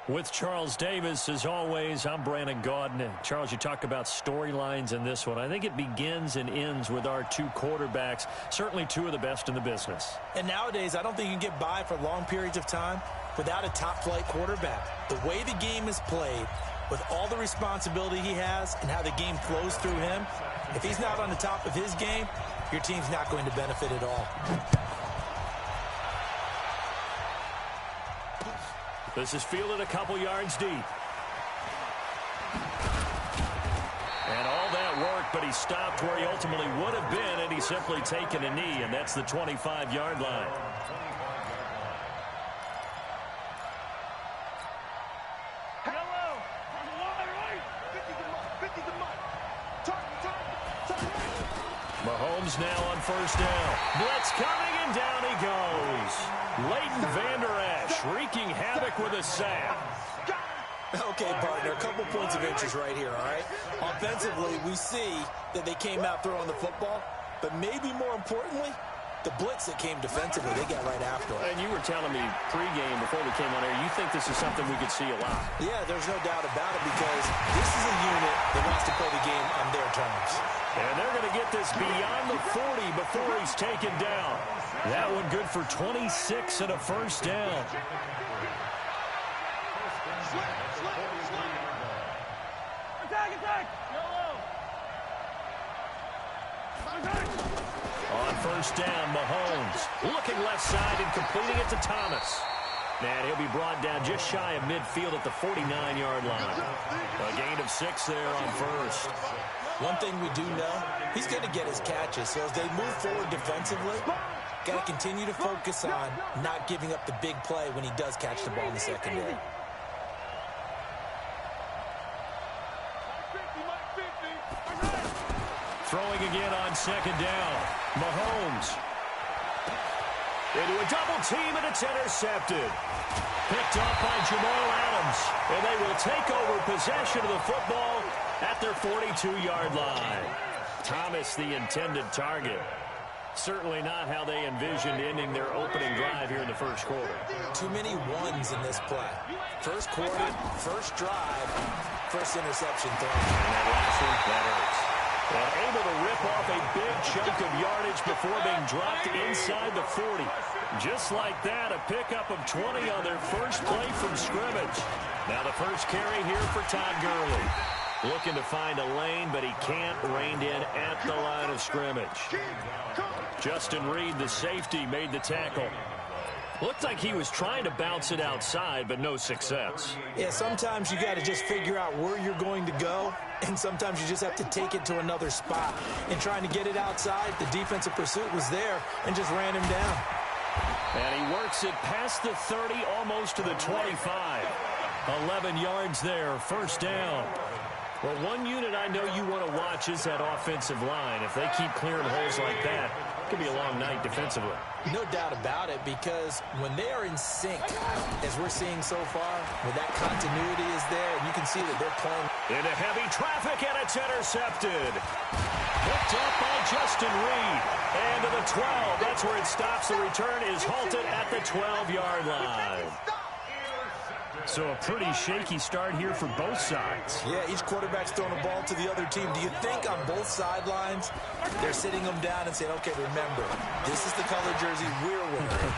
With Charles Davis, as always, I'm Brandon Gaudin. Charles, you talk about storylines in this one. I think it begins and ends with our two quarterbacks, certainly two of the best in the business. And nowadays, I don't think you can get by for long periods of time without a top-flight quarterback. The way the game is played, with all the responsibility he has and how the game flows through him, if he's not on the top of his game, your team's not going to benefit at all. This is fielded a couple yards deep. And all that work, but he stopped where he ultimately would have been, and he's simply taken a knee, and that's the 25-yard line. Mahomes now on first down. Blitz coming, and down he goes. Leighton Vander Esch wreaking havoc with a sack. Okay, partner, a couple points of interest right here, all right? Offensively, we see that they came out throwing the football, but maybe more importantly, the blitz that came defensively, they got right after it. And you were telling me pregame before we came on air, you think this is something we could see a lot. Yeah, there's no doubt about it, because this is a unit that wants to play the game on their terms. And they're going to get this beyond the 40 before he's taken down. That one good for 26 and a first down. On first down, Mahomes looking left side and completing it to Thomas. And he'll be brought down just shy of midfield at the 49-yard line. A gain of 6 there on first. One thing we do know, he's going to get his catches. So as they move forward defensively, got to continue to focus on not giving up the big play when he does catch the ball in the secondary. Throwing again on second down. Mahomes into a double team, and it's intercepted. Picked up by Jamal Adams, and they will take over possession of the football at their 42-yard line. Thomas, the intended target. Certainly not how they envisioned ending their opening drive here in the first quarter. Too many ones in this play. First quarter, first drive, first interception thrown. And that last one, that hurts. And able to rip off a big chunk of yardage before being dropped inside the 40. Just like that, a pickup of 20 on their first play from scrimmage. Now the first carry here for Todd Gurley. Looking to find a lane, but he can't, reined in at the line of scrimmage. Justin Reed, the safety, made the tackle. Looked like he was trying to bounce it outside, but no success. Yeah, sometimes you got to just figure out where you're going to go, and sometimes you just have to take it to another spot. And trying to get it outside, the defensive pursuit was there and just ran him down. And he works it past the 30, almost to the 25. 11 yards there, first down. Well, one unit I know you want to watch is that offensive line. If they keep clearing holes like that, it could be a long night defensively. No doubt about it, because when they are in sync, as we're seeing so far, when that continuity is there, and you can see that they're playing. Into heavy traffic, and it's intercepted. Picked up by Justin Reed. And to the 12. That's where it stops. The return is halted at the 12-yard line. So a pretty shaky start here for both sides. Yeah, each quarterback's throwing the ball to the other team. Do you think on both sidelines they're sitting them down and saying, okay, remember, this is the color jersey we're wearing.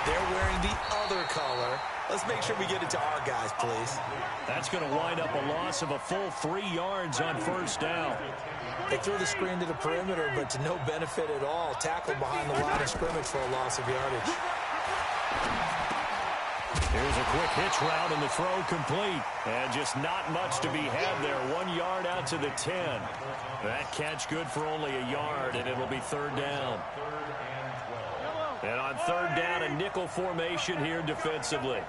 They're wearing the other color. Let's make sure we get it to our guys, please. That's going to wind up a loss of a full 3 yards on first down. They threw the screen to the perimeter, but to no benefit at all. Tackled behind the line of scrimmage for a loss of yardage. Here's a quick hitch route, and the throw complete. And just not much to be had there. 1 yard out to the 10. That catch good for only a yard, and it'll be third down. And on third down, a nickel formation here defensively.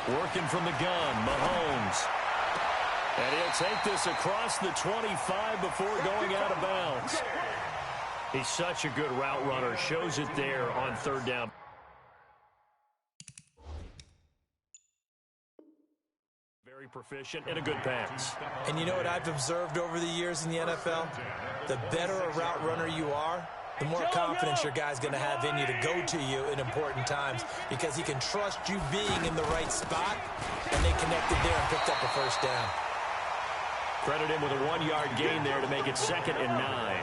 Working from the gun, Mahomes. And he'll take this across the 25 before going out of bounds. He's such a good route runner. Shows it there on third down. Very proficient and a good pass. And you know what I've observed over the years in the NFL? The better a route runner you are, the more confidence your guy's going to have in you to go to you in important times because he can trust you being in the right spot, and they connected there and picked up a first down. Credit him with a 1-yard gain there to make it 2nd and 9.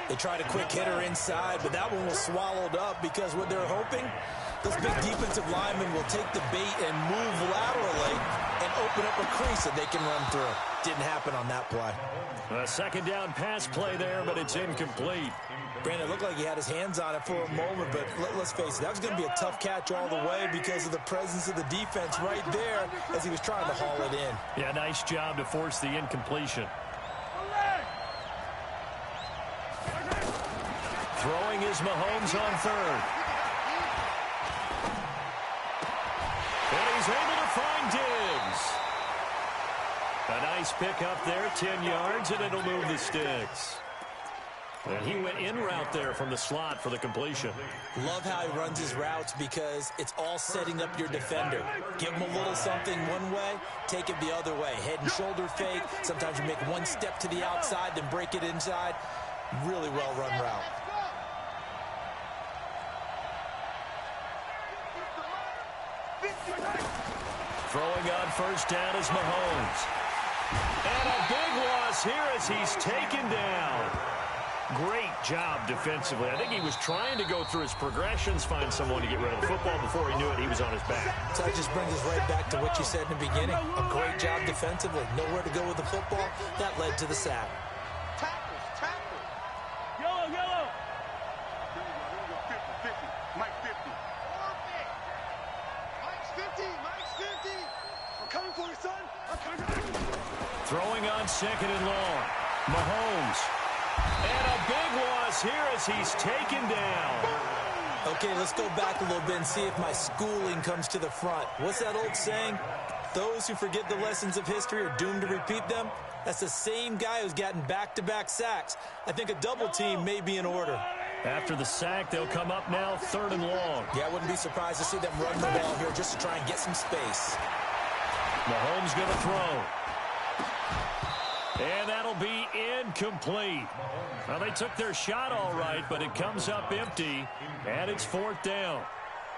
They tried a quick hitter inside, but that one was swallowed up because what they're hoping, those big defensive linemen will take the bait and move laterally and open up a crease that they can run through. Didn't happen on that play. A 2nd down pass play there, but it's incomplete. Brandon, it looked like he had his hands on it for a moment, but let's face it, that was going to be a tough catch all the way because of the presence of the defense right there as he was trying to haul it in. Yeah, nice job to force the incompletion. Throwing is Mahomes on 3rd. And he's able to find Diggs. A nice pickup there, 10 yards, and it'll move the sticks. And he went in route there from the slot for the completion. Love how he runs his routes because it's all setting up your defender. Give him a little something one way, take it the other way. Head and shoulder fake. Sometimes you make one step to the outside, then break it inside. Really well-run route. Throwing on first down is Mahomes. And a big loss here as he's taken down. Great job defensively. I think he was trying to go through his progressions, find someone to get rid of the football. Before he knew it, he was on his back. So that just brings us right back to what you said in the beginning. A great job defensively. Nowhere to go with the football. That led to the sack. Tackles. Yellow. 50. Mike 50. Mike's 50. I'm coming for you, son. I'm coming. Throwing on 2nd and long. Mahomes. And a big loss here as he's taken down. Okay, let's go back a little bit and see if my schooling comes to the front. What's that old saying? Those who forget the lessons of history are doomed to repeat them. That's the same guy who's gotten back-to-back sacks. I think a double team may be in order. After the sack, they'll come up now 3rd and long. Yeah, I wouldn't be surprised to see them run the ball here just to try and get some space. Mahomes going to throw. And that'll be incomplete. Well, they took their shot all right, but it comes up empty, and it's 4th down.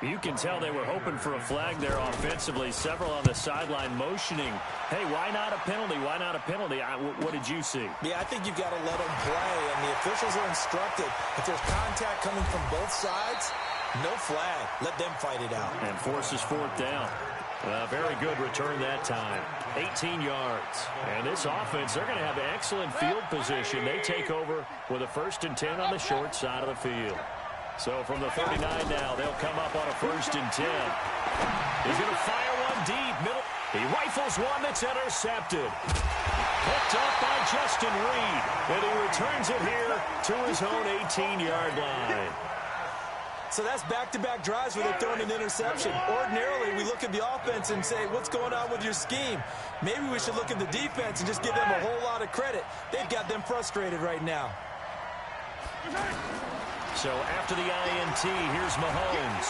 You can tell they were hoping for a flag there offensively. Several on the sideline motioning, hey, why not a penalty? Why not a penalty? What did you see? Yeah, I think you've got to let them play, and the officials are instructed. If there's contact coming from both sides, no flag. Let them fight it out. And forces 4th down. Very good return that time. 18 yards. And this offense, they're going to have excellent field position. They take over with a 1st and 10 on the short side of the field. So from the 39 now, they'll come up on a 1st and 10. He's going to fire one deep. Middle. He rifles one that's intercepted. Picked up by Justin Reed. And he returns it here to his own 18-yard line. So that's back-to-back drives where they're throwing an interception. Ordinarily, we look at the offense and say, what's going on with your scheme? Maybe we should look at the defense and just give them a whole lot of credit. They've got them frustrated right now. So after the INT, here's Mahomes.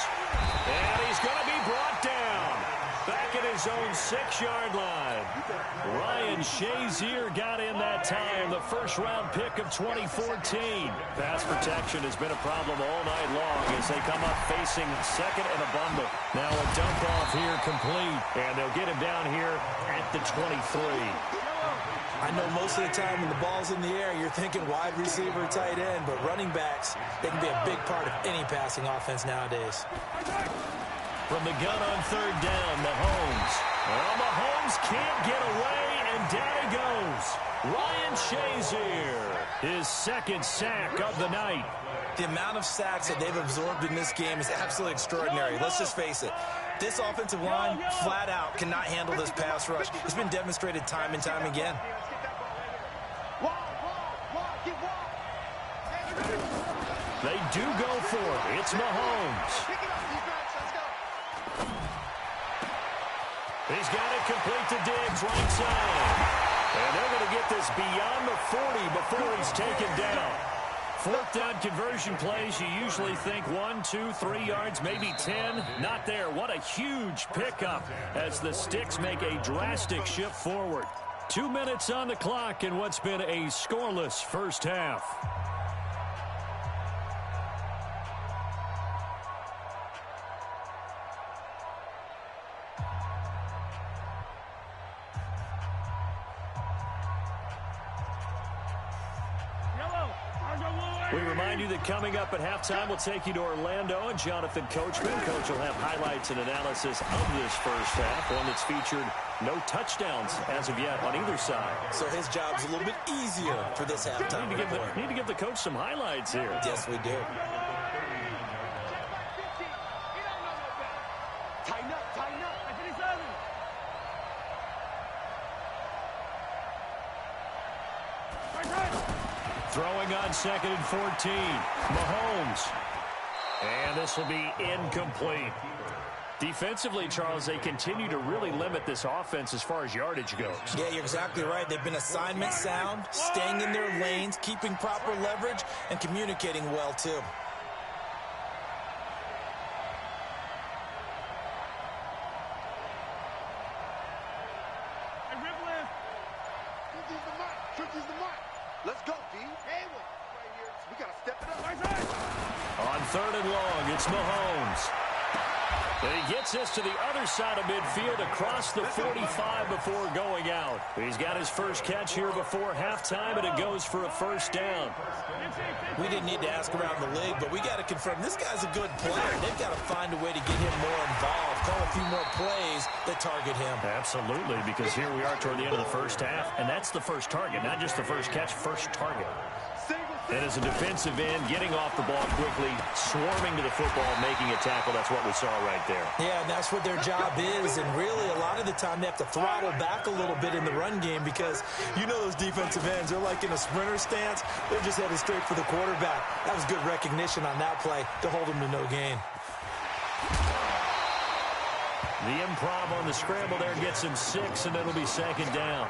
And he's going to be brought down. Back at his own 6-yard line. Ryan Shazier got in that time, the first-round pick of 2014. Pass protection has been a problem all night long as they come up facing 2nd and a bundle. Now a dump-off here complete, and they'll get him down here at the 23. I know most of the time when the ball's in the air, you're thinking wide receiver, tight end, but running backs, they can be a big part of any passing offense nowadays. From the gun on 3rd down, Mahomes. Well, Mahomes can't get away, and down he goes. Ryan Shazier, his 2nd sack of the night. The amount of sacks that they've absorbed in this game is absolutely extraordinary. Let's just face it. This offensive line, flat out, cannot handle this pass rush. It's been demonstrated time and time again. They do go for it. It's Mahomes. He's got it complete to Diggs, right side. And they're going to get this beyond the 40 before he's taken down. 4th down conversion plays, you usually think 1, 2, 3 yards, maybe 10. Not there. What a huge pickup as the Sticks make a drastic shift forward. 2 minutes on the clock in what's been a scoreless first half. We remind you that coming up at halftime, we'll take you to Orlando and Jonathan Coachman. Coach will have highlights and analysis of this first half, one that's featured no touchdowns as of yet on either side. So his job's a little bit easier for this halftime. Need to give the coach some highlights here. Yes, we do. Tighten up, tighten up. Throwing on 2nd and 14. Mahomes. And this will be incomplete. Defensively, Charles, they continue to really limit this offense as far as yardage goes. Yeah, you're exactly right. They've been assignment sound, staying in their lanes, keeping proper leverage, and communicating well, too. Let's go, D. We got to step it up. On 3rd and long, it's Mahomes. And he gets this to the other side of midfield across the 45 before going out. He's got his first catch here before halftime, and it goes for a first down. We didn't need to ask around the league, but we got to confirm this guy's a good player. They've got to find a way to get him more involved, call a few more plays that target him. Absolutely, because here we are toward the end of the first half, and that's the first target, not just the first catch, first target. And as a defensive end, getting off the ball quickly, swarming to the football, making a tackle, that's what we saw right there. Yeah, and that's what their job is, and really a lot of the time they have to throttle back a little bit in the run game because you know those defensive ends, they're like in a sprinter stance. They're just headed straight for the quarterback. That was good recognition on that play to hold him to no gain. The improv on the scramble there gets him 6, and it'll be 2nd down.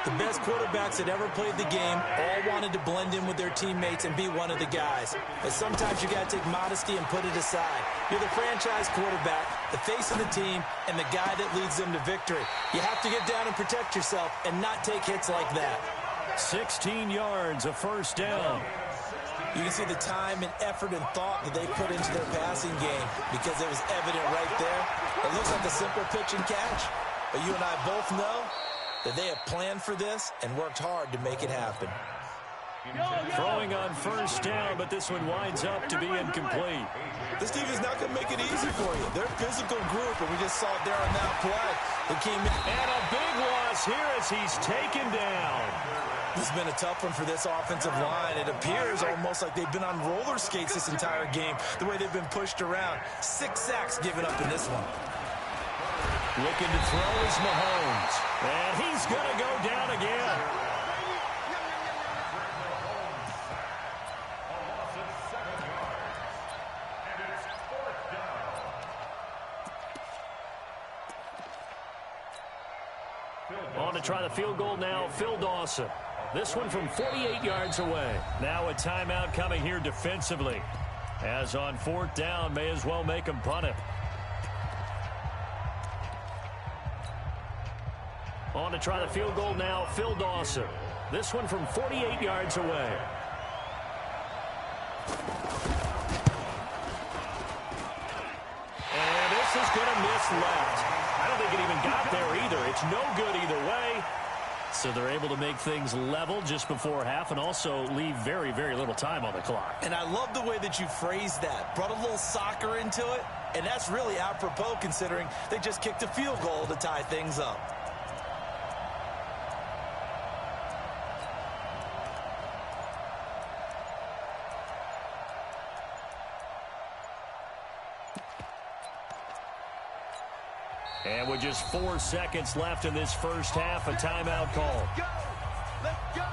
The best quarterbacks that ever played the game all wanted to blend in with their teammates and be one of the guys. But sometimes you got to take modesty and put it aside. You're the franchise quarterback, the face of the team, and the guy that leads them to victory. You have to get down and protect yourself and not take hits like that. 16 yards, a first down. You can see the time and effort and thought that they put into their passing game because it was evident right there. It looks like a simple pitch and catch. But you and I both know that they have planned for this and worked hard to make it happen. Throwing on first down, but this one winds up to be incomplete. This team is not going to make it easy for you. They're a physical group, and we just saw it there on that play. They came in. And a big loss here as he's taken down. This has been a tough one for this offensive line. It appears almost like they've been on roller skates this entire game, the way they've been pushed around. 6 sacks given up in this one. Looking to throw is Mahomes. And he's going to go down again. On to try the field goal now, Phil Dawson. This one from 48 yards away. Now a timeout coming here defensively. As on 4th down, may as well make him punt it. On to try the field goal now, Phil Dawson. This one from 48 yards away. And this is going to miss left. I don't think it even got there either. It's no good either way. So they're able to make things level just before half and also leave very, very little time on the clock. And I love the way that you phrased that. Brought a little soccer into it. And that's really apropos considering they just kicked a field goal to tie things up. And with just 4 seconds left in this first half, a timeout call. Let's go.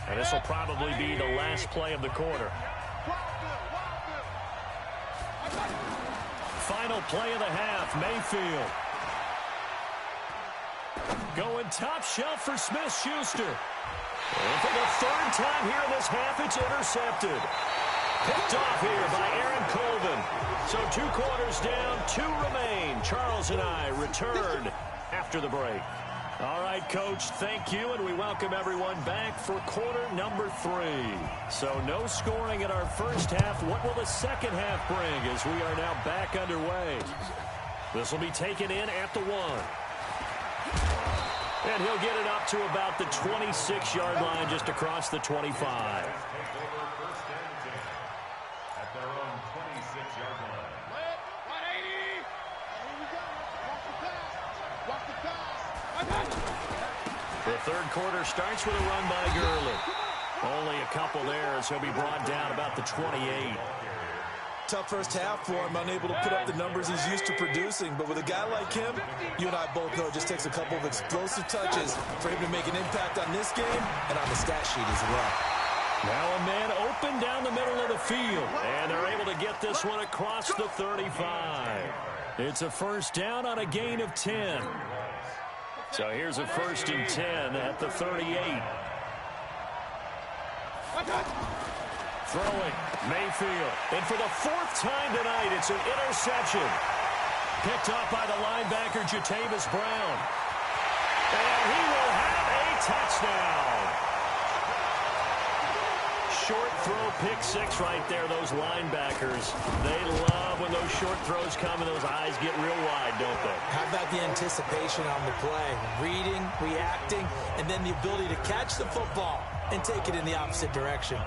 And this will probably be the last play of the quarter. Final play of the half, Mayfield. Going top shelf for Smith-Schuster. And for the 3rd time here in this half, it's intercepted. Picked off here by Aaron Colvin. So 2 quarters down, 2 remain. Charles and I return after the break. All right, Coach, thank you, and we welcome everyone back for quarter number 3. So no scoring in our first half. What will the second half bring as we are now back underway? This will be taken in at the 1. And he'll get it up to about the 26-yard line just across the 25. The third quarter starts with a run by Gurley. Only a couple there as he'll be brought down about the 28. Tough first half for him, unable to put up the numbers he's used to producing. But with a guy like him, you and I both know it just takes a couple of explosive touches for him to make an impact on this game and on the stat sheet as well. Now a man open down the middle of the field, and they're able to get this one across the 35. It's a first down on a gain of 10. So here's a 1st and 10 at the 38. Throwing, Mayfield. And for the 4th time tonight, it's an interception. Picked up by the linebacker, Jatavis Brown. And he will have a touchdown. Short throw, pick 6 right there, those linebackers. They love when those short throws come and those eyes get real wide, don't they? How about the anticipation on the play? Reading, reacting, and then the ability to catch the football and take it in the opposite direction.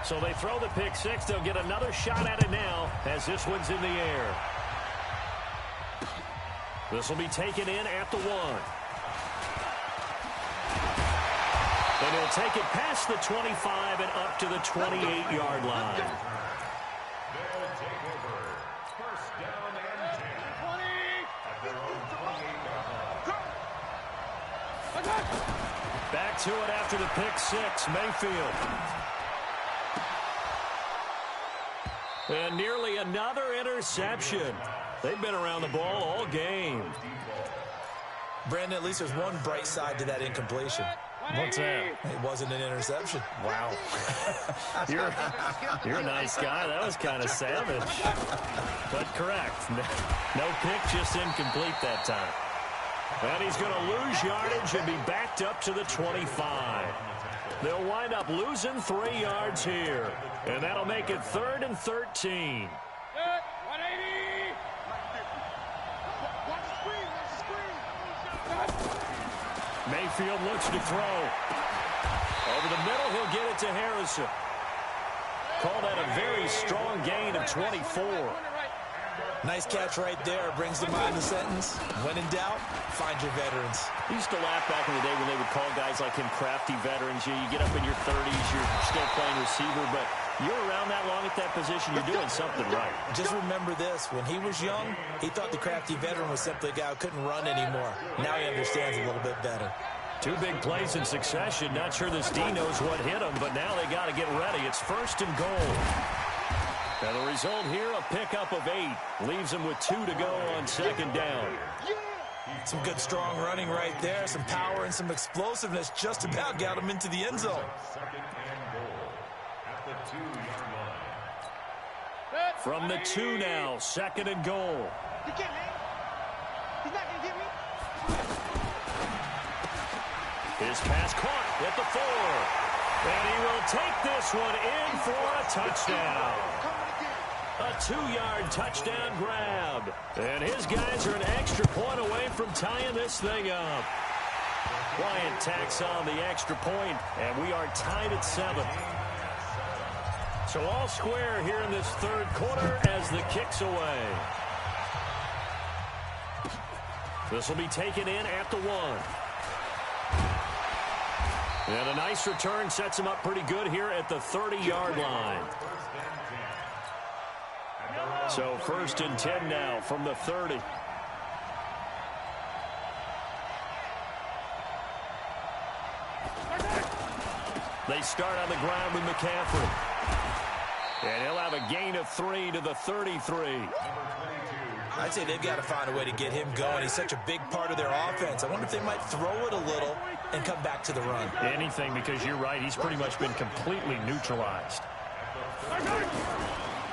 So they throw the pick 6. They'll get another shot at it now as this one's in the air. This will be taken in at the 1. And he'll take it past the 25 and up to the 28-yard line. They'll take over. First down and 10. At their own 28-yard line. Back to it after the pick 6, Mayfield. And nearly another interception. They've been around the ball all game. Brandon, at least there's one bright side to that incompletion. What's that? It wasn't an interception. Wow. You're a nice guy. That was kind of savage. But correct. No pick, just incomplete that time. And he's going to lose yardage and be backed up to the 25. They'll wind up losing 3 yards here. And that'll make it 3rd and 13. Mayfield looks to throw. Over the middle, he'll get it to Harrison. Call that a very strong gain of 24. Nice catch right there. Brings to mind the sentence, when in doubt, find your veterans. I used to laugh back in the day when they would call guys like him crafty veterans. You get up in your 30s, you're still playing receiver, but you're around that long at that position, you're doing something right. Just remember this. When he was young, he thought the crafty veteran was simply a guy who couldn't run anymore. Now he understands a little bit better. 2 big plays in succession. Not sure this D knows what hit him, but now they got to get ready. It's 1st and goal. And the result here, a pickup of 8. Leaves him with 2 to go on 2nd down. Some good, strong running right there. Some power and some explosiveness just about got him into the end zone. 2nd and goal at the 2-yard line. From the 2 now, 2nd and goal. He can't hang. He's not going to get me. His pass caught at the 4. And he will take this one in for a touchdown. A 2-yard touchdown grab. And his guys are an extra point away from tying this thing up. Bryant tacks on the extra point, and we are tied at 7. So all square here in this 3rd quarter as the kick's away. This will be taken in at the 1. And a nice return sets him up pretty good here at the 30-yard line. So 1st and 10 now from the 30. They start on the ground with McCaffrey. And he'll have a gain of 3 to the 33. I'd say they've got to find a way to get him going. He's such a big part of their offense. I wonder if they might throw it a little and come back to the run. Anything, because you're right. He's pretty much been completely neutralized.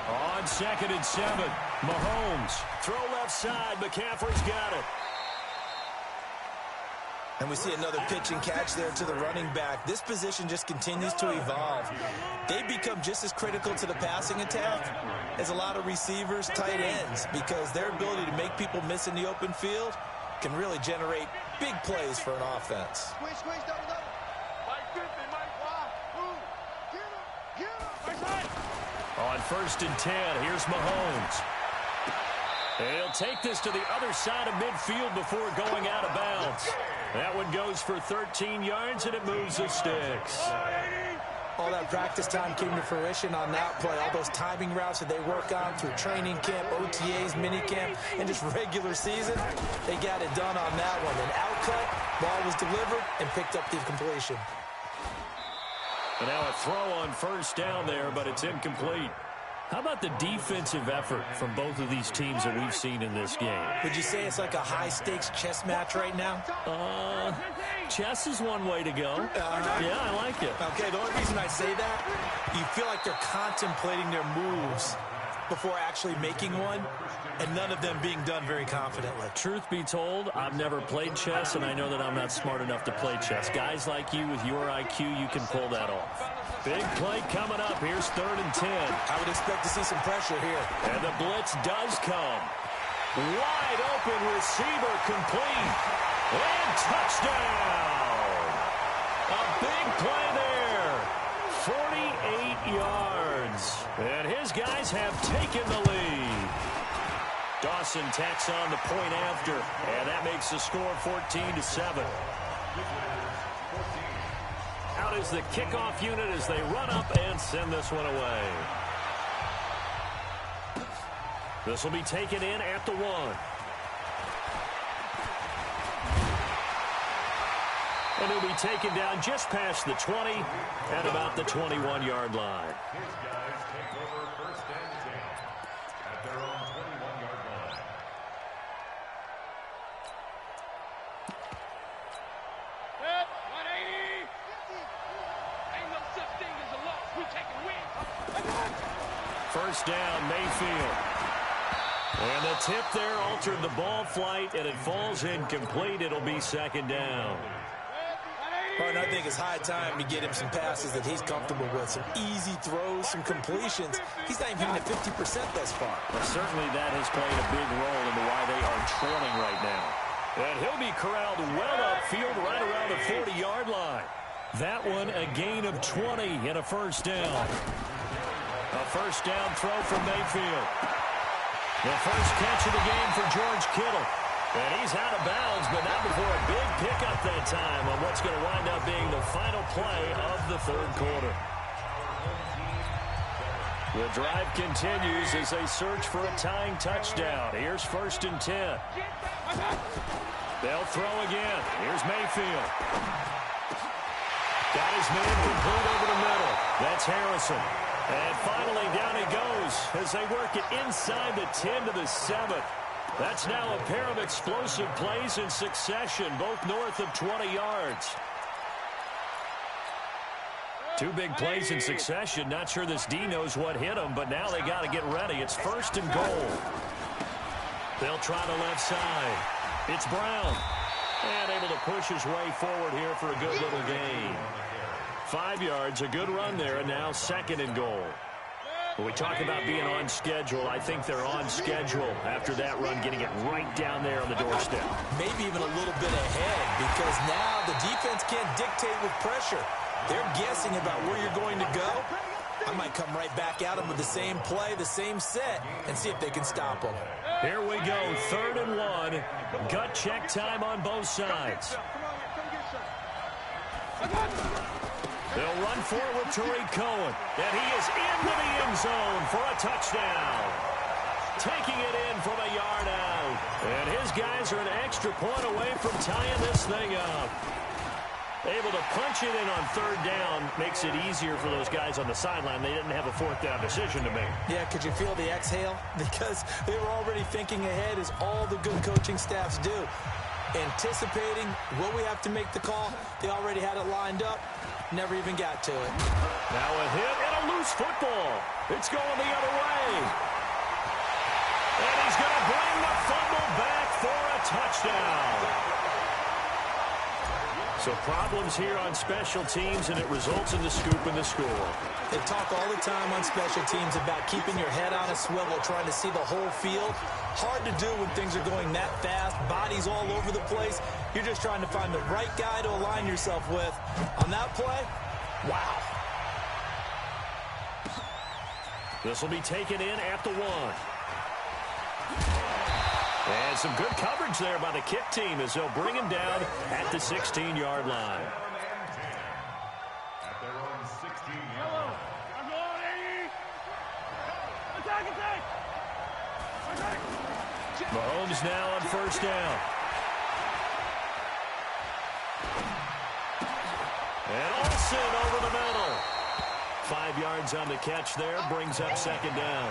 On 2nd and 7, Mahomes. Throw left side. McCaffrey's got it. And we see another pitch and catch there to the running back. This position just continues to evolve. They become just as critical to the passing attack as a lot of receivers, tight ends, because their ability to make people miss in the open field can really generate big plays for an offense. Squeeze, double. On 1st and 10, here's Mahomes. He'll take this to the other side of midfield before going out of bounds. That one goes for 13 yards, and it moves the sticks. All that practice time came to fruition on that play. All those timing routes that they work on through training camp, OTAs, minicamp, and just regular season, they got it done on that one. An outcut, ball was delivered, and picked up the completion. And now a throw on 1st down there, but it's incomplete. How about the defensive effort from both of these teams that we've seen in this game? Would you say it's like a high-stakes chess match right now? Chess is one way to go. Yeah, I like it. Okay, the only reason I say that, you feel like they're contemplating their moves before actually making one, and none of them being done very confidently. Truth be told, I've never played chess, and I know that I'm not smart enough to play chess. Guys like you with your IQ, you can pull that off. Big play coming up. Here's 3rd and 10. I would expect to see some pressure here. And the blitz does come. Wide open receiver complete. And touchdown. A big play there. 48 yards. And his guys have taken the lead. Dawson tacks on the point after. And that makes the score 14-7. Out is the kickoff unit as they run up and send this one away. This will be taken in at the 1. And he'll be taken down just past the 20 at about the 21-yard line. His guys take over 1st and 10 at their own 21-yard line. First down, Mayfield. And the tip there altered the ball flight, and it falls incomplete. It'll be 2nd down. Well, and I think it's high time to get him some passes that he's comfortable with. Some easy throws, some completions. He's not even hitting at 50% thus far. Well, certainly that has played a big role into why they are trailing right now. And he'll be corralled well upfield right around the 40-yard line. That one a gain of 20 and a 1st down. A 1st down throw from Mayfield. The first catch of the game for George Kittle. And he's out of bounds, but not before a big pickup that time on what's going to wind up being the final play of the 3rd quarter. The drive continues as they search for a tying touchdown. Here's 1st and 10. They'll throw again. Here's Mayfield. Got his man complete over the middle. That's Harrison. And finally down he goes as they work it inside the 10 to the 7. That's now a pair of explosive plays in succession, both north of 20 yards. 2 big plays in succession. Not sure this D knows what hit him, but now they got to get ready. It's 1st and goal. They'll try the left side. It's Brown. And able to push his way forward here for a good little gain. 5 yards, a good run there, and now 2nd and goal. When we talk about being on schedule, I think they're on schedule after that run, getting it right down there on the doorstep. Maybe even a little bit ahead, because now the defense can't dictate with pressure. They're guessing about where you're going to go. I might come right back at them with the same play, the same set, and see if they can stop them. Here we go, 3rd and 1. Gut check time on both sides. They'll run forward with Tariq Cohen, and he is into the end zone for a touchdown. Taking it in from a yard out. And his guys are an extra point away from tying this thing up. Able to punch it in on 3rd down makes it easier for those guys on the sideline. They didn't have a 4th down decision to make. Yeah, could you feel the exhale? Because they were already thinking ahead, as all the good coaching staffs do. Anticipating, will we have to make the call? They already had it lined up. Never even got to it. Now a hit and a loose football. It's going the other way. And he's going to bring the fumble back for a touchdown. So problems here on special teams, and it results in the scoop and the score. They talk all the time on special teams about keeping your head on a swivel, trying to see the whole field. Hard to do when things are going that fast, bodies all over the place. You're just trying to find the right guy to align yourself with. On that play, wow. This will be taken in at the 1. And some good coverage there by the kick team as they'll bring him down at the 16-yard line. At their own 16-yard line. Mahomes now on first down. And Olsen over the middle. 5 yards on the catch there, brings up second down.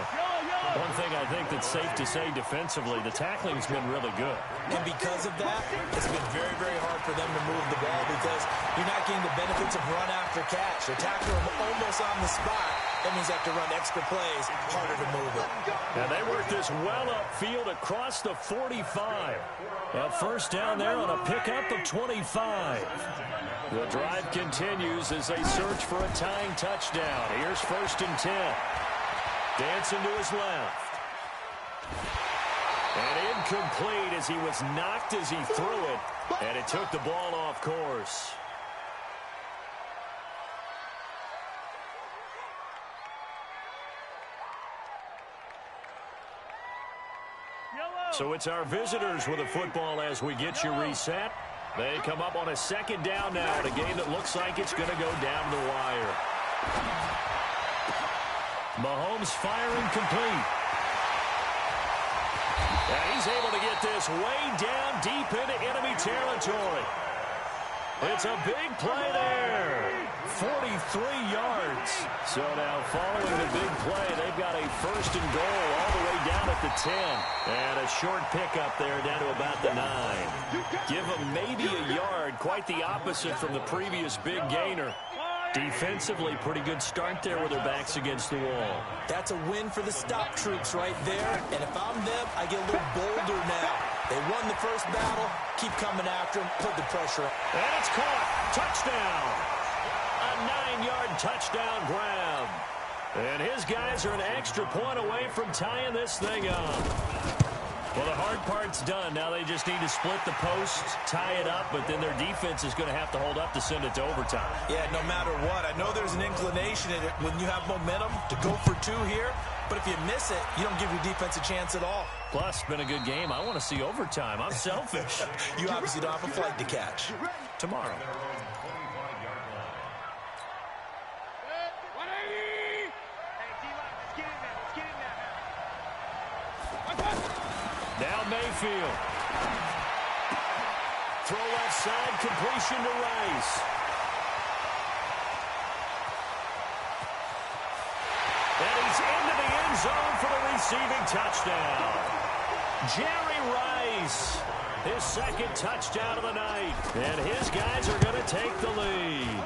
One thing I think that's safe to say defensively, the tackling's been really good. And because of that, it's been very, very hard for them to move the ball because you're not getting the benefits of run after catch. They're tackling them almost on the spot. That means they have to run extra plays, harder to move it. And they work this well upfield across the 45. A first down there on a pickup of 25. The drive continues as they search for a tying touchdown. Here's first and 10. Dancing to his left. And incomplete as he was knocked as he threw it. And it took the ball off course. So it's our visitors with the football as we get you reset. They come up on a second down now in a game that looks like it's going to go down the wire. Mahomes firing complete. And he's able to get this way down deep into enemy territory. It's a big play there. 43 yards. So now following the big play, they've got a first and goal all the way down at the 10. And a short pickup there down to about the 9. Give them maybe a yard, quite the opposite from the previous big gainer. Defensively, pretty good start there with their backs against the wall. That's a win for the stop troops right there. And if I'm them, I get a little bolder now. They won the first battle. Keep coming after them. Put the pressure on. And it's caught. Touchdown. A 9-yard touchdown grab. And his guys are an extra point away from tying this thing up. Well, the hard part's done. Now they just need to split the post, tie it up, but then their defense is going to have to hold up to send it to overtime. Yeah, no matter what. I know there's an inclination in it when you have momentum to go for 2 here, but if you miss it, you don't give your defense a chance at all. Plus, been a good game. I want to see overtime. I'm selfish. You obviously don't have a flight to catch. Tomorrow. Now Mayfield. Throw left side, completion to Rice. And he's into the end zone for the receiving touchdown. Jerry Rice, his second touchdown of the night. And his guys are going to take the lead.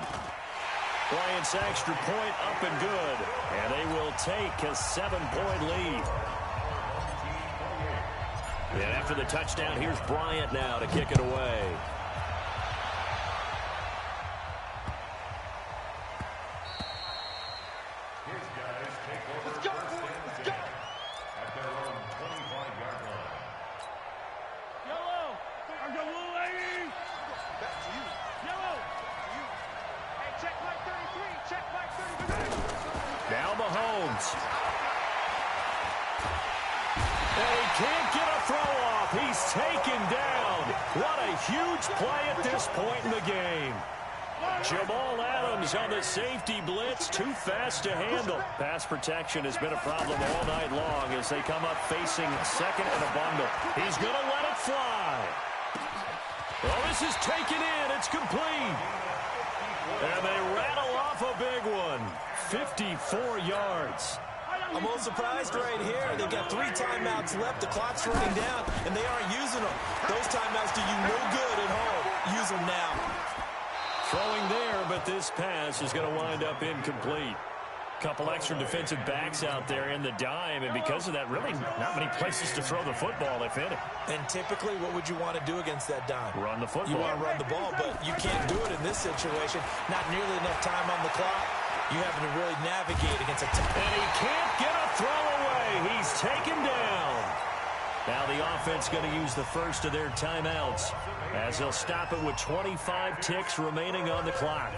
Bryant's extra point up and good. And they will take a 7-point lead. And after the touchdown, here's Bryant now to kick it away. His guys take over first and 10 at their own 25-yard line. Yellow! Our blue lady! Back to you. Yellow! You. Hey, check Mike 33! Check Mike 33! Now Mahomes. And he can't get a throw off. He's taken down. What a huge play at this point in the game. Jamal Adams on the safety blitz, too fast to handle. Pass protection has been a problem all night long as they come up facing second and a bundle. He's going to let it fly. Well, this is taken in. It's complete. And they rattle off a big one. 54 yards. I'm a little surprised right here. They've got 3 timeouts left. The clock's running down, and they aren't using them. Those timeouts do you no good at home. Use them now. Throwing there, but this pass is going to wind up incomplete. Couple extra defensive backs out there in the dime, and because of that, really not many places to throw the football, if any. And typically, what would you want to do against that dime? Run the football. You want to run the ball, but you can't do it in this situation. Not nearly enough time on the clock. You having to really navigate against a... And he can't get a throw away. He's taken down. Now the offense going to use the first of their timeouts as they'll stop it with 25 ticks remaining on the clock.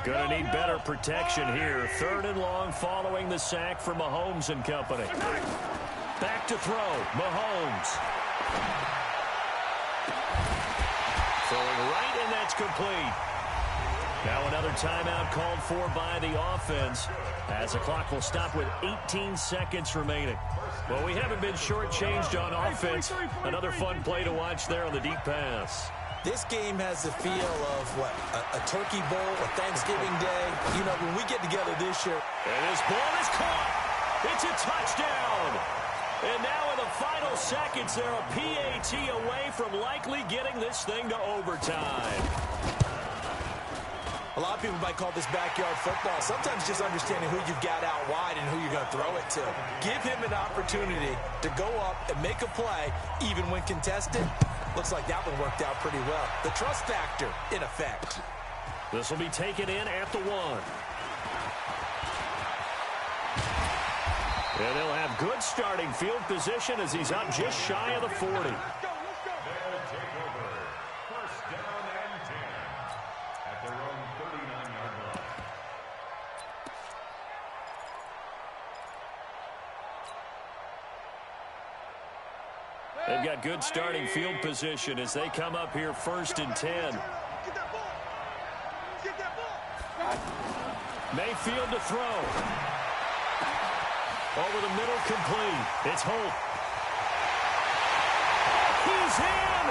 Going to need better protection here. 3rd and long following the sack for Mahomes and company. Back to throw. Mahomes. Throwing right, and that's complete. Now another timeout called for by the offense as the clock will stop with 18 seconds remaining. Well, we haven't been shortchanged on offense. Another fun play to watch there on the deep pass. This game has the feel of, what, a turkey bowl, a Thanksgiving day. You know, when we get together this year. And this ball is caught. It's a touchdown. And now in the final seconds, they're a PAT away from likely getting this thing to overtime. A lot of people might call this backyard football. Sometimes just understanding who you've got out wide and who you're going to throw it to. Give him an opportunity to go up and make a play, even when contested. Looks like that one worked out pretty well. The trust factor in effect. This will be taken in at the 1. And he'll have good starting field position as he's up just shy of the 40. They'll take over. First down and 10 at their own 39-yard line. They've got good starting field position as they come up here 1st and 10. Get that ball. Get that ball. Mayfield to throw. Over the middle, complete. It's Holt. He's in!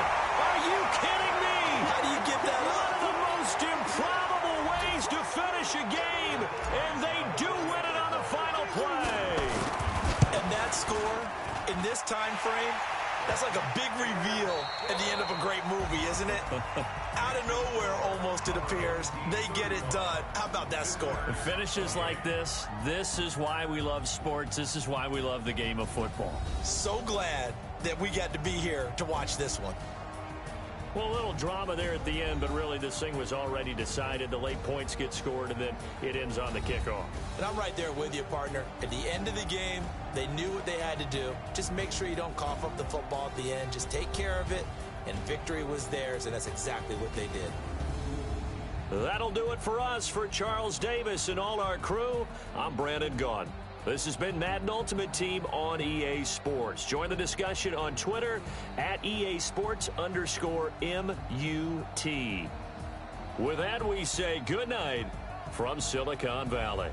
Are you kidding me? How do you get that One up? of the most improbable ways to finish a game, and they do win it on the final play. And that score in this time frame, that's like a big reveal at the end of a great movie, isn't it? Out of nowhere, almost, it appears. They get it done. How about that score? Finishes like this is why we love sports. This is why we love the game of football. So glad that we got to be here to watch this one. Well, a little drama there at the end, but really this thing was already decided. The late points get scored, and then it ends on the kickoff. And I'm right there with you, partner. At the end of the game, they knew what they had to do. Just make sure you don't cough up the football at the end. Just take care of it, and victory was theirs, and that's exactly what they did. That'll do it for us. For Charles Davis and all our crew, I'm Brandon Gaughan. This has been Madden Ultimate Team on EA Sports. Join the discussion on Twitter at EASports_MUT. With that, we say good night from Silicon Valley.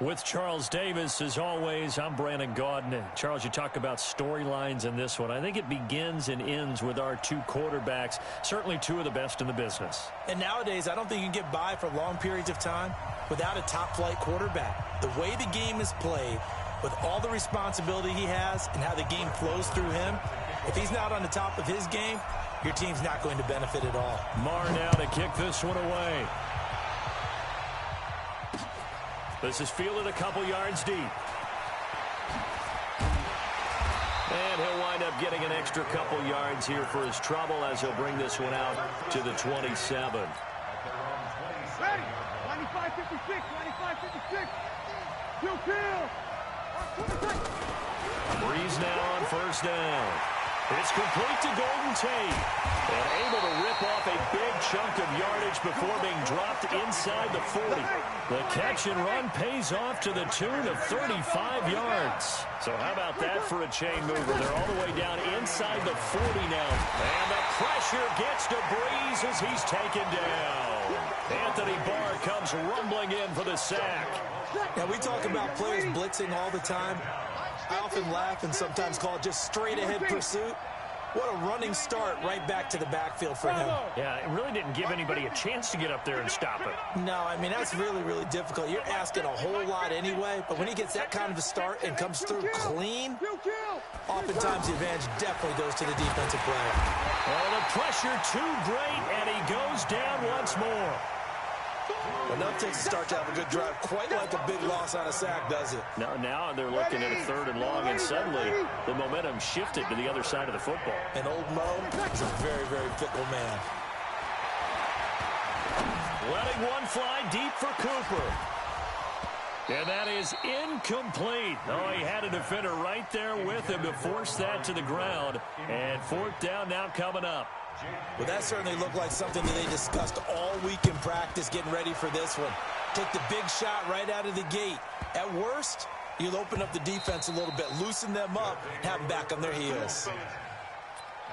With Charles Davis, as always, I'm Brandon Gaudin. Charles, you talk about storylines in this one. I think it begins and ends with our two quarterbacks, certainly two of the best in the business. And nowadays, I don't think you can get by for long periods of time without a top-flight quarterback. The way the game is played, with all the responsibility he has and how the game flows through him, if he's not on the top of his game, your team's not going to benefit at all. Marr now to kick this one away. This is fielded a couple yards deep. And he'll wind up getting an extra couple yards here for his trouble as he'll bring this one out to the 27. Ready. 95-56. 95-56. Kill. Breeze now on first down. It's complete to Golden Tate. And able to rip off a big chunk of yardage before being dropped inside the 40. The catch and run pays off to the tune of 35 yards. So how about that for a chain mover? They're all the way down inside the 40 now. And the pressure gets to Breeze as he's taken down. Anthony Barr comes rumbling in for the sack. Now, we talk about players blitzing all the time. I often laugh and sometimes call it just straight-ahead pursuit. What a running start right back to the backfield for him. Yeah, it really didn't give anybody a chance to get up there and stop him. No, I mean, that's really, really difficult. You're asking a whole lot anyway, but when he gets that kind of a start and comes through clean, oftentimes the advantage definitely goes to the defensive player. Oh, the pressure too great, and he goes down once more. Enough takes to start to have a good drive, quite like a big loss on a sack, does it? Now they're looking at a 3rd and long, and suddenly the momentum shifted to the other side of the football. And old Mo is a very, very fickle man. Letting one fly deep for Cooper. And that is incomplete. Oh, he had a defender right there with him to force that to the ground. And 4th down now coming up. Well, that certainly looked like something that they discussed all week in practice getting ready for this one. Take the big shot right out of the gate. At worst, you'll open up the defense a little bit, loosen them up, and have them back on their heels.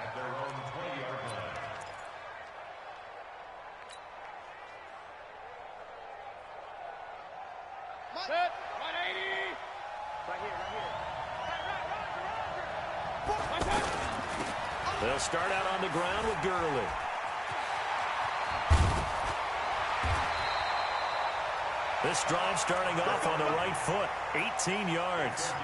At their own 20-yard line. Set. 180. Right here. They'll start out on the ground with Gurley. This drive starting off on the right foot, 18 yards.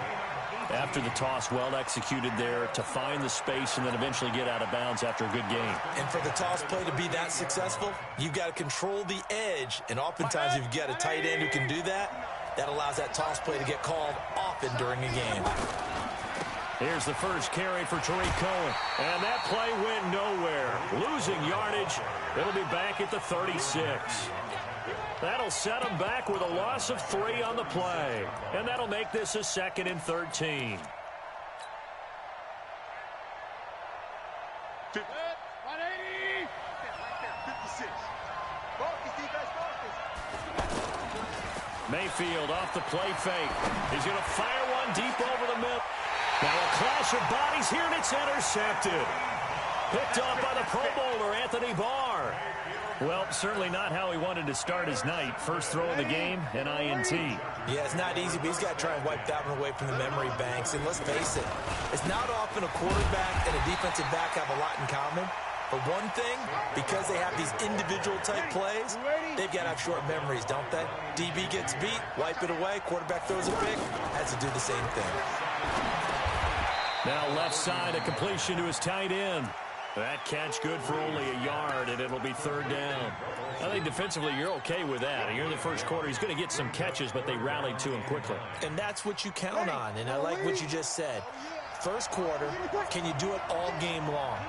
After the toss, well executed there to find the space and then eventually get out of bounds after a good game. And for the toss play to be that successful, you've got to control the edge. And oftentimes, if you've got a tight end who can do that, that allows that toss play to get called often during a game. Here's the first carry for Tariq Cohen. And that play went nowhere. Losing yardage. It'll be back at the 36. That'll set him back with a loss of 3 on the play. And that'll make this a 2nd and 13. 180. 56. Focus, defense, focus. Mayfield off the play fake. He's going to fire one deep over the middle. Now a clash of bodies here, and it's intercepted. Picked off by the Pro Bowler, Anthony Barr. Well, certainly not how he wanted to start his night. First throw of the game, an INT. Yeah, it's not easy, but he's got to try and wipe that one away from the memory banks. And let's face it, it's not often a quarterback and a defensive back have a lot in common. But one thing, because they have these individual type plays, they've got to have short memories, don't they? DB gets beat, wipe it away, quarterback throws a pick, has to do the same thing. Now left side, a completion to his tight end. That catch good for only a yard, and it'll be 3rd down. I think defensively you're okay with that. Here in the first quarter, he's going to get some catches, but they rallied to him quickly. And that's what you count on, and I like what you just said. First quarter, can you do it all game long?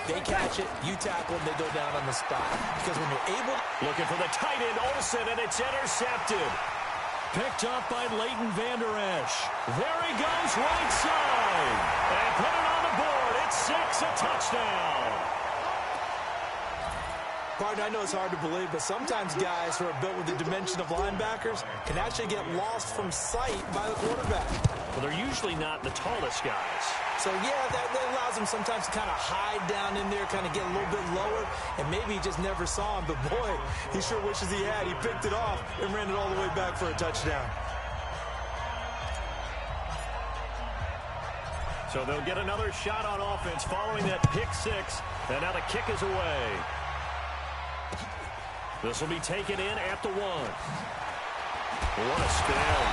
They catch it, you tackle them, they go down on the spot. Because when you're able... Looking for the tight end, Olsen, and it's intercepted. Picked up by Leighton Vander Esch. There he goes, right side. And put it on the board. It's 6, a touchdown. Partner, I know it's hard to believe, but sometimes guys who are built with the dimension of linebackers can actually get lost from sight by the quarterback. Well, they're usually not the tallest guys. So, yeah, that allows them sometimes to kind of hide down in there, kind of get a little bit lower, and maybe he just never saw him. But, boy, he sure wishes he had. He picked it off and ran it all the way back for a touchdown. So they'll get another shot on offense following that pick six. And now the kick is away. This will be taken in at the 1. What a spin.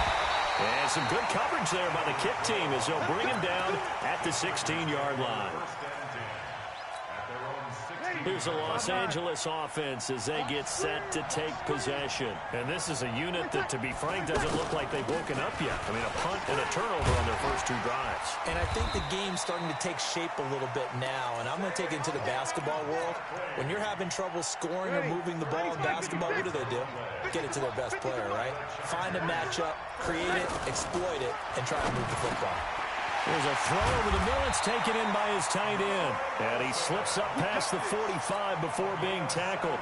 And some good coverage there by the kick team as they'll bring him down at the 16-yard line. Here's the Los Angeles offense as they get set to take possession. And this is a unit that, to be frank, doesn't look like they've woken up yet. I mean, a punt and a turnover on their first 2 drives. And I think the game's starting to take shape a little bit now. And I'm going to take it into the basketball world. When you're having trouble scoring or moving the ball in basketball, what do? Get it to their best player, right? Find a matchup, create it, exploit it, and try to move the football. There's a throw over the middle. It's taken in by his tight end. And he slips up past the 45 before being tackled.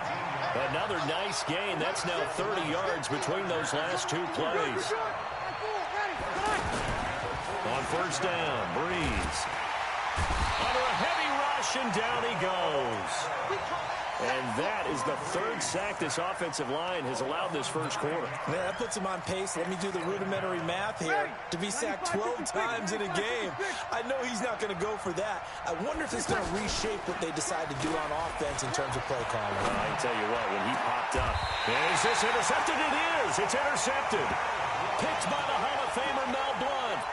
Another nice gain. That's now 30 yards between those last 2 plays. On first down, Breeze. Under a heavy rush, and down he goes. And that is the 3rd sack this offensive line has allowed this first quarter. Man, that puts him on pace. Let me do the rudimentary math here. To be sacked 12 times in a game. I know he's not going to go for that. I wonder if it's going to reshape what they decide to do on offense in terms of play calling. Well, I can tell you what, when he popped up. Is this intercepted? It is. It's intercepted. Picked by the Hall of Famer Mel Blount.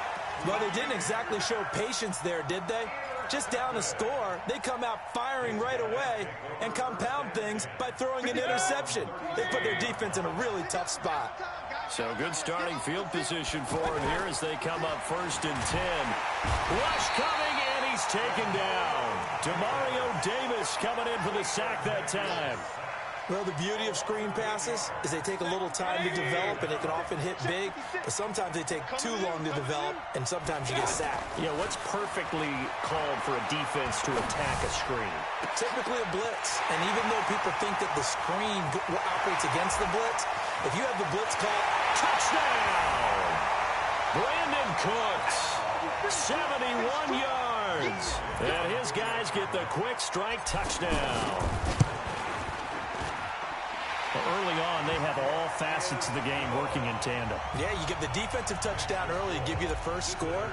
Well, they didn't exactly show patience there, did they? Just down a score, they come out firing right away and compound things by throwing an interception. They put their defense in a really tough spot. So good starting field position for him here as they come up 1st and 10. Rush coming, and he's taken down. Demario Davis coming in for the sack that time. Well, the beauty of screen passes is they take a little time to develop, and they can often hit big, but sometimes they take too long to develop, and sometimes you get sacked. Yeah, what's perfectly called for a defense to attack a screen? Typically a blitz, and even though people think that the screen operates against the blitz, if you have the blitz called, touchdown! Brandon Cooks, 71 yards, and his guys get the quick strike touchdown. Early on, they have all facets of the game working in tandem. Yeah, you get the defensive touchdown early to give you the first score,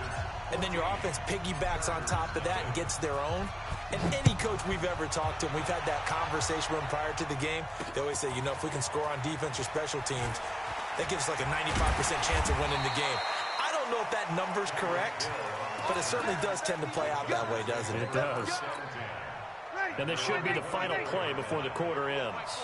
and then your offense piggybacks on top of that and gets their own. And any coach we've ever talked to, and we've had that conversation with them prior to the game, they always say, you know, if we can score on defense or special teams, that gives us like a 95% chance of winning the game. I don't know if that number's correct, but it certainly does tend to play out that way, doesn't it? It does. And this should be the final play before the quarter ends.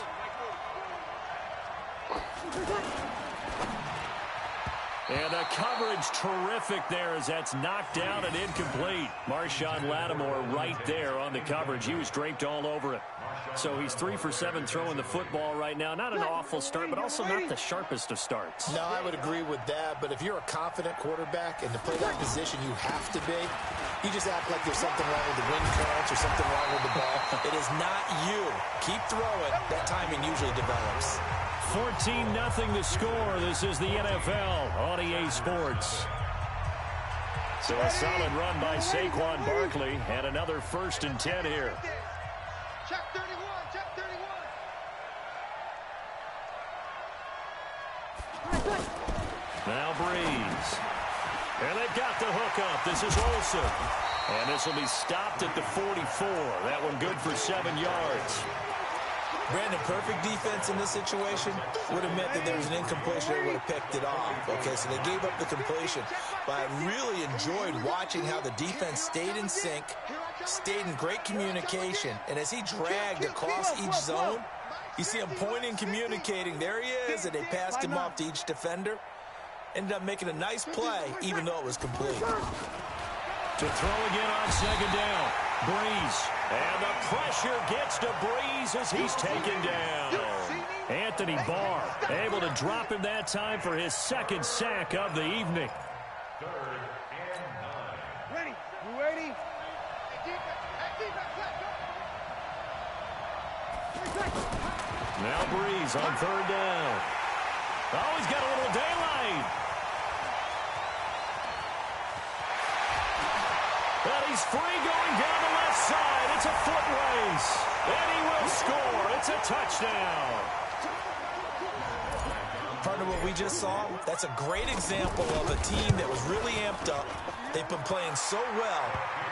And the coverage terrific there as that's knocked down and incomplete. Marshawn Lattimore right there on the coverage. He was draped all over it. So he's 3 for 7 throwing the football right now. Not an awful start, but also not the sharpest of starts. No, I would agree with that. But if you're a confident quarterback and to play that position you have to be, you just act like there's something wrong with the wind currents or something wrong with the ball. It is not you. Keep throwing. That timing usually develops. 14-0 the score. This is the NFL on EA Sports. So a solid run by Saquon Barkley and another 1st and 10 here. Check 31, check 31. Now Breeze. And they've got the hook up. This is Olsen. And this will be stopped at the 44. That one good for 7 yards. Brandon, perfect defense in this situation would have meant that there was an incompletion. They would have picked it off. Okay, so they gave up the completion. But I really enjoyed watching how the defense stayed in sync, stayed in great communication. And as he dragged across each zone, you see him pointing, communicating. There he is, and they passed him off to each defender. Ended up making a nice play, even though it was complete. To throw again on 2nd down. Breeze. And the pressure gets to Breeze as he's taken down. Anthony Barr able to drop him that time for his 2nd sack of the evening. 3rd and 9. Ready? You ready? Now Breeze on 3rd down. Oh, he's got a little daylight. And he's free going down the left side. It's a foot race. And he will score. It's a touchdown. Partner, to what we just saw, that's a great example of a team that was really amped up. They've been playing so well,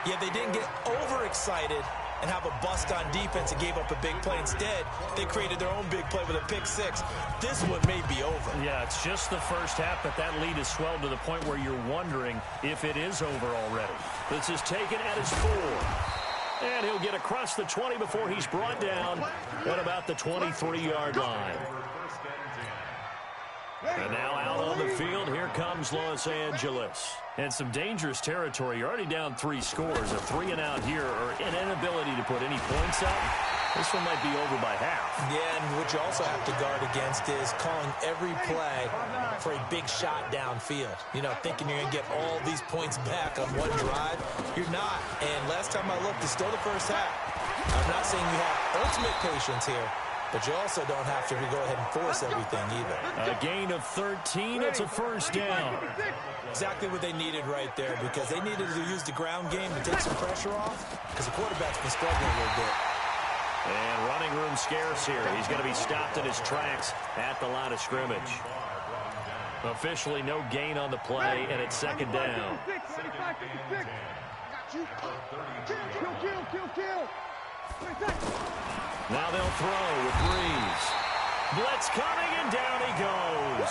yet they didn't get overexcited and have a bust on defense and gave up a big play. Instead, they created their own big play with a pick six. This one may be over. Yeah, it's just the first half, but that lead has swelled to the point where you're wondering if it is over already. This is taken at his 4. And he'll get across the 20 before he's brought down at about the 23-yard line. And now out on the field, here comes Los Angeles. And some dangerous territory. You're already down 3 scores. A 3-and-out here, or an inability to put any points up. This one might be over by half. Yeah, and what you also have to guard against is calling every play for a big shot downfield. You know, thinking you're going to get all these points back on one drive. You're not. And last time I looked, it's still the first half. I'm not saying you have ultimate patience here, but you also don't have to go ahead and force everything either. A gain of 13. It's a first down. Exactly what they needed right there, because they needed to use the ground game to take some pressure off, because the quarterback's been struggling a little bit. And running room scarce here. He's going to be stopped in his tracks at the line of scrimmage. Officially no gain on the play, and it's second down. Now they'll throw with Breeze. Blitz coming, and down he goes.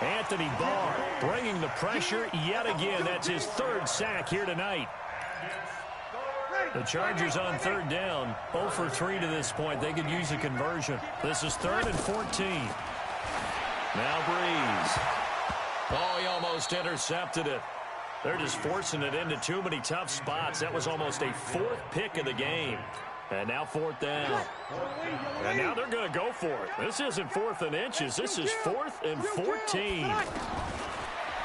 Anthony Barr bringing the pressure yet again. That's his 3rd sack here tonight. The Chargers on 3rd down, 0 for 3 to this point. They could use a conversion. This is 3rd and 14. Now Breeze. Oh, he almost intercepted it. They're just forcing it into too many tough spots. That was almost a 4th pick of the game. And now 4th down. And now they're going to go for it. This isn't 4th and inches. This is 4th and 14.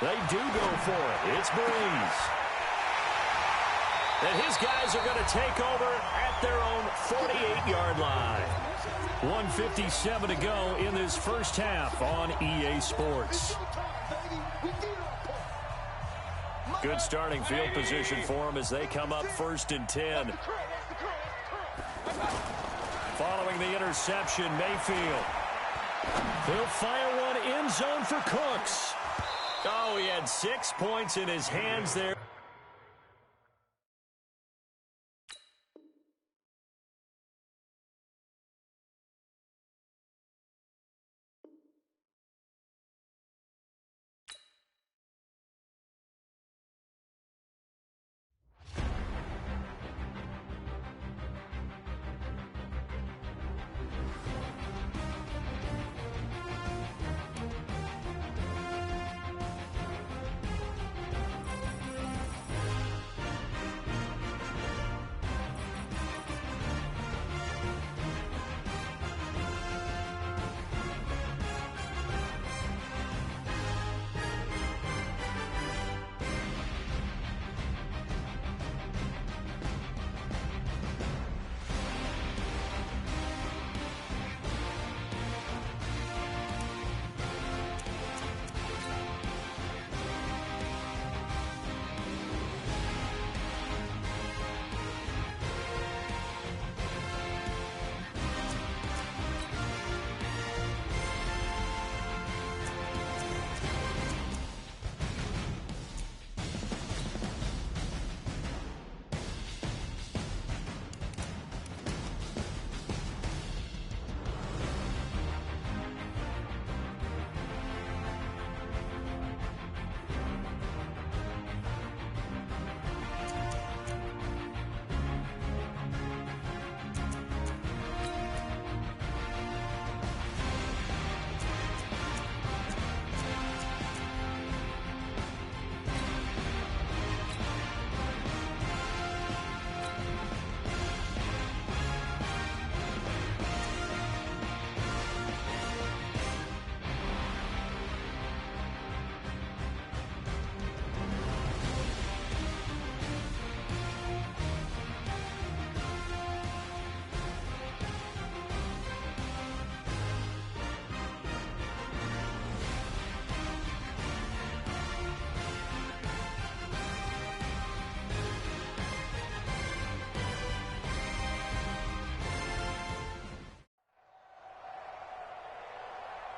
They do go for it. It's Breeze. And his guys are going to take over at their own 48-yard line. 1:57 to go in this first half on EA Sports. Good starting field position for them as they come up 1st and 10. Following the interception, Mayfield. He'll fire one end zone for Cooks. Oh, he had 6 points in his hands there.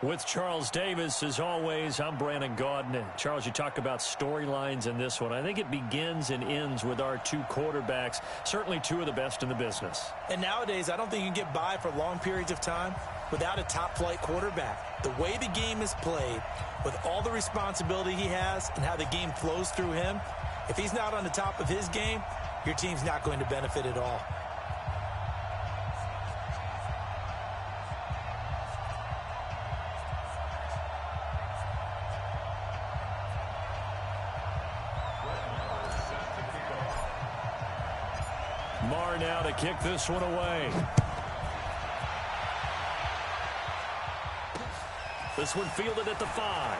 With Charles Davis, as always, I'm Brandon Gaudin. Charles, you talk about storylines in this one. I think it begins and ends with our two quarterbacks, certainly two of the best in the business. And nowadays, I don't think you can get by for long periods of time without a top-flight quarterback. The way the game is played, with all the responsibility he has and how the game flows through him, if he's not on the top of his game, your team's not going to benefit at all. Marr now to kick this one away. This one fielded at the 5.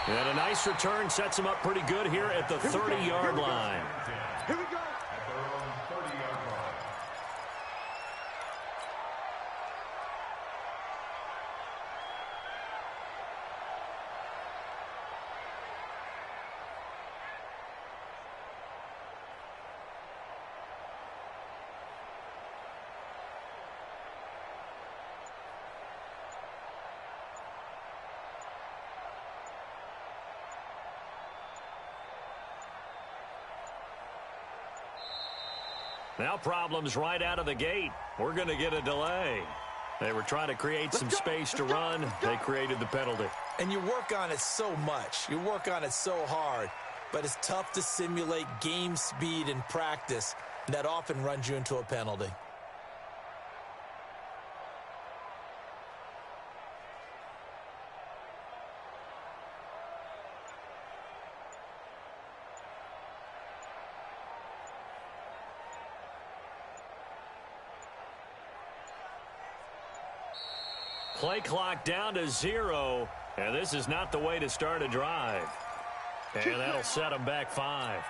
And a nice return sets him up pretty good here at the 30-yard line. Here we go. At their own 30-yard line. Now problems right out of the gate. We're going to get a delay. They were trying to create some space to run. They created the penalty. And you work on it so much. You work on it so hard. But it's tough to simulate game speed in practice. That often runs you into a penalty. Play clock down to 0, and this is not the way to start a drive. And that'll set them back 5.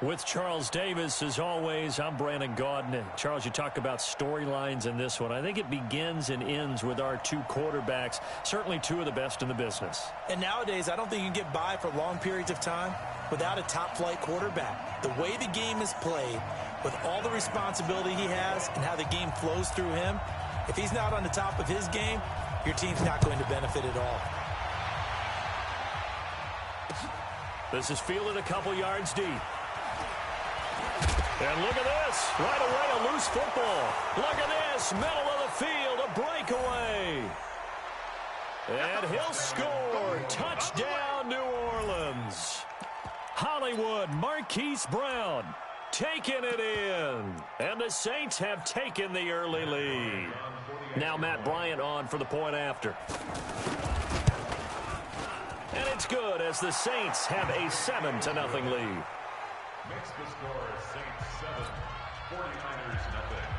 With Charles Davis, as always, I'm Brandon Gaudin. Charles, you talk about storylines in this one. I think it begins and ends with our two quarterbacks, certainly two of the best in the business. And nowadays, I don't think you can get by for long periods of time without a top-flight quarterback. The way the game is played, with all the responsibility he has and how the game flows through him, if he's not on the top of his game, your team's not going to benefit at all. This is fielded a couple yards deep. And look at this. Right away, a loose football. Look at this. Middle of the field, a breakaway. And he'll score. Touchdown, New Orleans. Hollywood, Marquise Brown taking it in. And the Saints have taken the early lead. Now Matt Bryant on for the point after. And it's good as the Saints have a 7-0 lead. Makes the score Saints 7, 49ers nothing.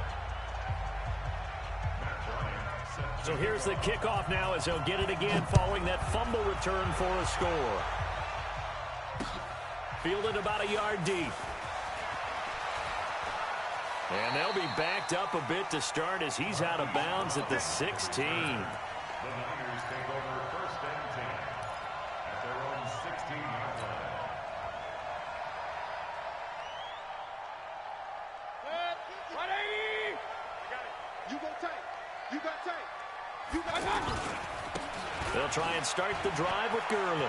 Matt Bryant set. So here's the kickoff now as he'll get it again following that fumble return for a score. Fielded about a yard deep. And they'll be backed up a bit to start as he's out of bounds at the 16. The Niners take over first and 10 at their own 16-yard line. You go tight. You got tight. You got tight. They'll try and start the drive with Gurley.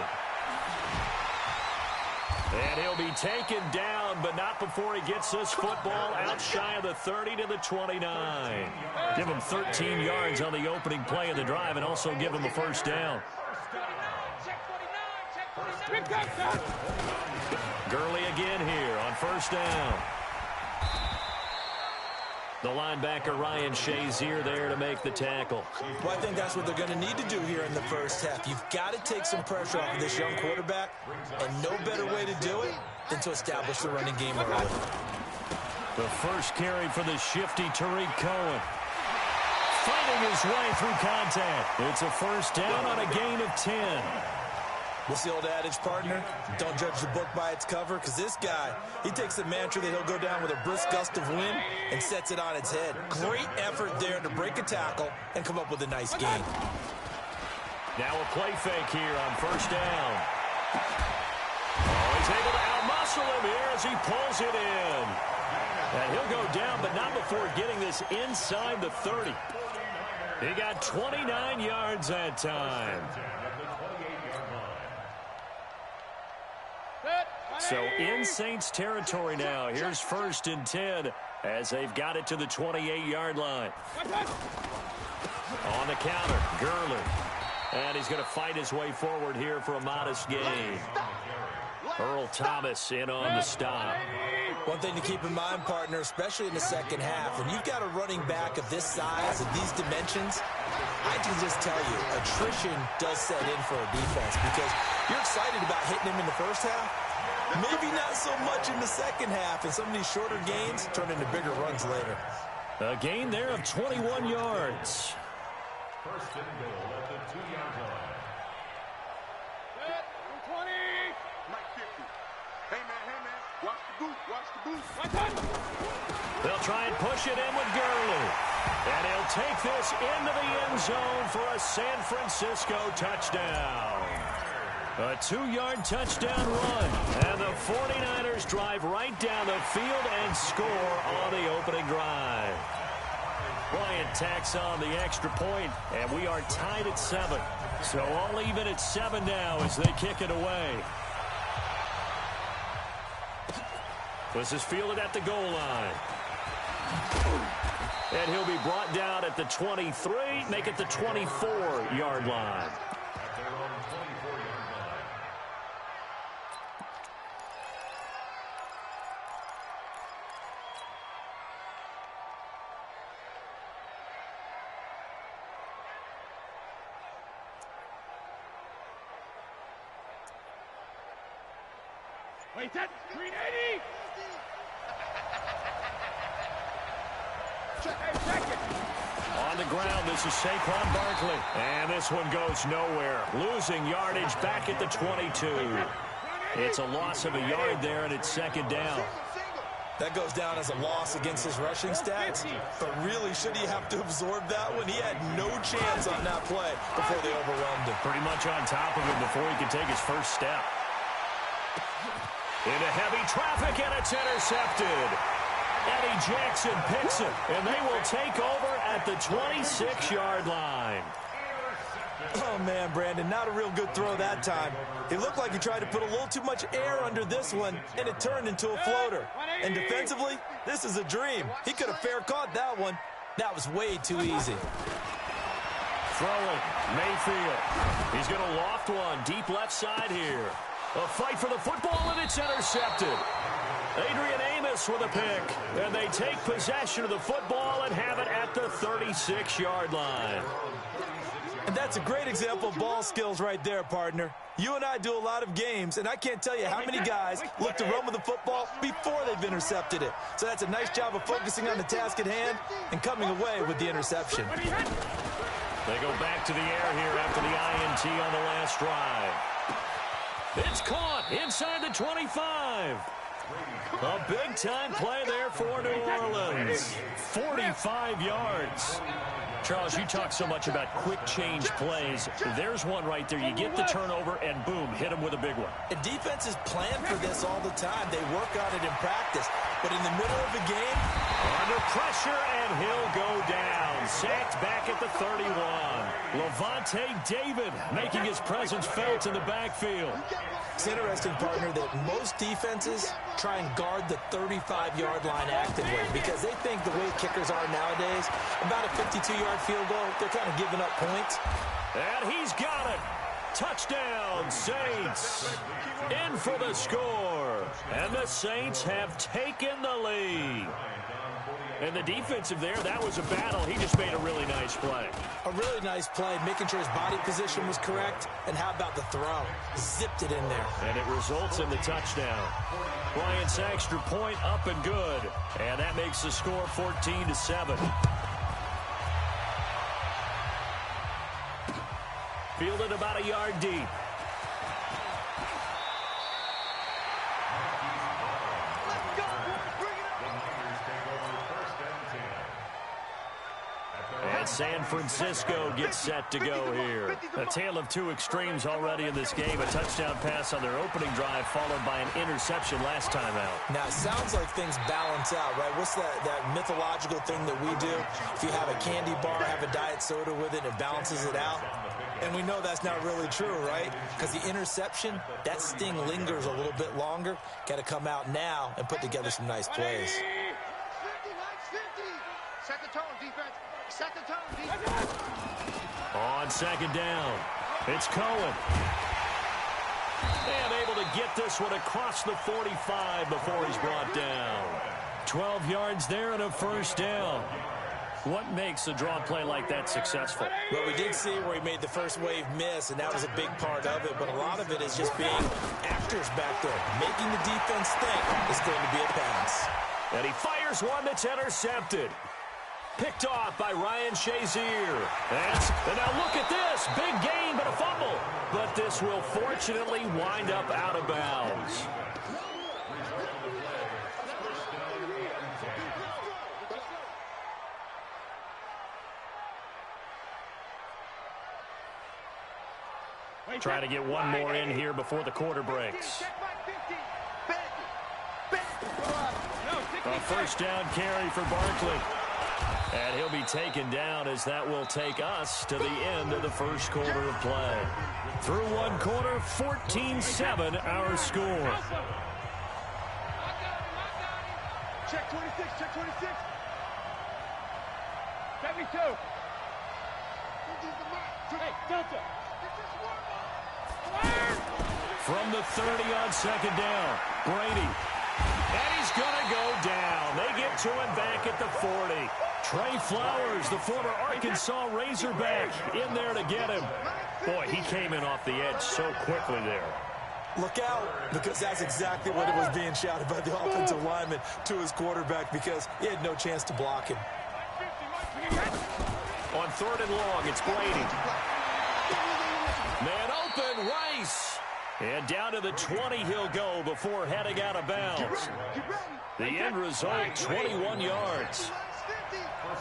And he'll be taken down, but not before he gets this football out shy of the 30 to the 29. Give him 13 yards on the opening play of the drive and also give him a first down. Gurley again here on first down. The linebacker Ryan Shazier there to make the tackle. Well, I think that's what they're going to need to do here in the first half. You've got to take some pressure off of this young quarterback, and no better way to do it than to establish the running game early. The first carry for the shifty Tariq Cohen. Fighting his way through contact. It's a first down on a gain of 10. What's the old adage, partner? Don't judge the book by its cover, because this guy, he takes the mantra that he'll go down with a brisk gust of wind and sets it on its head. Great effort there to break a tackle and come up with a nice gain. Now a play fake here on first down. Oh, he's able to outmuscle him here as he pulls it in. And he'll go down, but not before getting this inside the 30. He got 29 yards that time. So in Saints territory now. Here's first and 10 as they've got it to the 28-yard line. On the counter, Gurley. And he's going to fight his way forward here for a modest gain. Earl Thomas in on the stop. One thing to keep in mind, partner, especially in the second half, when you've got a running back of this size and these dimensions, I can just tell you, attrition does set in for a defense because you're excited about hitting him in the first half. Maybe not so much in the second half, and some of these shorter gains turn into bigger runs later. A gain there of 21 yards. First and goal at the 2-yard line. 20. Mike 50. Hey, man. Watch the boot. Watch the boot. They'll try and push it in with Gurley. And he'll take this into the end zone for a San Francisco touchdown. A 2-yard touchdown run. And the 49ers drive right down the field and score on the opening drive. Bryant tacks on the extra point, and we are tied at 7. So all even at 7 now as they kick it away. This is fielded at the goal line. And he'll be brought down at the 23, make it the 24-yard line. At their own 24-yard line. Wait, that 380. Check it. On the ground, this is Saquon Barkley. And this one goes nowhere. Losing yardage back at the 22. It's a loss of a yard there, and it's second down. That goes down as a loss against his rushing stats, but really, should he have to absorb that one? He had no chance on that play before they overwhelmed him. Pretty much on top of him before he could take his first step. Into heavy traffic, and it's intercepted. Eddie Jackson picks it, and they will take over at the 26-yard line. Oh, man, Brandon, not a real good throw that time. It looked like he tried to put a little too much air under this one, and it turned into a floater. And defensively, this is a dream. He could have fair caught that one. That was way too easy. Throwing, Mayfield. He's going to loft one deep left side here. A fight for the football, and it's intercepted. Adrian Amos with a pick, and they take possession of the football and have it at the 36-yard line. And that's a great example of ball skills right there, partner. You and I do a lot of games, and I can't tell you how many guys look to run with the football before they've intercepted it. So that's a nice job of focusing on the task at hand and coming away with the interception. They go back to the air here after the INT on the last drive. It's caught inside the 25. A big-time play there for New Orleans. 45 yards. Charles, you talk so much about quick change plays. There's one right there. You get the turnover, and boom, hit him with a big one. And defenses plan for this all the time. They work on it in practice. But in the middle of the game, under pressure, and he'll go down. Sacked back at the 31. Levante David making his presence felt in the backfield. It's interesting, partner, that most defenses try and guard the 35-yard line actively because they think the way kickers are nowadays, about a 52-yard field goal, they're kind of giving up points. And he's got it. Touchdown, Saints. In for the score. And the Saints have taken the lead. And the defensive there, that was a battle. He just made a really nice play. A really nice play, making sure his body position was correct. And how about the throw? Zipped it in there. And it results in the touchdown. Ryan Saxter point up and good. And that makes the score 14-7. Fielded about a yard deep. And San Francisco gets set to go here. A tale of two extremes already in this game. A touchdown pass on their opening drive followed by an interception last time out. Now, it sounds like things balance out, right? What's that mythological thing that we do? If you have a candy bar, have a diet soda with it, it balances it out. And we know that's not really true, right? Because the interception, that sting lingers a little bit longer. Got to come out now and put together some nice plays. 50, set the tone, defense. Set the tone, defense. On second down, it's Cohen. And able to get this one across the 45 before he's brought down. 12 yards there and a first down. What makes a draw play like that successful? Well, we did see where he made the first wave miss, and that was a big part of it. But a lot of it is just being actors back there, making the defense think it's going to be a pass. And he fires one that's intercepted. Picked off by Ryan Shazier. And now look at this. Big gain, but a fumble. But this will fortunately wind up out of bounds. Trying to get one more in here before the quarter breaks. A first down carry for Barkley. And he'll be taken down as that will take us to the end of the first quarter of play. Through one quarter, 14-7 our score. Check 26, check 26. 72. Hey, Delta. From the 30 on second down, Brady. And he's going to go down. They get to him back at the 40. Trey Flowers, the former Arkansas Razorback, in there to get him. Boy, he came in off the edge so quickly there. Look out, because that's exactly what it was being shouted by the offensive lineman to his quarterback because he had no chance to block him. On third and long, it's Brady. Man open, Rice. And down to the 20 he'll go before heading out of bounds. The end result, 21 yards.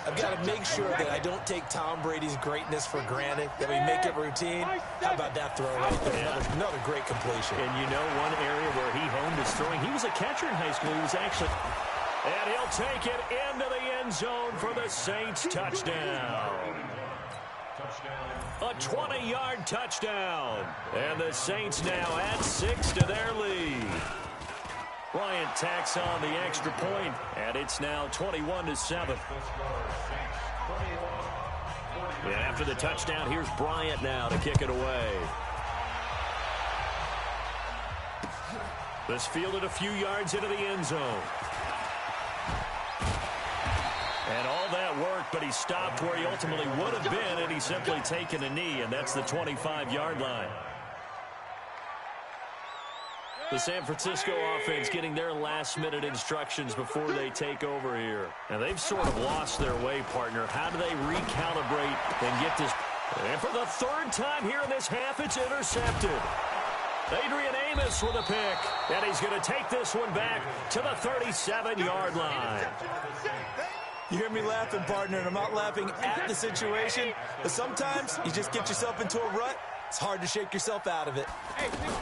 I've got to make sure that I don't take Tom Brady's greatness for granted, that we make it routine. How about that throw right there? Yeah. Another great completion. And you know one area where he honed his throwing, he was a catcher in high school. He was actually... And he'll take it into the end zone for the Saints touchdown. A 20-yard touchdown. And the Saints now add 6 to their lead. Bryant tacks on the extra point, and it's now 21-7. And after the touchdown, here's Bryant now to kick it away. This fielded a few yards into the end zone. And all that worked, but he stopped where he ultimately would have been, and he's simply taken a knee, and that's the 25-yard line. The San Francisco offense getting their last-minute instructions before they take over here. And they've sort of lost their way, partner. How do they recalibrate and get this? And for the third time here in this half, it's intercepted. Adrian Amos with a pick. And he's going to take this one back to the 37-yard line. You hear me laughing, partner, and I'm not laughing at the situation. But sometimes you just get yourself into a rut. It's hard to shake yourself out of it. Hey, 66.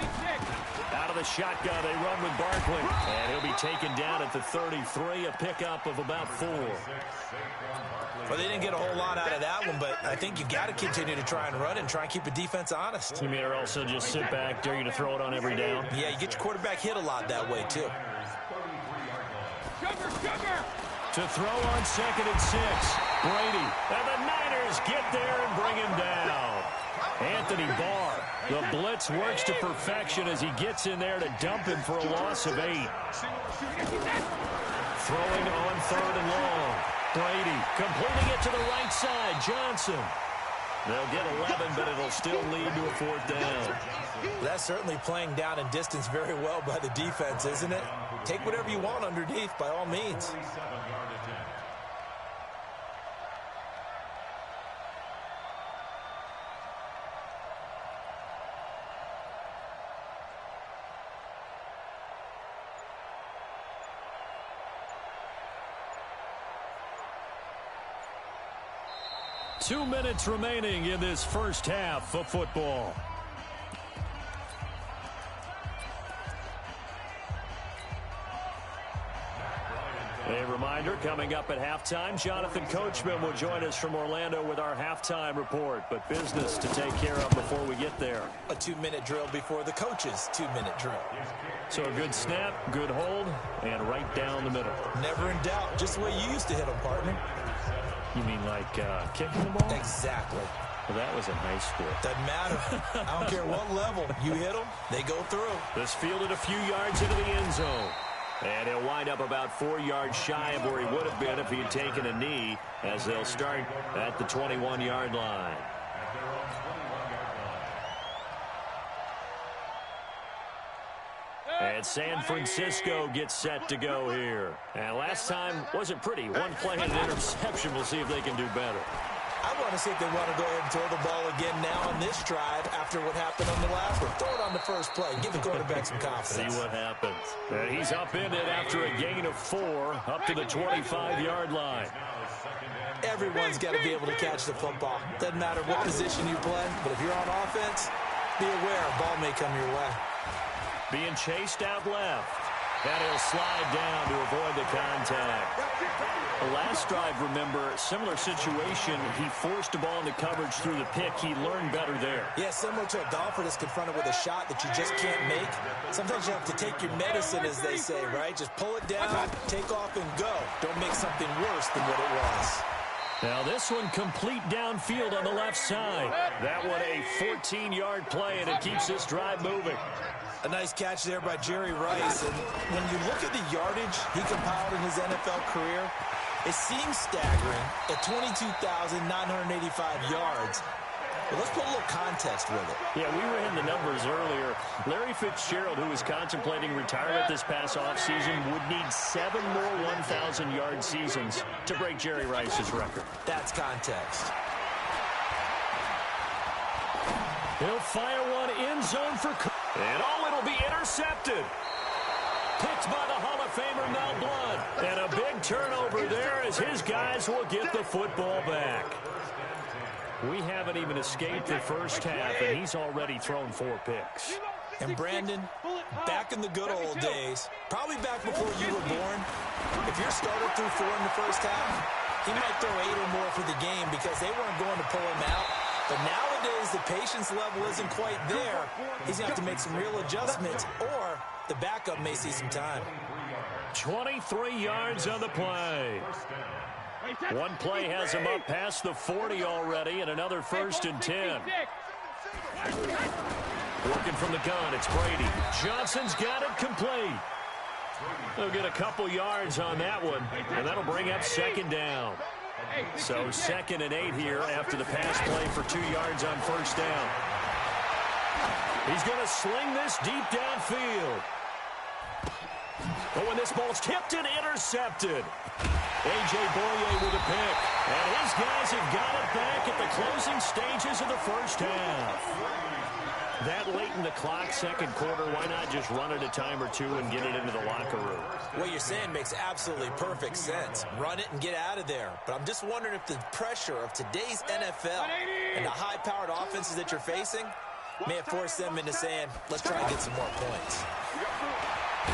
Out of the shotgun, they run with Barkley. And he'll be taken down at the 33, a pickup of about 4. Well, they didn't get a whole lot out of that one, but I think you got to continue to try and run and try and keep the defense honest. You mean or also just sit back, dare you to throw it on every down? Yeah, you get your quarterback hit a lot that way, too. Sugar. To throw on 2nd and 6. Brady. And the Niners get there and bring him down. Anthony Barr. The blitz works to perfection as he gets in there to dump him for a loss of 8. Throwing on 3rd and long. Brady completing it to the right side. Johnson. They'll get 11, but it'll still lead to a 4th down. That's certainly playing down and distance very well by the defense, isn't it? Take whatever you want underneath, by all means. Two minutes remaining in this first half of football. A reminder, coming up at halftime, Jonathan Coachman will join us from Orlando with our halftime report. But business to take care of before we get there. A 2-minute drill before the coach's 2-minute drill. So a good snap, good hold, and right down the middle. Never in doubt. Just the way you used to hit them, partner. You mean like kicking the ball? Exactly. Well, that was in high school. Doesn't matter. I don't care what level. You hit them, they go through. This fielded a few yards into the end zone. And he'll wind up about 4 yards shy of where he would have been if he had taken a knee, as they'll start at the 21-yard line. And San Francisco gets set to go here. And last time wasn't pretty. One play and an interception. We'll see if they can do better. I want to see if they want to go ahead and throw the ball again now on this drive after what happened on the last one. Throw it on the first play. Give the quarterback some confidence. See what happens. And he's up in it after a gain of 4 up to the 25-yard line. Everyone's got to be able to catch the football. Doesn't matter what position you play, but if you're on offense, be aware a ball may come your way. Being chased out left. And he'll slide down to avoid the contact. The last drive, remember, similar situation. He forced the ball into coverage through the pick. He learned better there. Yeah, similar to a golfer that's confronted with a shot that you just can't make. Sometimes you have to take your medicine, as they say, right? Just pull it down, take off, and go. Don't make something worse than what it was. Now this one complete downfield on the left side. That one a 14-yard play, and it keeps this drive moving. A nice catch there by Jerry Rice. And when you look at the yardage he compiled in his NFL career, it seems staggering at 22,985 yards. But let's put a little context with it. Yeah, we ran the numbers earlier. Larry Fitzgerald, who was contemplating retirement this past offseason, would need 7 more 1,000-yard seasons to break Jerry Rice's record. That's context. He'll fire one end zone for... And, oh, it'll be intercepted. Picked by the Hall of Famer Mel Blount. And a big turnover there as his guys will get the football back. We haven't even escaped the first half, and he's already thrown 4 picks. And Brandon, back in the good old days, probably back before you were born, if your starter threw 4 in the first half, he might throw 8 or more for the game because they weren't going to pull him out. But nowadays, the patience level isn't quite there. He's going to have to make some real adjustments, or the backup may see some time. 23 yards on the play. One play has him up past the 40 already, and another 1st and 10. Working from the gun, it's Brady. Johnson's got it complete. They'll get a couple yards on that one, and that'll bring up 2nd down. So 2nd and 8 here after the pass play for 2 yards on 1st down. He's going to sling this deep downfield. Oh, and this ball's tipped and intercepted. A.J. Boye with a pick. And his guys have got it back at the closing stages of the first half. That late in the clock, 2nd quarter, why not just run it a time or 2 and get it into the locker room? What you're saying makes absolutely perfect sense. Run it and get out of there. But I'm just wondering if the pressure of today's NFL and the high-powered offenses that you're facing may have forced them into saying, let's try and get some more points.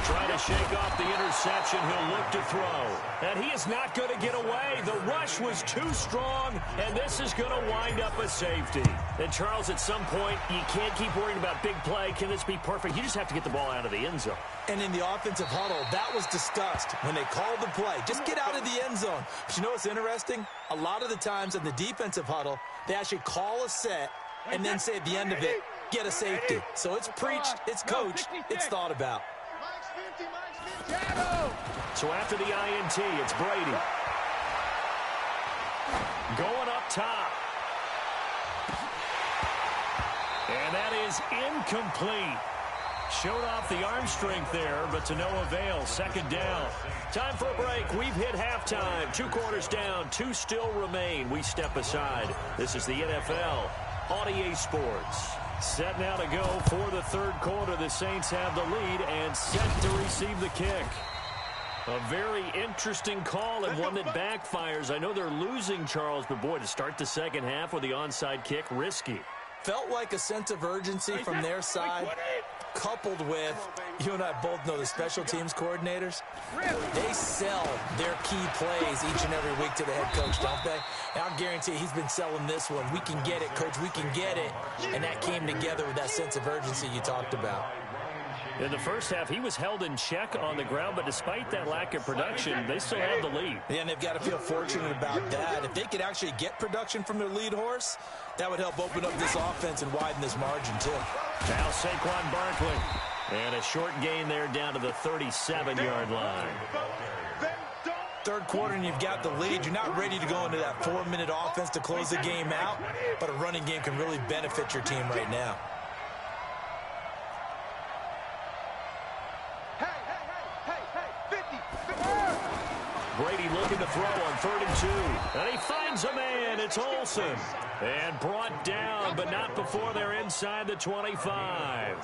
Trying to shake off the interception, he'll look to throw. And he is not going to get away. The rush was too strong, and this is going to wind up a safety. And, Charles, at some point, you can't keep worrying about big play. Can this be perfect? You just have to get the ball out of the end zone. And in the offensive huddle, that was discussed when they called the play. Just get out of the end zone. But you know what's interesting? A lot of the times in the defensive huddle, they actually call a set and then say at the end of it, get a safety. So it's preached, it's coached, it's thought about. So after the INT, it's Brady. Going up top. And that is incomplete. Showed off the arm strength there, but to no avail. 2nd down. Time for a break. We've hit halftime. 2 quarters down. 2 still remain. We step aside. This is the NFL on EA Sports. Set now to go for the 3rd quarter. The Saints have the lead and set to receive the kick. A very interesting call and one that backfires. I know they're losing, Charles, but boy, to start the 2nd half with the onside kick, risky. Felt like a sense of urgency from their side, coupled with, you and I both know the special teams coordinators, they sell their key plays each and every week to the head coach, don't they? And I'll guarantee he's been selling this one. We can get it, coach, we can get it. And that came together with that sense of urgency you talked about. In the first half, he was held in check on the ground, but despite that lack of production, they still have the lead. Yeah, and they've got to feel fortunate about that. If they could actually get production from their lead horse, that would help open up this offense and widen this margin, too. Now Saquon Barkley. And a short gain there down to the 37-yard line. 3rd quarter and you've got the lead. You're not ready to go into that 4-minute offense to close the game out, but a running game can really benefit your team right now. Brady looking to throw on 3rd and 2. And he finds a man. It's Olsen. And brought down, but not before they're inside the 25.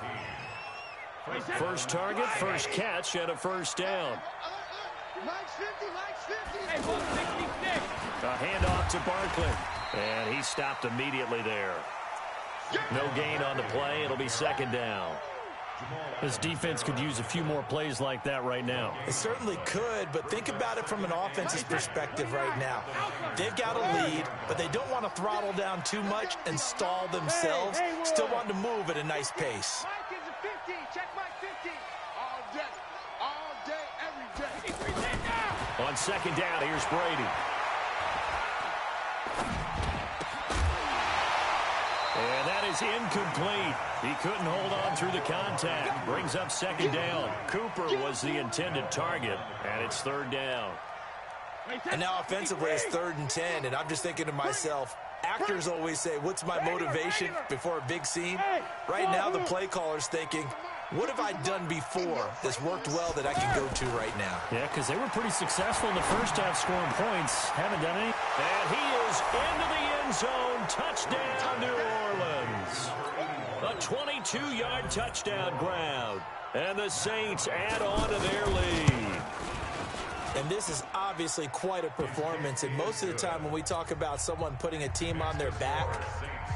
First target, first catch, and a 1st down. A handoff to Barkley. And he stopped immediately there. No gain on the play. It'll be 2nd down. This defense could use a few more plays like that right now. It certainly could, but think about it from an offense's perspective right now. They've got a lead, but they don't want to throttle down too much and stall themselves. Still want to move at a nice pace. On 2nd down, here's Brady. And that is incomplete. He couldn't hold on through the contact. Brings up 2nd down. Cooper was the intended target, and it's 3rd down. And now offensively it's 3rd and 10, and I'm just thinking to myself, actors always say, what's my motivation before a big scene? Right now the play caller's thinking, what have I done before that's worked well that I can go to right now? Yeah, because they were pretty successful in the first half scoring points. Haven't done any. And he is into the end zone. Touchdown, New Orleans. A 22-yard touchdown grab. And the Saints add on to their lead. And this is obviously quite a performance. And most of the time when we talk about someone putting a team on their back,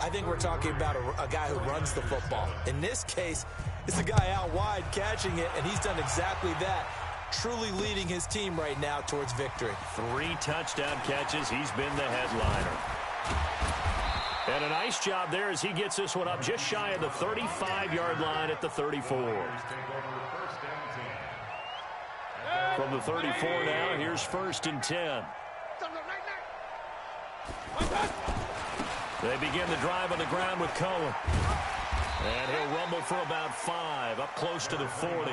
I think we're talking about a guy who runs the football. In this case, it's a guy out wide catching it, and he's done exactly that, truly leading his team right now towards victory. 3 touchdown catches. He's been the headliner. And a nice job there as he gets this one up just shy of the 35-yard line at the 34. From the 34 now, here's 1st and 10. They begin the drive on the ground with Cohen. And he'll rumble for about 5, up close to the 40.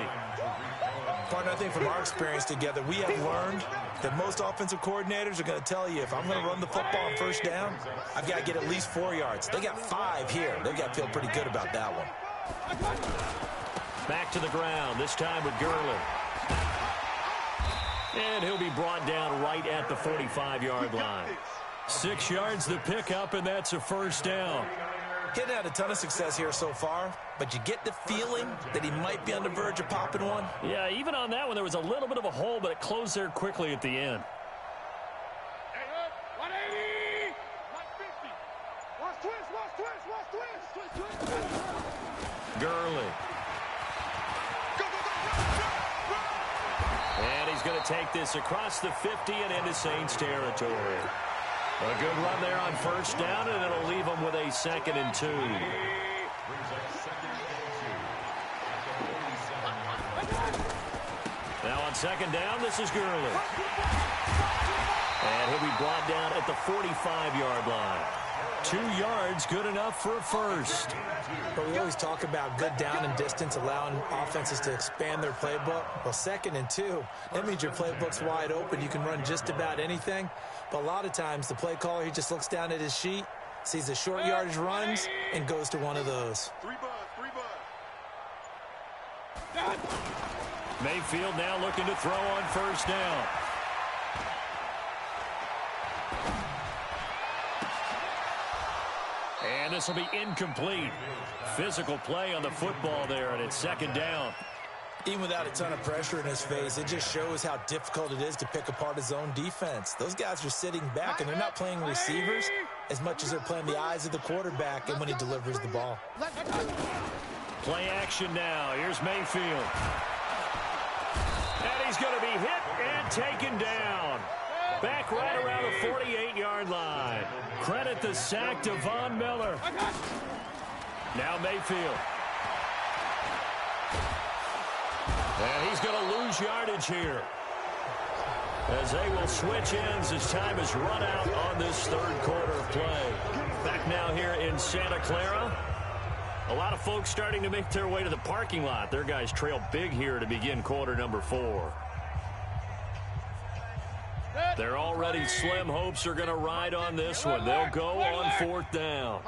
Partner, I think from our experience together, we have learned that most offensive coordinators are going to tell you, if I'm going to run the football on 1st down, I've got to get at least 4 yards. They got 5 here. They've got to feel pretty good about that one. Back to the ground, this time with Gurley. And he'll be brought down right at the 45-yard line. 6 yards the pickup, and that's a 1st down. He hadn't had a ton of success here so far, but you get the feeling that he might be on the verge of popping one. Yeah, even on that one, there was a little bit of a hole, but it closed there quickly at the end. 180! 150! Watch twist! Gurley. And he's going to take this across the 50 and into Saints territory. A good run there on 1st down, and it'll leave him with a 2nd and 2. Now on 2nd down, this is Gurley. And he'll be brought down at the 45-yard line. 2 yards, good enough for a 1st. But we always talk about good down and distance, allowing offenses to expand their playbook. Well, 2nd and 2, that means your playbook's wide open. You can run just about anything. But a lot of times, the play caller, he just looks down at his sheet, sees the short yardage runs, and goes to one of those. 3 bud. Mayfield now looking to throw on 1st down. And this will be incomplete. Physical play on the football there, and it's 2nd down. Even without a ton of pressure in his face, it just shows how difficult it is to pick apart his own defense. Those guys are sitting back, and they're not playing receivers as much as they're playing the eyes of the quarterback and when he delivers the ball. Play action now. Here's Mayfield. And he's going to be hit and taken down. Back right around the 48-yard line. Credit the sack to Von Miller. Now Mayfield. And he's going to lose yardage here, as they will switch ends as time is run out on this 3rd quarter of play. Back now here in Santa Clara. A lot of folks starting to make their way to the parking lot. Their guys trail big here to begin quarter number 4. Their already slim hopes are going to ride on this one. They'll go on 4th down.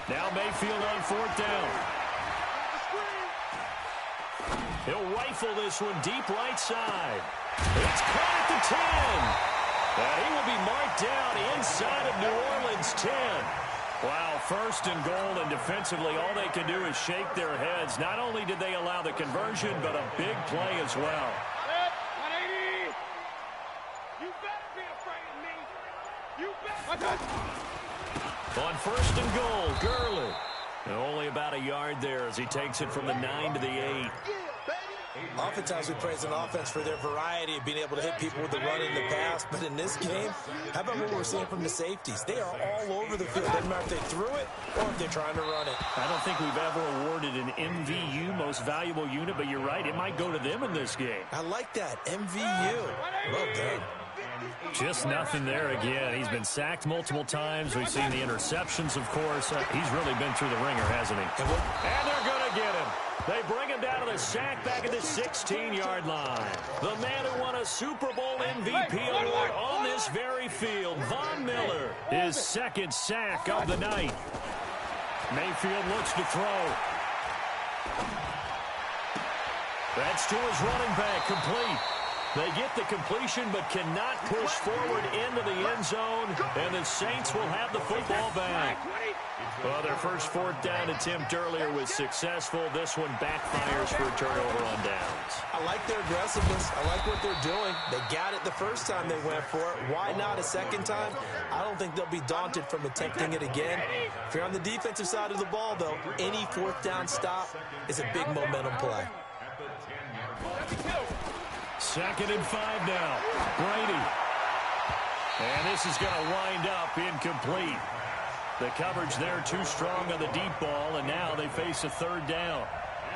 Now Mayfield on 4th down. He'll rifle this one deep right side. It's caught at the 10. And he will be marked down inside of New Orleans 10. Wow, 1st and goal, and defensively all they can do is shake their heads. Not only did they allow the conversion, but a big play as well. 180! You better be afraid of me. You better. On 1st and goal, Gurley. And only about a yard there as he takes it from the 9 to the 8. Oftentimes we praise an offense for their variety of being able to hit people with the run in the pass. But in this game, how about what we're seeing from the safeties? They are all over the field. Doesn't matter if they threw it or if they're trying to run it. I don't think we've ever awarded an MVU, most valuable unit, but you're right, it might go to them in this game. I like that. MVU. Well done. Just nothing there again. He's been sacked multiple times. We've seen the interceptions, of course. He's really been through the ringer, hasn't he? And they're going to get him. They bring him down to the sack back at the 16-yard line. The man who won a Super Bowl MVP award on this very field, Von Miller, his 2nd sack of the night. Mayfield looks to throw. That's to his running back, complete. They get the completion but cannot push forward into the end zone, and the Saints will have the football back. Well, their first fourth down attempt earlier was successful. This one backfires for a turnover on downs. I like their aggressiveness. I like what they're doing. They got it the first time they went for it. Why not a second time? I don't think they'll be daunted from attempting it again. If you're on the defensive side of the ball, though, any fourth down stop is a big momentum play. 2nd and 5 now. Brady. And this is going to wind up incomplete. The coverage there too strong on the deep ball, and now they face a third down.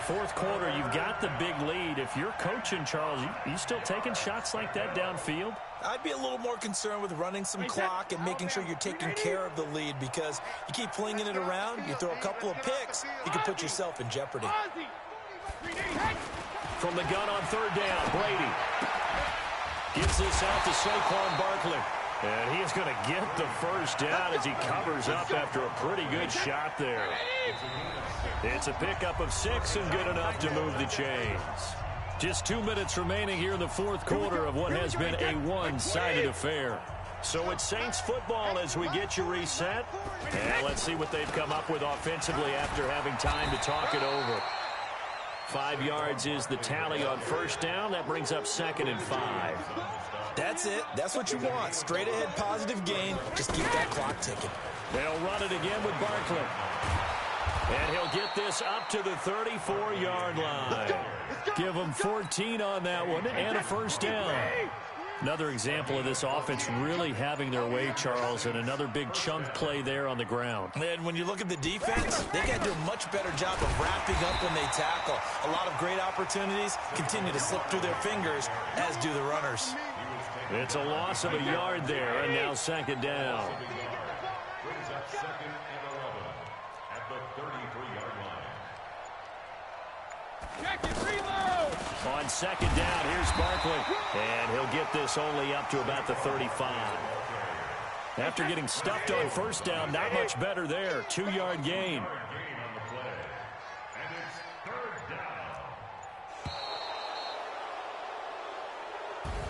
Fourth quarter, you've got the big lead. If you're coaching, Charles, you still taking shots like that downfield? I'd be a little more concerned with running some clock and making sure you're taking care of the lead, because you keep flinging it around, you throw a couple of picks, you can put yourself in jeopardy. From the gun on third down, Brady gives this out to Saquon Barkley. And he is going to get the first down as he covers up after a pretty good shot there. It's a pickup of 6 and good enough to move the chains. Just 2 minutes remaining here in the fourth quarter of what has been a one-sided affair. So it's Saints football as we get you reset. And let's see what they've come up with offensively after having time to talk it over. 5 yards is the tally on first down. That brings up 2nd and 5. That's it. That's what you want. Straight ahead, positive gain. Just keep that clock ticking. They'll run it again with Barkley. And he'll get this up to the 34-yard line. Give him 14 on that one and a first down. Another example of this offense really having their way, Charles, and another big chunk play there on the ground. And when you look at the defense, they got to do a much better job of wrapping up when they tackle. A lot of great opportunities continue to slip through their fingers, as do the runners. It's a loss of a yard there, and now 2nd down. Brings up 2nd and 11 at the 33-yard line. Check it, reload! On 2nd down, here's Barkley. And he'll get this only up to about the 35. After getting stuffed on first down, not much better there. 2-yard gain.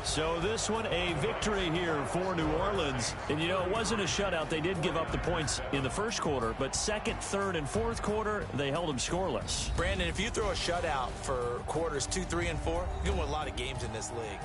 So this one a victory here for New Orleans. And, you know, it wasn't a shutout. They did give up the points in the first quarter, but second, third, and fourth quarter, they held them scoreless. Brandon, if you throw a shutout for quarters 2, 3, and 4, you're going to win a lot of games in this league.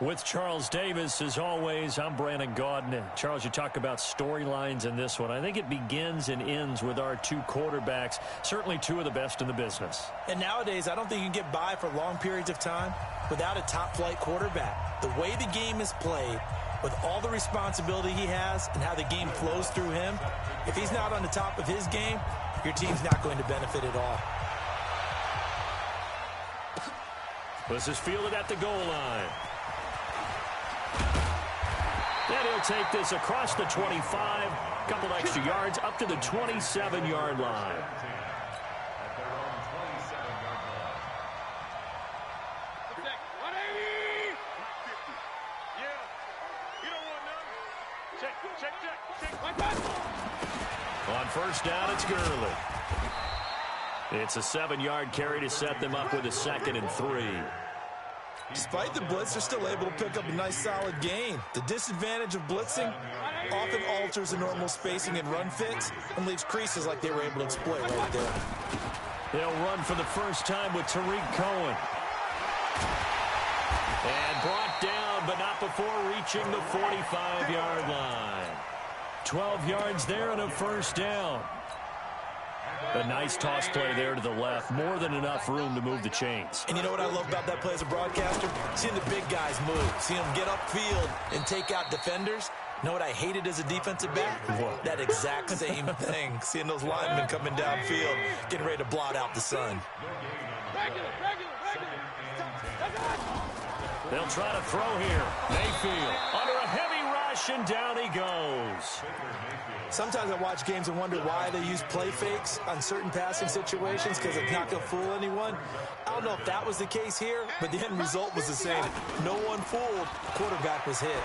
With Charles Davis, as always, I'm Brandon Gaudin. Charles, you talk about storylines in this one. I think it begins and ends with our two quarterbacks, certainly two of the best in the business. And nowadays, I don't think you can get by for long periods of time without a top-flight quarterback. The way the game is played, with all the responsibility he has and how the game flows through him, if he's not on the top of his game, your team's not going to benefit at all. This is fielded at the goal line. And he'll take this across the 25, a couple extra yards up to the 27-yard line. On first down, it's Gurley. It's a 7-yard carry to set them up with a 2nd and 3. Despite the blitz, they're still able to pick up a nice, solid gain. The disadvantage of blitzing often alters the normal spacing and run fits and leaves creases like they were able to exploit right there. They'll run for the first time with Tariq Cohen. And brought down, but not before reaching the 45-yard line. 12 yards there and a first down. A nice toss play there to the left. More than enough room to move the chains. And you know what I love about that play as a broadcaster? Seeing the big guys move. Seeing them get upfield and take out defenders. You know what I hated as a defensive back? What? That exact same thing. Seeing those linemen coming downfield, getting ready to blot out the sun. They'll try to throw here. Mayfield under a heavy rush, and down he goes. Sometimes I watch games and wonder why they use play fakes on certain passing situations because it's not going to fool anyone. I don't know if that was the case here, but the end result was the same. No one fooled. Quarterback was hit.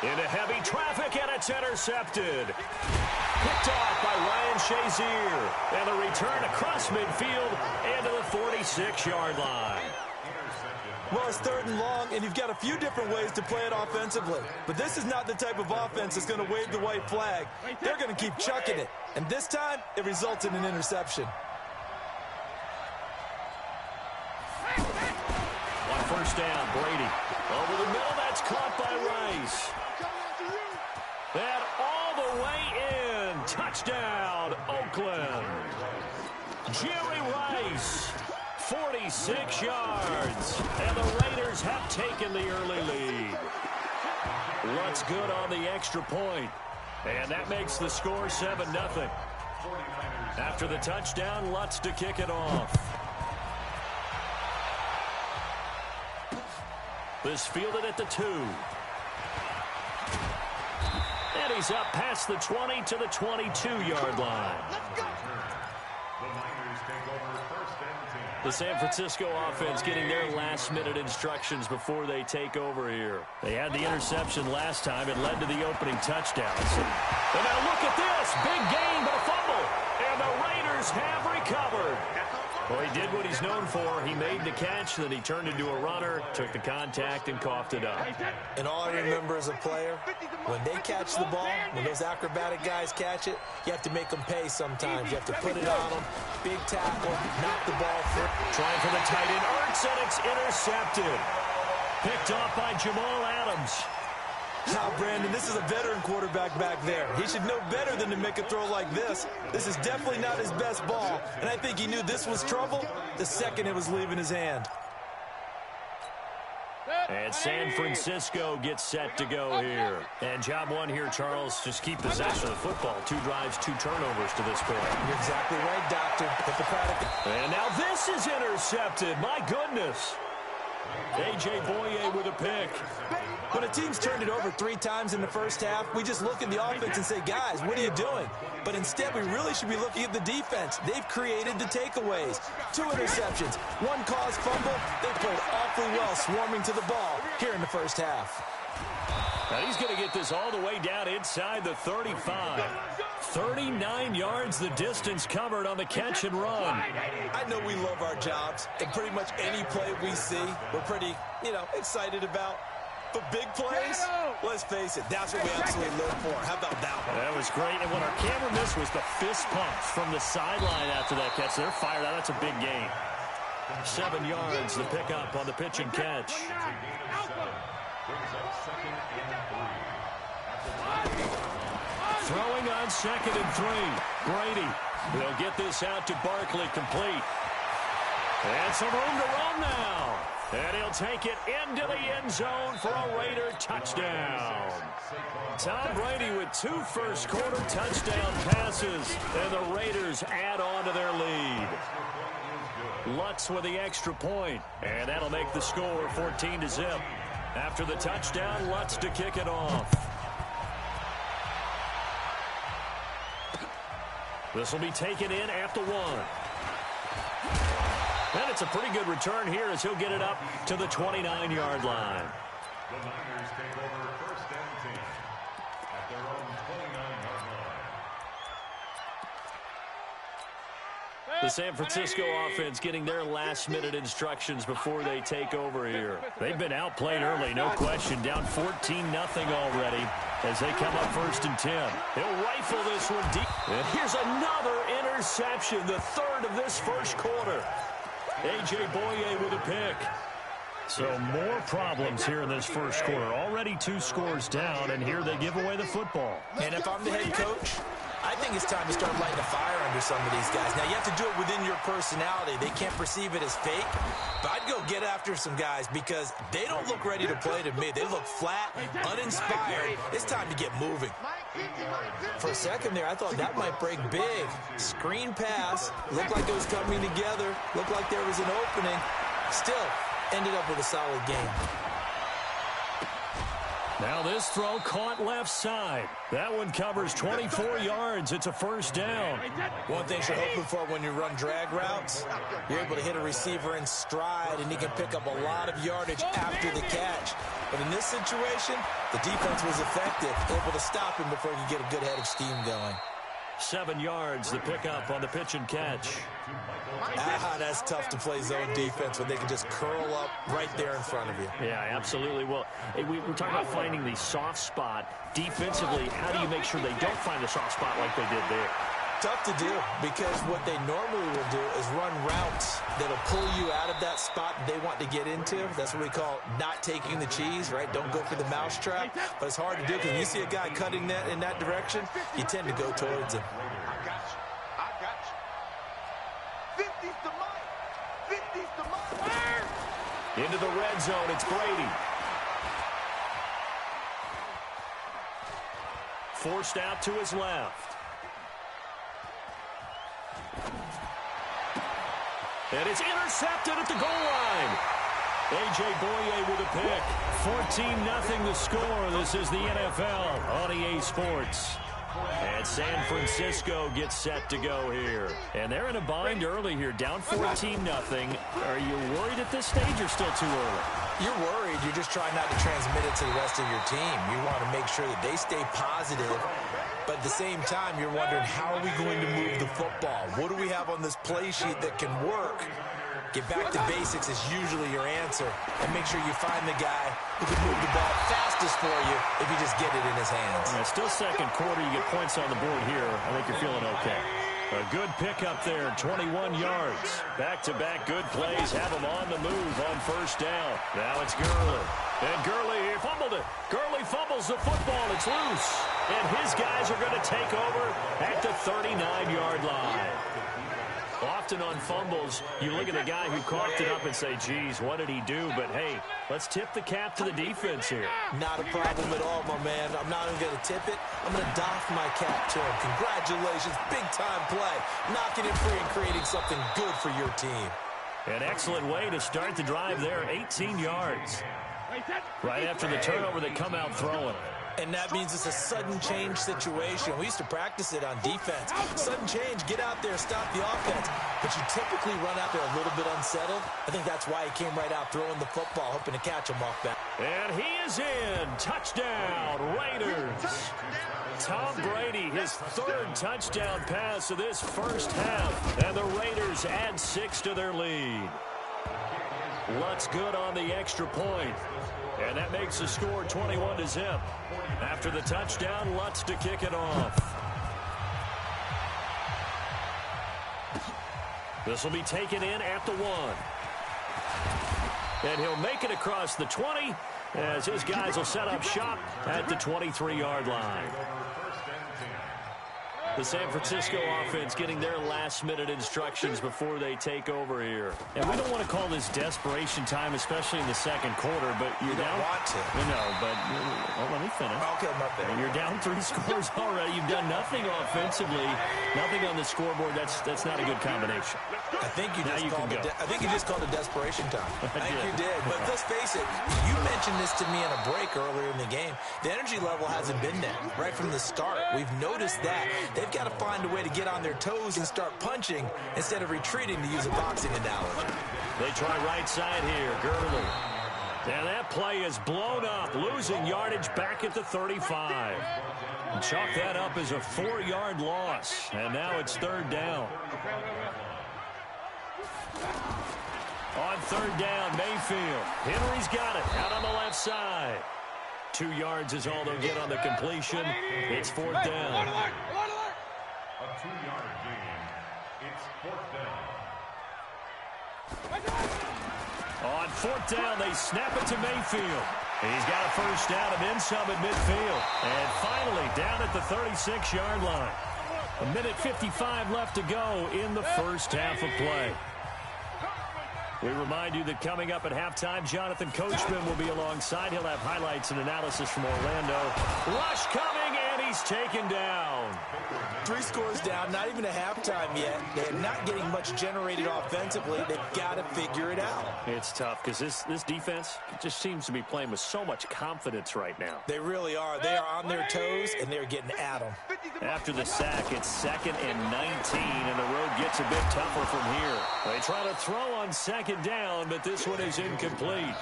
Into heavy traffic, and it's intercepted. Picked off by Ryan Shazier. And the return across midfield into the 46-yard line. Well, it's 3rd and long, and you've got a few different ways to play it offensively. But this is not the type of offense that's going to wave the white flag. They're going to keep chucking it. And this time, it results in an interception. On first down, Brady. Over the middle, that's caught by Rice. And all the way in. Touchdown, Oakland. Jerry Rice. 46 yards, and the Raiders have taken the early lead. Lutz good on the extra point, and that makes the score 7-0. After the touchdown, Lutz to kick it off. This fielded at the 2. And he's up past the 20 to the 22-yard line. The San Francisco offense getting their last-minute instructions before they take over here. They had the interception last time. It led to the opening touchdowns. And now look at this. Big gain, but a fumble. And the Raiders have recovered. Well, he did what he's known for. He made the catch, then he turned into a runner, took the contact, and coughed it up. And all I remember as a player, when they catch the ball, when those acrobatic guys catch it, you have to make them pay sometimes. You have to put it on them, big tackle, knock the ball free. Trying for the tight end, Ertz, and it's intercepted. Picked off by Jamal Adams. Now, Brandon, this is a veteran quarterback back there. He should know better than to make a throw like this. This is definitely not his best ball, and I think he knew this was trouble the second it was leaving his hand. And San Francisco gets set to go here. And job one here, Charles, just keep possession of the football. 2 drives, 2 turnovers to this point. You're exactly right, Doctor. Hippocratic. And now this is intercepted. My goodness. A.J. Boye with a pick. When a team's turned it over 3 times in the first half, we just look at the offense and say, guys, what are you doing? But instead, we really should be looking at the defense. They've created the takeaways. 2 interceptions, 1 caused fumble. They played awfully well swarming to the ball here in the first half. Now he's going to get this all the way down inside the 35. 39 yards the distance covered on the catch and run. I know we love our jobs, and pretty much any play we see, we're pretty, excited about. But big plays, let's face it, that's what we absolutely live for. How about that one? That was great, and what our camera missed was the fist pumps from the sideline after that catch. They're fired out. That's a big game. 7 yards, the pickup on the pitch and catch. Throwing on 2nd and 3. Brady will get this out to Barkley, complete. And some room to run now. And he'll take it into the end zone for a Raider touchdown. Tom Brady with 2 first-quarter touchdown passes, and the Raiders add on to their lead. Lutz with the extra point, and that'll make the score 14-0. After the touchdown, Lutz to kick it off. This will be taken in at the 1. And it's a pretty good return here as he'll get it up to the 29-yard line. The Niners take over 1st and 10 at their own 29-yard line. The San Francisco offense getting their last-minute instructions before they take over here. They've been outplayed early, no question, down 14-0 already as they come up 1st and 10. He'll rifle this one deep. And here's another interception, the 3rd of this first quarter. A.J. Boye with a pick. So more problems here in this first quarter. Already 2 scores down, and here they give away the football. And if I'm the head coach, I think it's time to start lighting a fire under some of these guys. Now, you have to do it within your personality. They can't perceive it as fake. But I'd go get after some guys because they don't look ready to play to me. They look flat, uninspired. It's time to get moving. For a second there, I thought that might break big. Screen pass. Looked like it was coming together. Looked like there was an opening. Still, ended up with a solid game. Now this throw caught left side. That one covers 24 yards. It's a 1st down. One thing you're hoping for when you run drag routes, you're able to hit a receiver in stride, and he can pick up a lot of yardage after the catch. But in this situation, the defense was effective, able to stop him before he could get a good head of steam going. 7 yards, the pickup on the pitch and catch. That's tough to play zone defense when they can just curl up right there in front of you. Yeah, absolutely. Well, we're talking about finding the soft spot. Defensively, how do you make sure they don't find the soft spot like they did there? Tough to do because what they normally will do is run routes that'll pull you out of that spot they want to get into. That's what we call not taking the cheese, right? Don't go for the mousetrap. But it's hard to do because when you see a guy cutting that in that direction, you tend to go towards him. I got you. 50's the money. 50's the money. Into the red zone, it's Brady. Forced out to his left. And it's intercepted at the goal line. A.J. Boye with a pick. 14-0 the score. This is the NFL on EA Sports. And San Francisco gets set to go here. And they're in a bind early here, down 14-0. Are you worried at this stage or still too early? You're worried. You're just trying not to transmit it to the rest of your team. You want to make sure that they stay positive. But at the same time, you're wondering, how are we going to move the football? What do we have on this play sheet that can work? Get back to basics is usually your answer. And make sure you find the guy who can move the ball fastest for you if you just get it in his hands. Yeah, still second quarter. You get points on the board here. I think you're feeling okay. A good pickup there, 21 yards. Back-to-back good plays have him on the move on 1st down. Now it's Gurley. And Gurley, he fumbled it. Gurley fumbles the football. It's loose. And his guys are going to take over at the 39-yard line. Often on fumbles, you look at the guy who coughed it up and say, geez, what did he do? But, hey, let's tip the cap to the defense here. Not a problem at all, my man. I'm not even going to tip it. I'm going to doff my cap to him. Congratulations. Big-time play. Knocking it free and creating something good for your team. An excellent way to start the drive there, 18 yards. Right after the turnover, they come out throwing. And that means it's a sudden change situation. We used to practice it on defense. Sudden change, get out there, stop the offense. But you typically run out there a little bit unsettled. I think that's why he came right out throwing the football, hoping to catch him off that. And he is in. Touchdown, Raiders. Tom Brady, his 3rd touchdown pass of this first half. And the Raiders add 6 to their lead. Lutz good on the extra point. And that makes the score 21-0. After the touchdown, Lutz to kick it off. This will be taken in at the 1. And he'll make it across the 20 as his guys will set up shop at the 23-yard line. The San Francisco offense getting their last-minute instructions before they take over here. And we don't want to call this desperation time, especially in the second quarter, but you're down. You don't want to. No, but let me finish. Okay, my bad. You're down 3 scores already. You've done nothing offensively, nothing on the scoreboard. That's not a good combination. I think you just called it desperation time. I think you did. But let's face it, you mentioned this to me in a break earlier in the game. The energy level hasn't been there right from the start. We've noticed that. They've got to find a way to get on their toes and start punching instead of retreating, to use a boxing analogy. They try right side here. Gurley. And that play is blown up, losing yardage back at the 35. And chalk that up as a 4-yard loss. And now it's 3rd down. On 3rd down, Mayfield. Henry's got it out on the left side. 2 yards is all they'll get on the completion. It's 4th down. A 2-yard gain. It's 4th down. On 4th down, they snap it to Mayfield. He's got a first down and then some at midfield. And finally, down at the 36-yard line. 1:55 left to go in the first half of play. We remind you that coming up at halftime, Jonathan Coachman will be alongside. He'll have highlights and analysis from Orlando. Rush coming, and he's taken down. 3 scores down, not even a halftime yet. They're not getting much generated offensively. They've got to figure it out. It's tough because this defense just seems to be playing with so much confidence right now. They really are. They are on their toes, and they're getting at them. After the sack, it's 2nd and 19, and the road gets a bit tougher from here. They try to throw on 2nd down, but this one is incomplete.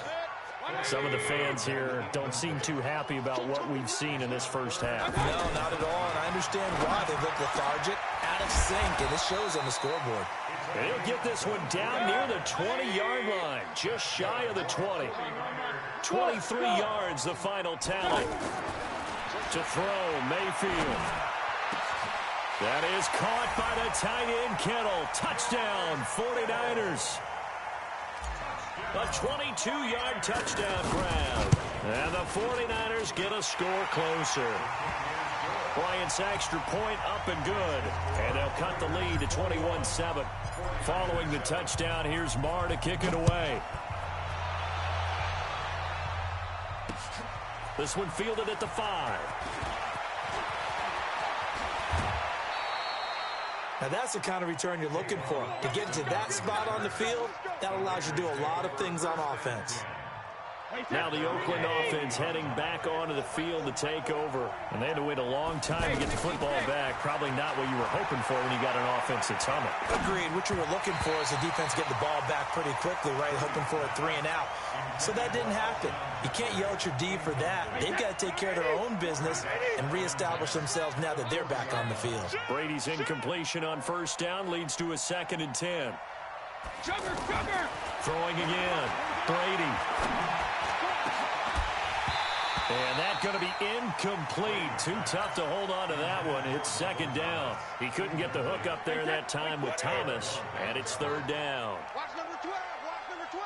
Some of the fans here don't seem too happy about what we've seen in this first half. No, not at all, and I understand why. They look lethargic, out of sync, and it shows on the scoreboard. They'll get this one down near the 20-yard line, just shy of the 20. 23 yards, the final tally. To throw, Mayfield. That is caught by the tight end, Kittle. Touchdown, 49ers. A 22-yard touchdown grab. And the 49ers get a score closer. Bryant's extra point up and good. And they'll cut the lead to 21-7. Following the touchdown, here's Marr to kick it away. This one fielded at the 5. Now that's the kind of return you're looking for. To get to that spot on the field, that allows you to do a lot of things on offense. Now the Oakland offense heading back onto the field to take over. And they had to wait a long time to get the football back. Probably not what you were hoping for when you got an offense that's humming. Agreed. What you were looking for is the defense get the ball back pretty quickly, right? Hoping for a 3 and out. So that didn't happen. You can't yell at your D for that. They've got to take care of their own business and reestablish themselves now that they're back on the field. Brady's incompletion on first down leads to a 2nd and 10. Throwing again. Brady. And that's going to be incomplete. Too tough to hold on to that one. It's 2nd down. He couldn't get the hook up there that time with Thomas. And it's 3rd down. Watch number 12. Watch number 12.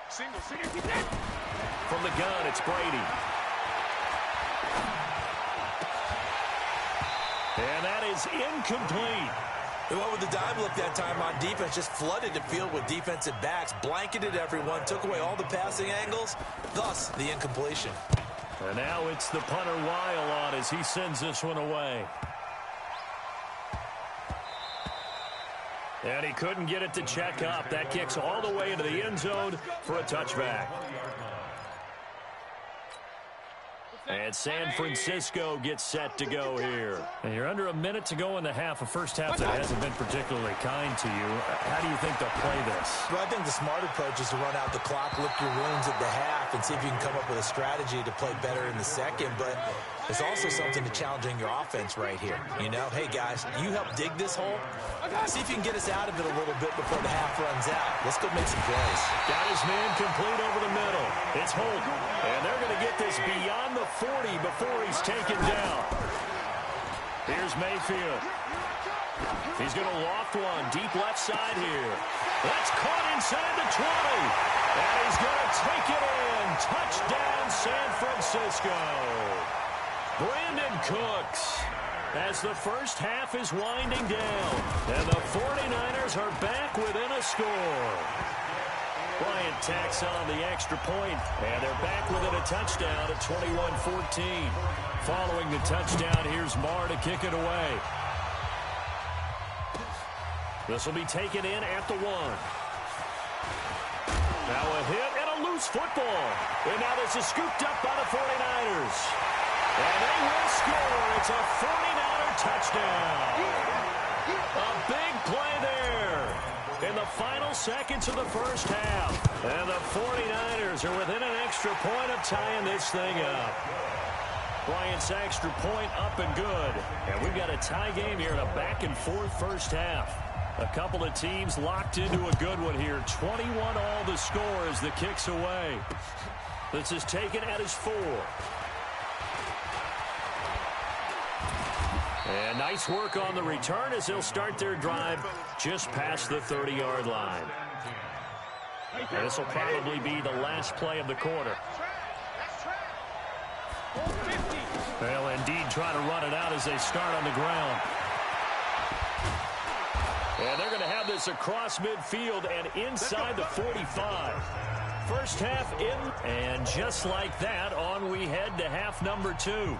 Single. From the gun, it's Brady. And that is incomplete. They went with the dime look that time on defense, just flooded the field with defensive backs, blanketed everyone, took away all the passing angles, thus the incompletion. And now it's the punter Weil on as he sends this one away. And he couldn't get it to check up. That kicks all the way into the end zone for a touchback. And San Francisco gets set to go here. And you're under a minute to go in the half. A first half that hasn't been particularly kind to you. How do you think they'll play this? Well, I think the smart approach is to run out the clock, lick your wounds at the half, and see if you can come up with a strategy to play better in the second. But there's also something to challenging your offense right here. You know, hey, guys, you help dig this hole. See if you can get us out of it a little bit before the half runs out. Let's go make some plays. Got his man complete over the middle. It's Holt. And they're going to get this beyond the 40 before he's taken down. Here's Mayfield. He's going to loft one deep left side here. That's caught inside the 20. And he's going to take it in. Touchdown, San Francisco. Brandon Cooks, as the first half is winding down. And the 49ers are back within a score. Bryant tacks on the extra point, and they're back within a touchdown at 21-14. Following the touchdown, here's Marr to kick it away. This will be taken in at the 1. Now a hit and a loose football. And now this is scooped up by the 49ers. And they will score. It's a 49er touchdown. A big play there in the final seconds of the first half. And the 49ers are within an extra point of tying this thing up. Bryant's extra point up and good. And we've got a tie game here in a back-and-forth first half. A couple of teams locked into a good one here. 21 all the score as the kick's away. This is taken at his 4. And nice work on the return as they'll start their drive just past the 30-yard line. And this will probably be the last play of the quarter. They'll indeed try to run it out as they start on the ground. And they're going to have this across midfield and inside the 45. First half in, and just like that, on we head to half number 2.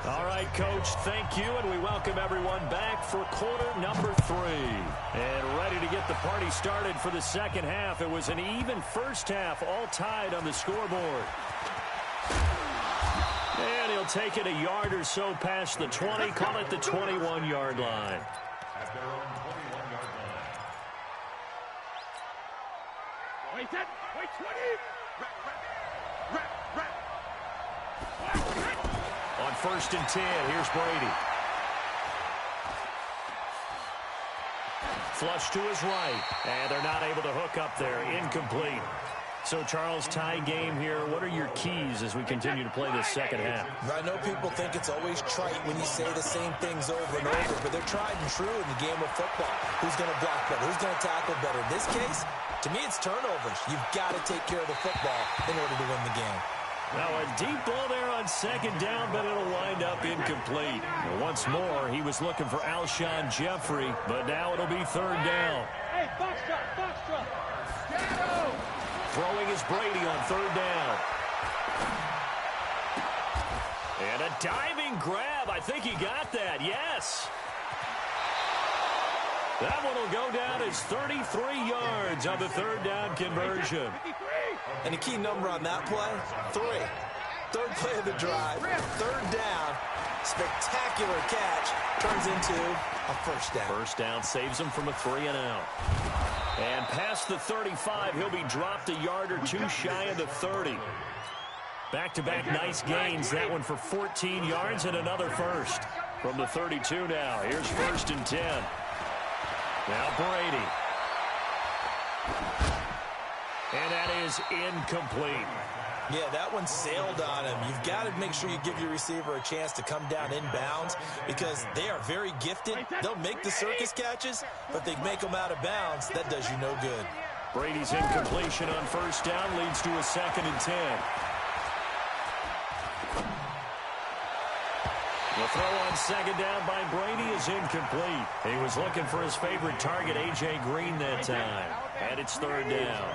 All right, Coach, thank you, and we welcome everyone back for quarter number 3. And ready to get the party started for the second half. It was an even first half, all tied on the scoreboard. And he'll take it a yard or so past the 20, call it the 21-yard line. At their own 21-yard line. Wait, 20. On 1st and 10, here's Brady. Flush to his right, and they're not able to hook up there. Incomplete. So, Charles, tie game here. What are your keys as we continue to play this second half? I know people think it's always trite when you say the same things over and over, but they're tried and true in the game of football. Who's going to block better? Who's going to tackle better? In this case, to me, it's turnovers. You've got to take care of the football in order to win the game. Now, a deep ball there on second down, but it'll wind up incomplete. Once more, he was looking for Alshon Jeffrey, but now it'll be 3rd down. Hey, box truck. Throwing is Brady on 3rd down. And a diving grab. I think he got that. Yes. That one will go down as 33 yards on the 3rd down conversion. And the key number on that play, 3. 3rd play of the drive, 3rd down. Spectacular catch turns into a first down. First down saves him from a 3-and-out. And past the 35, he'll be dropped a yard or 2 shy of the 30. Back-to-back nice gains. That one for 14 yards and another first. From the 32 now, here's 1st and 10. Now Brady. And that is incomplete. Yeah, that one sailed on him. You've got to make sure you give your receiver a chance to come down inbounds because they are very gifted. They'll make the circus catches, but they make them out of bounds. That does you no good. Brady's incompletion on 1st down leads to a 2nd and 10. The throw on 2nd down by Brady is incomplete. He was looking for his favorite target, A.J. Green, that time. And it's 3rd down.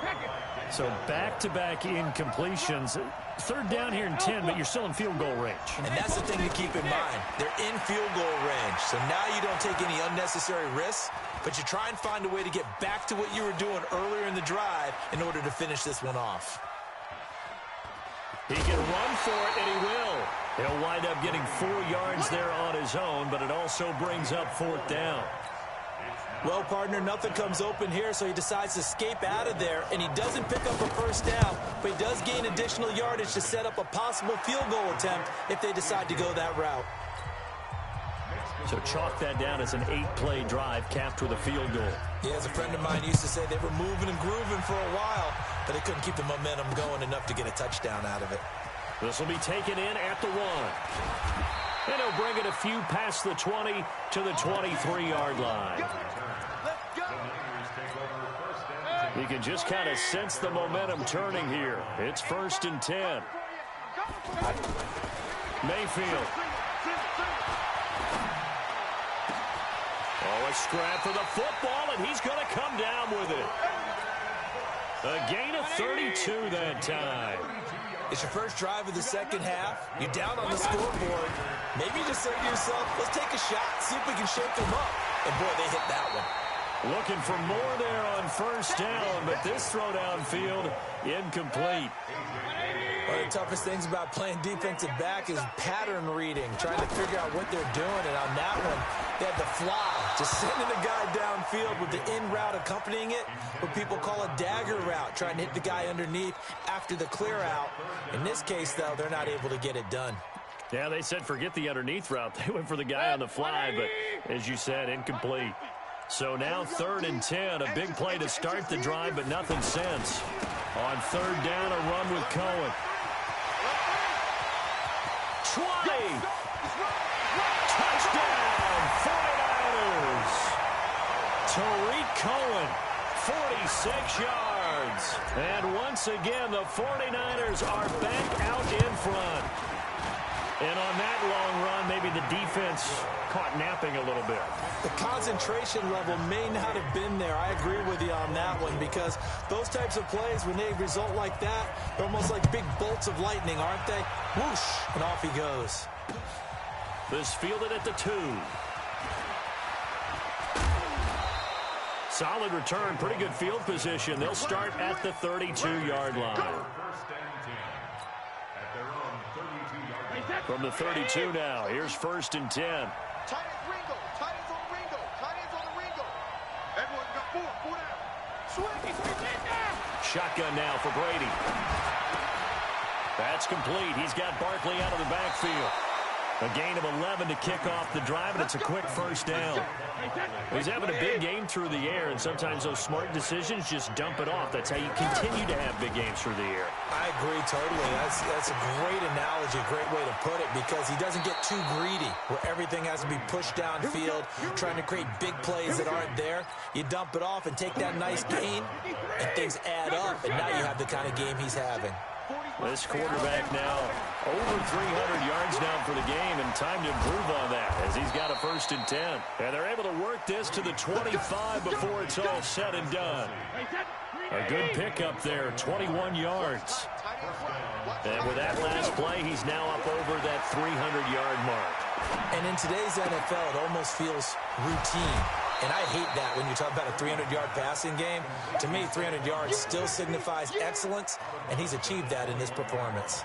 So back-to-back incompletions. 3rd down here in 10, but you're still in field goal range. And that's the thing to keep in mind. They're in field goal range. So now you don't take any unnecessary risks, but you try and find a way to get back to what you were doing earlier in the drive in order to finish this one off. He can run for it, and he will. He'll wind up getting 4 yards there on his own, but it also brings up 4th down. Well, partner, nothing comes open here, so he decides to escape out of there, and he doesn't pick up a first down, but he does gain additional yardage to set up a possible field goal attempt if they decide to go that route. So chalk that down as an 8-play drive capped with a field goal. Yeah, as a friend of mine used to say, they were moving and grooving for a while, but they couldn't keep the momentum going enough to get a touchdown out of it. This will be taken in at the 1. And he'll bring it a few past the 20 to the 23-yard line. Let's go. You can just kind of sense the momentum turning here. It's 1st and 10. Mayfield. Oh, a scrap for the football, and he's going to come down with it. A gain of 32 that time. It's your first drive of the second half. You're down on the scoreboard. Maybe you just say to yourself, let's take a shot, see if we can shake them up. And, boy, they hit that one. Looking for more there on 1st down, but this throw downfield incomplete. One of the toughest things about playing defensive back is pattern reading, trying to figure out what they're doing. And on that one, they had the fly, just sending a guy downfield with the in route accompanying it, what people call a dagger route, trying to hit the guy underneath after the clear out. In this case, though, they're not able to get it done. Yeah, they said forget the underneath route. They went for the guy on the fly, but as you said, incomplete. So now 3rd and 10, a big play to start the drive, but nothing since. On 3rd down, a run with Cohen. 20. Touchdown, 49ers. Tariq Cohen, 46 yards. And once again, the 49ers are back out in front. And on that long run, maybe the defense caught napping a little bit. The concentration level may not have been there. I agree with you on that one, because those types of plays, when they result like that, they're almost like big bolts of lightning, aren't they? Whoosh, and off he goes. This fielded at the 2. Solid return, pretty good field position. They'll start at the 32-yard line. From the 32 now, here's 1st and 10. Tight ends Ringo. Tight ends on Ringo. Tight ends on the Ringo. Everyone's got 4 down. Swing. Shotgun now for Brady. That's complete. He's got Barkley out of the backfield. A gain of 11 to kick off the drive, and it's a quick 1st down. He's having a big game through the air, and sometimes those smart decisions just dump it off. That's how you continue to have big games through the air. I agree totally. That's a great analogy, a great way to put it, because he doesn't get too greedy where everything has to be pushed downfield, trying to create big plays that aren't there. You dump it off and take that nice gain, and things add up, and now you have the kind of game he's having. This quarterback now over 300 yards now for the game, and time to improve on that as he's got a 1st and 10. And they're able to work this to the 25 before it's all said and done. A good pickup there, 21 yards. And with that last play, he's now up over that 300-yard mark. And in today's NFL, it almost feels routine. And I hate that when you talk about a 300-yard passing game. To me, 300 yards still signifies excellence, and he's achieved that in this performance.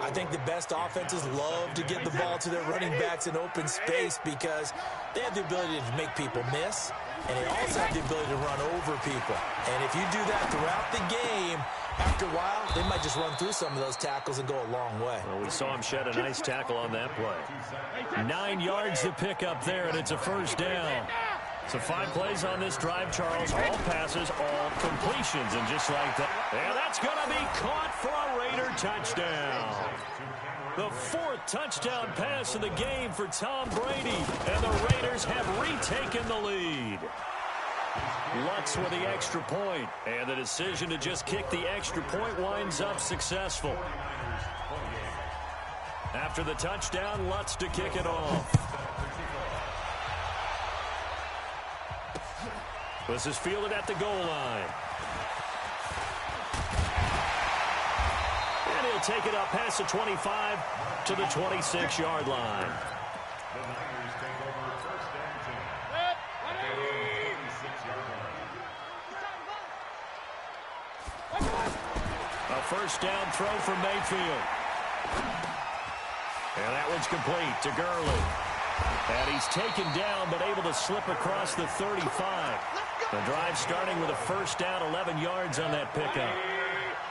I think the best offenses love to get the ball to their running backs in open space because they have the ability to make people miss, and they also have the ability to run over people. And if you do that throughout the game, after a while, they might just run through some of those tackles and go a long way. Well, we saw him shed a nice tackle on that play. 9 yards to pick up there, and it's a 1st down. So 5 plays on this drive, Charles. All passes, all completions, and just like that. And that's going to be caught for a Raider touchdown. The 4th touchdown pass of the game for Tom Brady, and the Raiders have retaken the lead. Lutz with the extra point, and the decision to just kick the extra point winds up successful. After the touchdown, Lutz to kick it off. This is fielded at the goal line. And he'll take it up past the 25 to the 26-yard line. A 1st down throw from Mayfield. And that one's complete to Gurley. And he's taken down but able to slip across the 35. The drive starting with a 1st down, 11 yards on that pickup.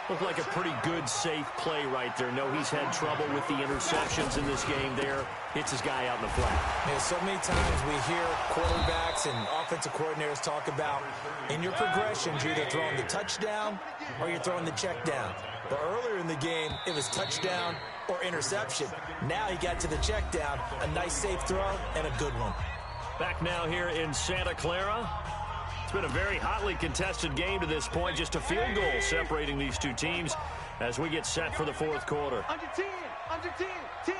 Looked like a pretty good, safe play right there. No, he's had trouble with the interceptions in this game there. Hits his guy out in the flat. Yeah, so many times we hear quarterbacks and offensive coordinators talk about in your progressions, you're either throwing the touchdown or you're throwing the check down. But earlier in the game, it was touchdown or interception. Now he got to the check down, a nice safe throw and a good one. Back now here in Santa Clara. It's been a very hotly contested game to this point. Just a field goal separating these two teams as we get set for the fourth quarter. Under 10, under 10, 10.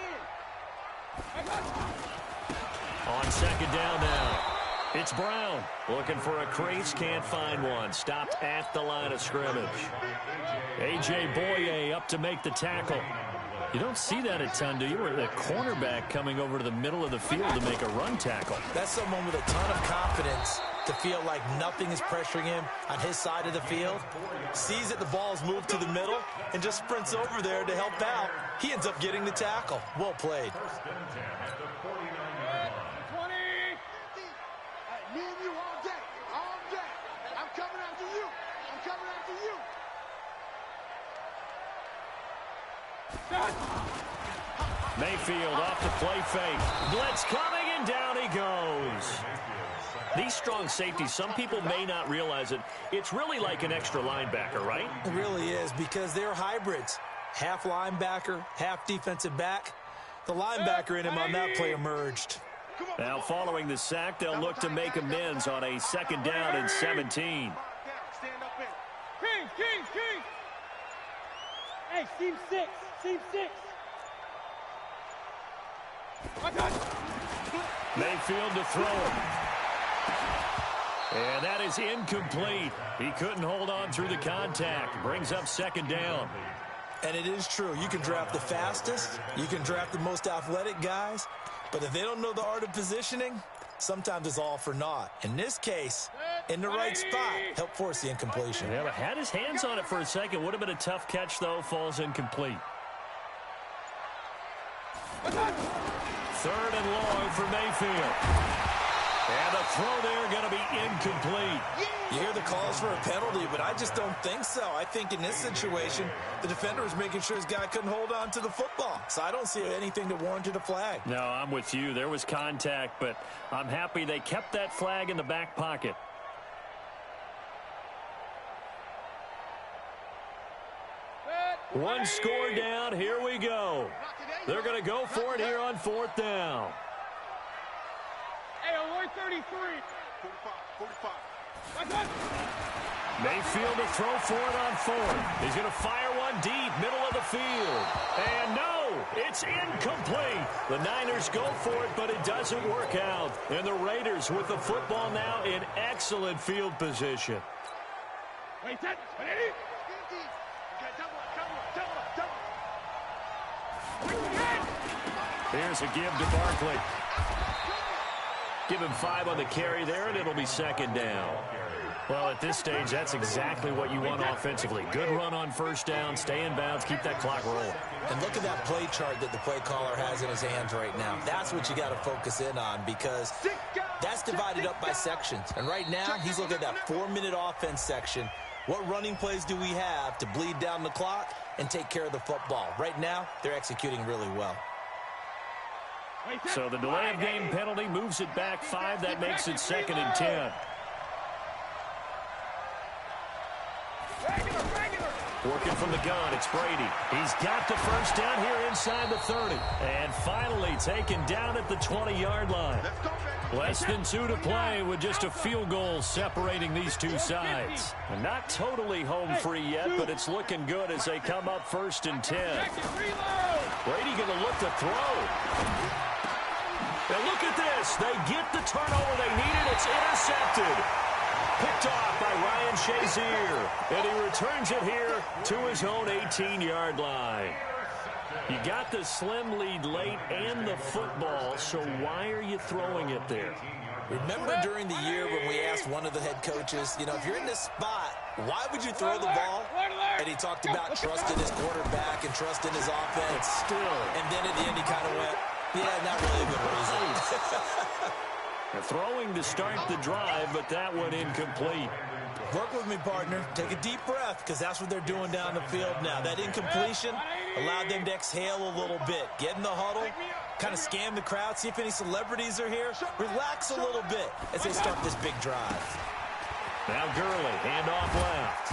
On second down now. It's Brown looking for a crease, can't find one. Stopped at the line of scrimmage. A.J. Boye up to make the tackle. You don't see that a ton, do you? Where the cornerback coming over to the middle of the field to make a run tackle. That's someone with a ton of confidence to feel like nothing is pressuring him on his side of the field. Sees that the ball's moved to the middle and just sprints over there to help out. He ends up getting the tackle. Well played. Me and you all day, all day. I'm coming after you. I'm coming after you. Mayfield off to play fake. Blitz coming, and down he goes. These strong safeties, some people may not realize it. It's really like an extra linebacker, right? It really is, because they're hybrids. Half linebacker, half defensive back. The linebacker in him on that play emerged. Now, following the sack, they'll look to make amends on a second down and 17. Stand up in. King. Hey, team 6. Team 6. Mayfield to throw it. And that is incomplete. He couldn't hold on through the contact. Brings up second down. And it is true. You can draft the fastest. You can draft the most athletic guys. But if they don't know the art of positioning, sometimes it's all for naught. In this case, in the right spot, help force the incompletion. Yeah, but had his hands on it for a second. Would have been a tough catch, though. Falls incomplete. Third and long for Mayfield. And the throw there going to be incomplete. You hear the calls for a penalty, but I just don't think so. I think in this situation, the defender was making sure his guy couldn't hold on to the football. So I don't see anything that warranted a flag. No, I'm with you. There was contact, but I'm happy they kept that flag in the back pocket. One score down. Here we go. They're going to go for it here on fourth down. Hey, on 133. 45. Mayfield to throw for it on fourth. He's going to fire one deep, middle of the field. And no, it's incomplete. The Niners go for it, but it doesn't work out. And the Raiders with the football now in excellent field position. Wait, that. Ready? Here's a give to Barkley. Give him 5 on the carry there, and it'll be second down. Well, at this stage, that's exactly what you want offensively. Good run on first down, stay in bounds, keep that clock rolling. And look at that play chart that the play caller has in his hands right now. That's what you got to focus in on, because that's divided up by sections. And right now, he's looking at that 4-minute offense section. What running plays do we have to bleed down the clock and take care of the football? Right now, they're executing really well. So the delay of game penalty moves it back 5. That makes it second and 10. Working from the gun, it's Brady. He's got the first down here inside the 30. And finally taken down at the 20-yard line. Less than 2 to play with just a field goal separating these two sides. And not totally home free yet, but it's looking good as they come up first and 10. Brady going to look to throw. And look at this. They get the turnover they needed. It's intercepted. Picked off by Ryan Shazier. And he returns it here to his own 18-yard line. You got the slim lead late and the football, so why are you throwing it there? Remember during the year when we asked one of the head coaches, you know, if you're in this spot, why would you throw the ball? And he talked about trust in his quarterback and trust in his offense. Still. And then at the end he kind of went, yeah, not really a good reason. Throwing to start the drive, but that one incomplete. Work with me, partner. Take a deep breath, because that's what they're doing down the field now. That incompletion allowed them to exhale a little bit. Get in the huddle, kind of scan the crowd, see if any celebrities are here. Relax a little bit as they start this big drive. Now Gurley, handoff left.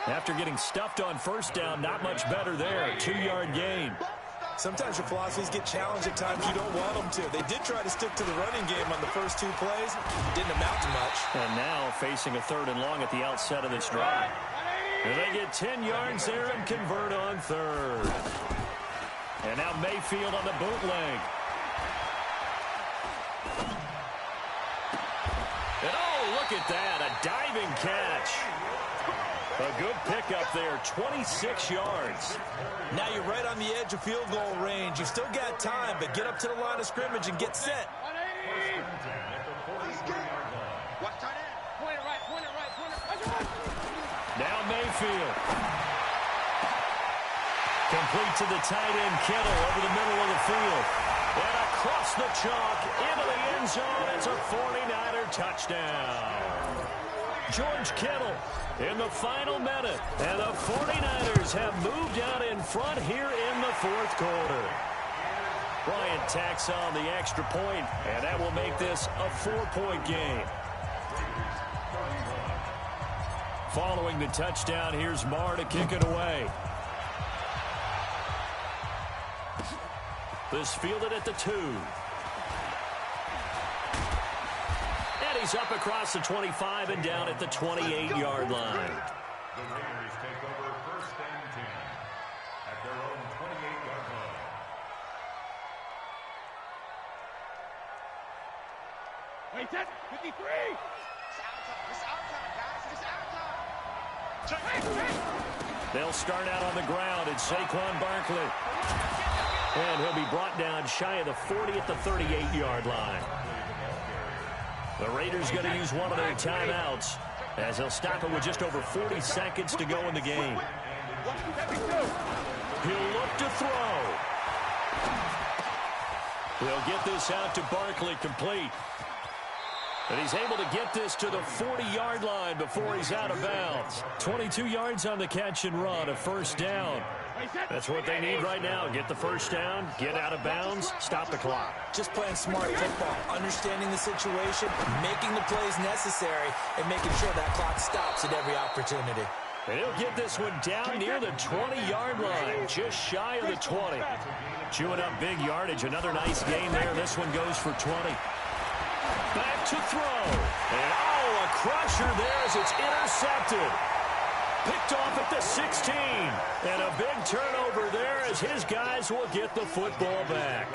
After getting stuffed on first down, not much better there. 2-yard gain. Sometimes your philosophies get challenged at times you don't want them to. They did try to stick to the running game on the first 2 plays. Didn't amount to much. And now facing a 3rd and long at the outset of this drive. And they get 10 yards there and convert on 3rd. And now Mayfield on the bootleg. And oh, look at that, a diving catch. A good pickup there, 26 yards. Now you're right on the edge of field goal range. You've still got time, but get up to the line of scrimmage and get set. Now Mayfield. Complete to the tight end, Kittle, over the middle of the field. And across the chalk, into the end zone. It's a 49er touchdown. George Kittle in the final minute. And the 49ers have moved out in front here in the 4th quarter. Bryant tacks on the extra point, and that will make this a 4-point game. Following the touchdown, here's Marr to kick it away. This fielded at the 2. And he's up across the 25 and down at the 28-yard line. The Raiders take over 1st and 10 at their own 28-yard line. Wait, that's 53. It's our time, guys. It's our time. They'll start out on the ground. It's Saquon Barkley. And he'll be brought down shy of the 40 at the 38-yard line. The Raiders going to use one of their timeouts as they'll stop it with just over 40 seconds to go in the game. He'll look to throw. He'll get this out to Barkley, complete. And he's able to get this to the 40-yard line before he's out of bounds. 22 yards on the catch and run, a 1st down. That's what they need right now. Get the 1st down, get out of bounds, stop the clock. Just playing smart football, understanding the situation, making the plays necessary, and making sure that clock stops at every opportunity. And he'll get this one down near the 20-yard line, just shy of the 20. Chewing up big yardage, another nice gain there. This one goes for 20. Back to throw. And oh, a crusher there as it's intercepted. Picked off at the 16. And a big turnover there as his guys will get the football back.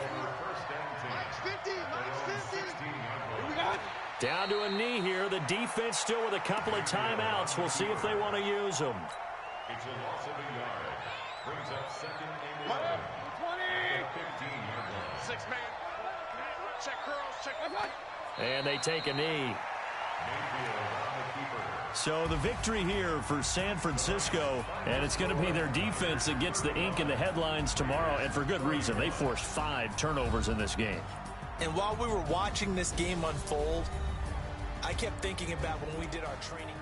Down to a knee here. The defense still with a couple of timeouts. We'll see if they want to use them. It's a loss of a yard. Brings up 2nd and 11. 15-yard line. 6-man. Check curls, check. And they take a knee. So the victory here for San Francisco, and it's going to be their defense that gets the ink in the headlines tomorrow, and for good reason. They forced 5 turnovers in this game. And while we were watching this game unfold, I kept thinking about when we did our training.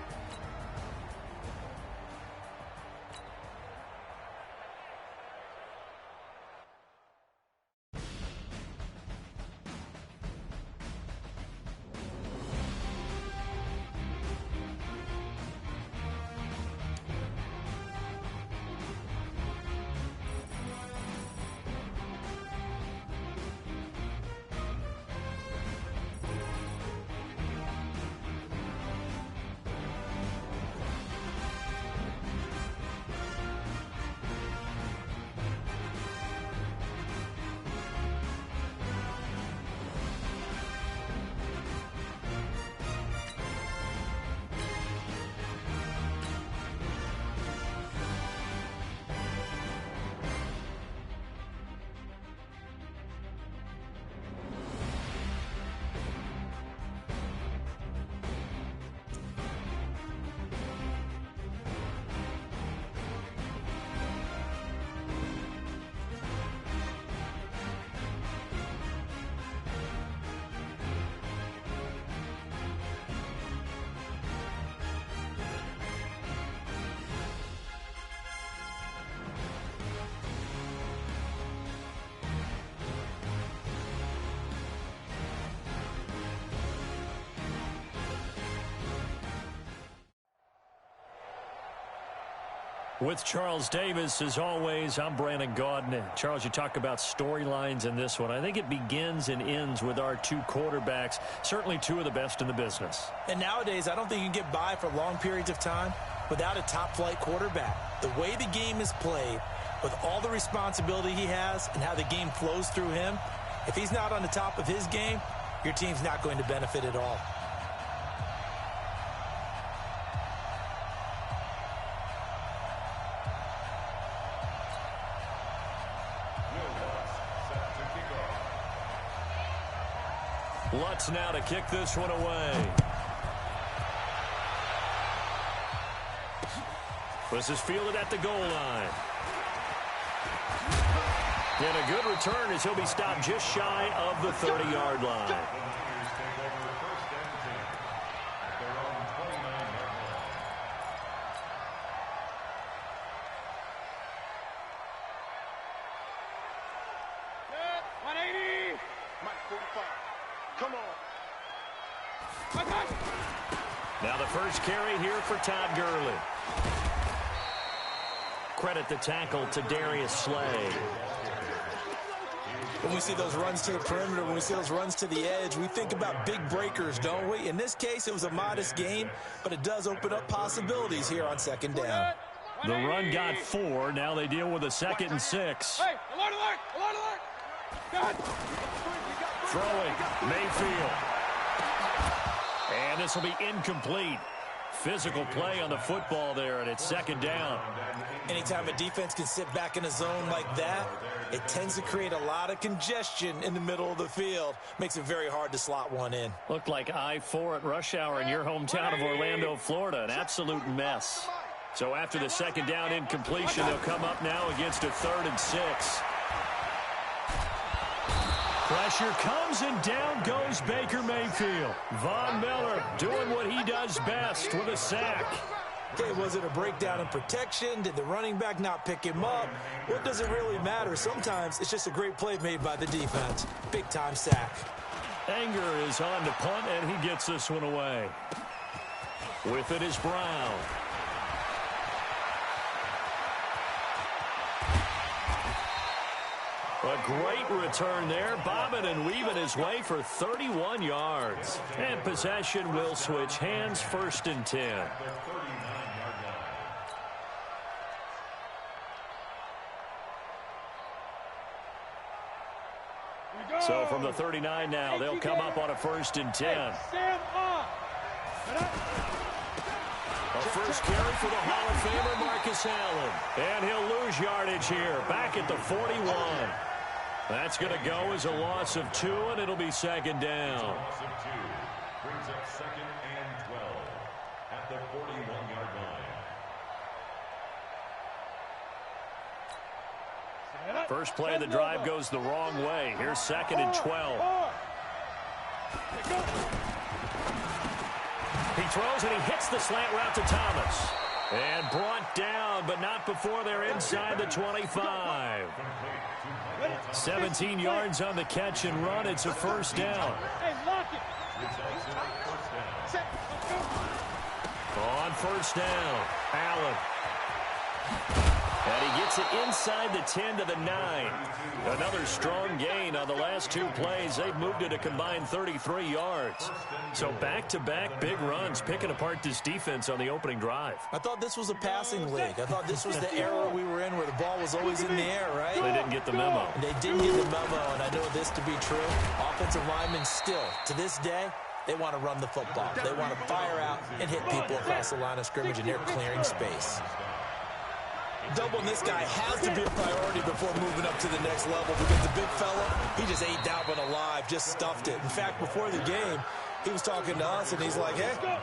With Charles Davis, as always, I'm Brandon Gaudin. Charles, you talk about storylines in this one. I think it begins and ends with our two quarterbacks, certainly two of the best in the business. And nowadays, I don't think you can get by for long periods of time without a top-flight quarterback. The way the game is played, with all the responsibility he has and how the game flows through him, if he's not on the top of his game, your team's not going to benefit at all. Lutz now to kick this one away. This is fielded at the goal line. And a good return as he'll be stopped just shy of the 30-yard line. Now the first carry here for Todd Gurley. Credit the tackle to Darius Slay. When we see those runs to the perimeter, when we see those runs to the edge, we think about big breakers, don't we? In this case, it was a modest gain, but it does open up possibilities here on second down. The run got 4. Now they deal with a 2nd and 6. Hey, alert, alert, alert, alert. Throwing, Mayfield. And this will be incomplete. Physical play on the football there, and it's 2nd down. Anytime a defense can sit back in a zone like that, it tends to create a lot of congestion in the middle of the field. Makes it very hard to slot one in. Looked like I-4 at rush hour in your hometown of Orlando, Florida. An absolute mess. So after the 2nd down incompletion, they'll come up now against a 3rd and 6. Pressure comes, and down goes Baker Mayfield. Von Miller doing what he does best with a sack. Okay, was it a breakdown in protection? Did the running back not pick him up? What does it really matter? Sometimes it's just a great play made by the defense. Big-time sack. Anger is on to punt, and he gets this one away. With it is Brown. A great return there, bobbing and weaving his way for 31 yards. And possession will switch hands, 1st and 10. So from the 39 now, they'll come up on a 1st and 10. A first carry for the Hall of Famer Marcus Allen. And he'll lose yardage here, back at the 41. That's going to go as a loss of 2, and it'll be 2nd down. Loss of 2 brings up 2nd and 12 at the 41-yard line. First play of the drive goes the wrong way. Here's 2nd and 12. He throws, and he hits the slant route to Thomas. And brought down, but not before they're inside the 25. 17 yards on the catch and run. It's a 1st down. On 1st down, Allen. And he gets it inside the 10 to the 9. Another strong gain on the last 2 plays. They've moved it a combined 33 yards. So back-to-back big runs, picking apart this defense on the opening drive. I thought this was a passing league. I thought this was the era we were in where the ball was always in the air, right? They didn't get the memo. And they didn't get the memo, and I know this to be true. Offensive linemen still, to this day, they want to run the football. They want to fire out and hit people across the line of scrimmage, and they're clearing space. Doubling this guy has to be a priority before moving up to the next level, because the big fella, he just ate Dalvin alive, just stuffed it. In fact, before the game, he was talking to us, and he's like, hey,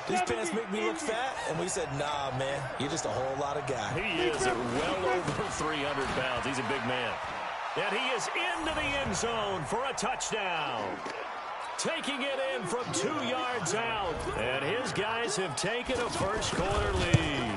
these pants make me look fat? And we said, nah, man, you're just a whole lot of guy. He is at well over 300 pounds. He's a big man. And he is into the end zone for a touchdown. Taking it in from 2 yards out. And his guys have taken a first quarter lead.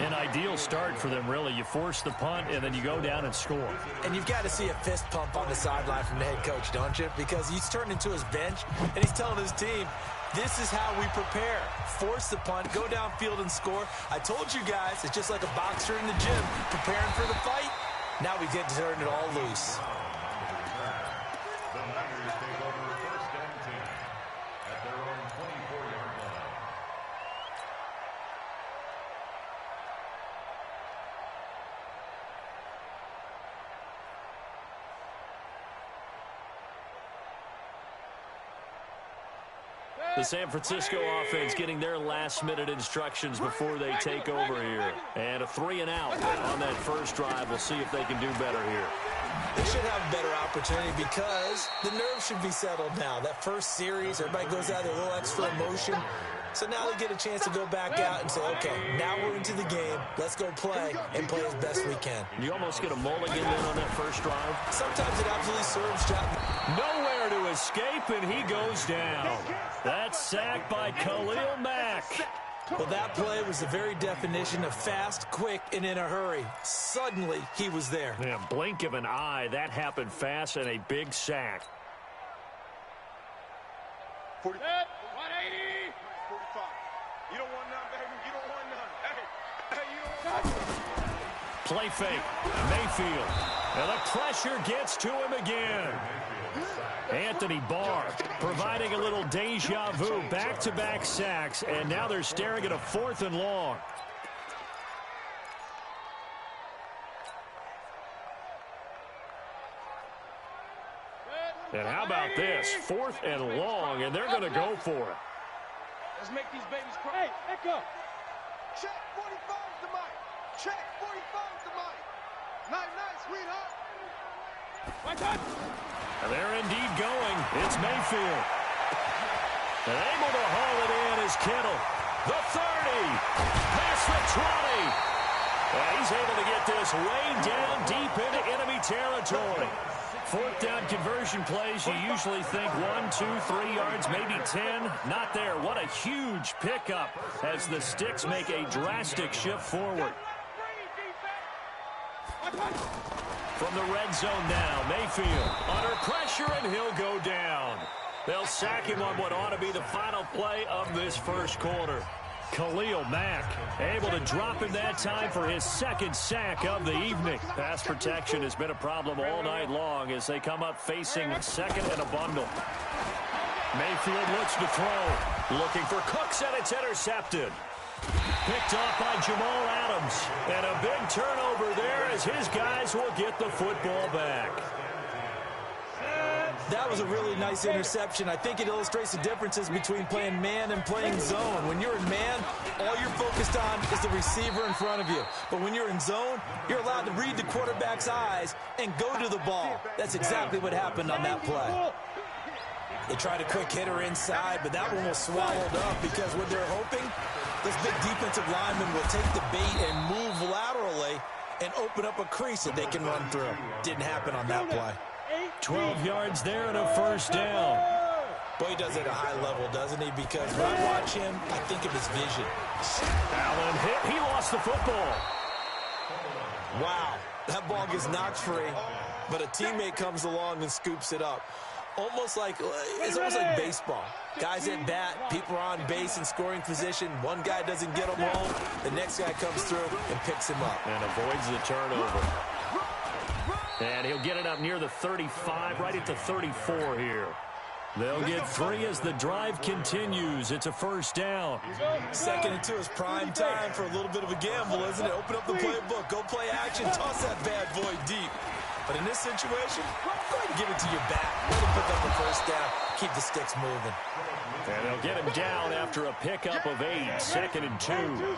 An ideal start for them, really. You force the punt, and then you go down and score. And you've got to see a fist pump on the sideline from the head coach, don't you? Because he's turned into his bench, and he's telling his team, this is how we prepare. Force the punt, go downfield and score. I told you guys, it's just like a boxer in the gym preparing for the fight. Now we get to turn it all loose. The Niners take over first and 10 at their own 24-yard line. The San Francisco offense getting their last-minute instructions before they take over here. And a 3-and-out on that first drive. We'll see if they can do better here. They should have a better opportunity because the nerves should be settled now. That first series, everybody goes out there, a little extra emotion. So now they get a chance to go back out and say, okay, now we're into the game. Let's go play and play as best we can. You almost get a mulligan then on that first drive. Sometimes it absolutely serves, John. Nowhere to escape, and he goes down. That's sacked by Khalil Mack. Well, that play was the very definition of fast, quick, and in a hurry. Suddenly, he was there. Yeah, blink of an eye. That happened fast and a big sack. 40. 180. 45. You don't want none, baby. You don't want none. Hey, you don't want none. Play fake. Mayfield. And the pressure gets to him again. Anthony Barr providing a little deja vu. Back-to-back sacks, and now they're staring at a 4th and long. And how about this? 4th and long, and they're going to go for it. Let's make these babies cry. Hey, back up. Check 45's the mic. Check 45's the mic. Night, sweetheart. My time. And they're indeed going. It's Mayfield. And able to haul it in is Kittle. The 30. Past the 20. And he's able to get this way down deep into enemy territory. 4th down conversion plays, you usually think 1, 2, 3 yards, maybe 10. Not there. What a huge pickup as the Sticks make a drastic shift forward. From the red zone now, Mayfield under pressure, and he'll go down. They'll sack him on what ought to be the final play of this first quarter. Khalil Mack able to drop him that time for his 2nd sack of the evening. Pass protection has been a problem all night long as they come up facing 2nd and a bundle. Mayfield looks to throw. Looking for Cooks, and it's intercepted. Picked off by Jamal Adams. And a big turnover there as his guys will get the football back. That was a really nice interception. I think it illustrates the differences between playing man and playing zone. When you're in man, all you're focused on is the receiver in front of you. But when you're in zone, you're allowed to read the quarterback's eyes and go to the ball. That's exactly what happened on that play. They tried a quick hitter inside, but that one was swallowed up because what they're hoping, this big defensive lineman will take the bait and move laterally and open up a crease that they can run through. Didn't happen on that play. 12 yards there and a 1st down. Boy, he does it at a high level, doesn't he? Because when I watch him, I think of his vision. Allen hit. He lost the football. Wow. That ball gets knocked free, but a teammate comes along and scoops it up. It's almost like baseball. Guys at bat, people are on base in scoring position. One guy doesn't get him home. The next guy comes through and picks him up. And avoids the turnover. And he'll get it up near the 35, right at the 34 here. They'll get 3 as the drive continues. It's a 1st down. 2nd and 2 is prime time for a little bit of a gamble, isn't it? Open up the playbook. Go play action. Toss that bad boy deep. But in this situation, go ahead and give it to your back. Let him pick up the 1st down. Keep the Sticks moving. And they'll get him down after a pickup of 8. 2nd and 2.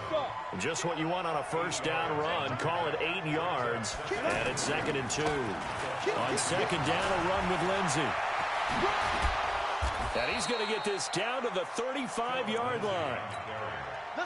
Just what you want on a 1st down run. Call it 8 yards. And it's 2nd and 2. On 2nd down, a run with Lindsey. And he's going to get this down to the 35-yard line.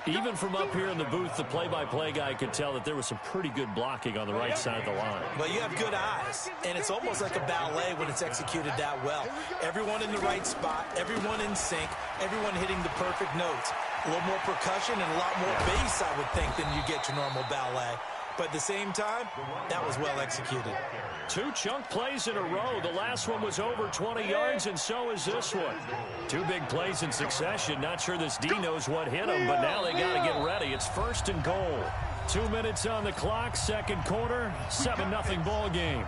Even from up here in the booth, the play-by-play guy could tell that there was some pretty good blocking on the right side of the line. Well, you have good eyes, and it's almost like a ballet when it's executed that well. Everyone in the right spot, everyone in sync, everyone hitting the perfect notes. A little more percussion and a lot more bass, I would think, than you get your normal ballet. But at the same time, that was well executed. 2 chunk plays in a row. The last one was over 20 yards, and so is this one. 2 big plays in succession. Not sure this D knows what hit him, but now they got to get ready. It's 1st and goal. 2 minutes on the clock, second quarter, 7-0 ball game.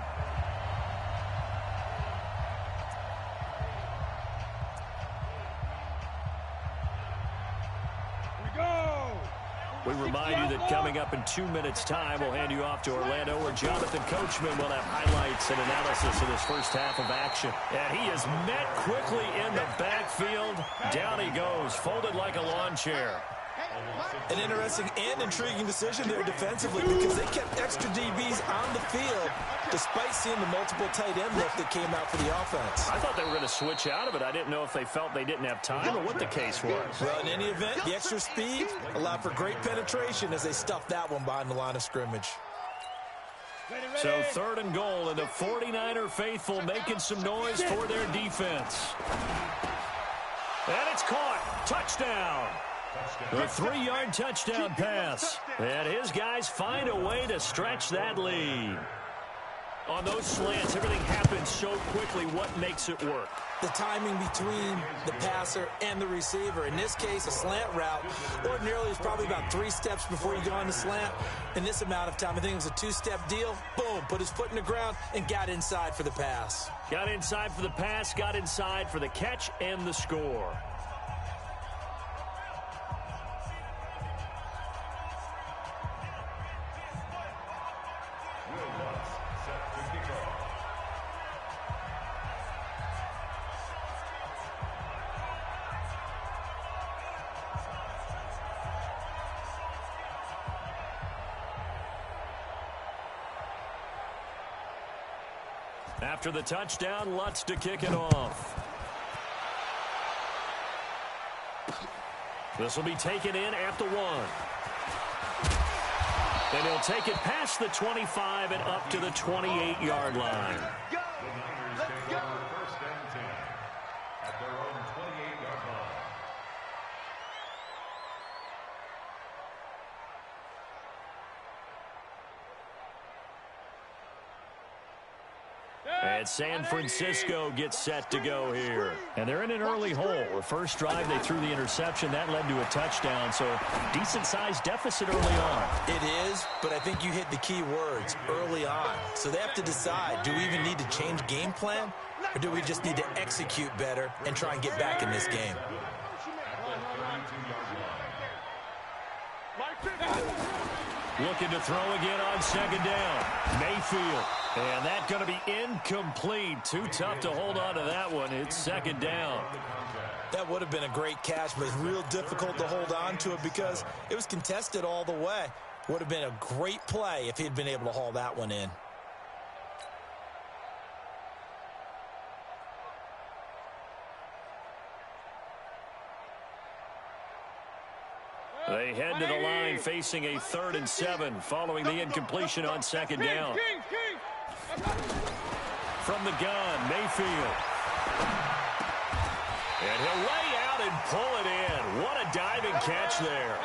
We remind you that coming up in 2 minutes' time, we'll hand you off to Orlando, where Jonathan Coachman will have highlights and analysis of this first half of action. And he is met quickly in the backfield. Down he goes, folded like a lawn chair. An interesting and intriguing decision there defensively, because they kept extra DBs on the field despite seeing the multiple tight end look that came out for the offense. I thought they were going to switch out of it. I didn't know if they felt they didn't have time or what the case was. Well, in any event, the extra speed allowed for great penetration as they stuffed that one behind the line of scrimmage. So 3rd and goal, and the 49er faithful making some noise for their defense. And it's caught. Touchdown. The 3-yard touchdown pass. And his guys find a way to stretch that lead. On those slants, everything happens so quickly. What makes it work? The timing between the passer and the receiver. In this case, a slant route ordinarily is probably about 3 steps before you go on the slant. In this amount of time, I think it was a 2-step deal. Boom, put his foot in the ground and got inside for the pass. Got inside for the pass, got inside for the catch and the score. After the touchdown, Lutz to kick it off. This will be taken in at the 1. And he'll take it past the 25 and up to the 28-yard line. Let's go. 1st and 10 at their own 28-yard line. And San Francisco gets set to go here. And they're in an early hole. The first drive, they threw the interception. That led to a touchdown, so decent-sized deficit early on. It is, but I think you hit the key words, early on. So they have to decide, do we even need to change game plan, or do we just need to execute better and try and get back in this game? Looking to throw again on 2nd down. Mayfield. And that's going to be incomplete. Too tough to hold on to that one. It's 2nd down. That would have been a great catch, but it's real difficult to hold on to it because it was contested all the way. Would have been a great play if he'd been able to haul that one in. They head to the line facing a 3rd and 7 following the incompletion on 2nd down. From the gun, Mayfield. And he'll lay out and pull it in. What a diving catch there.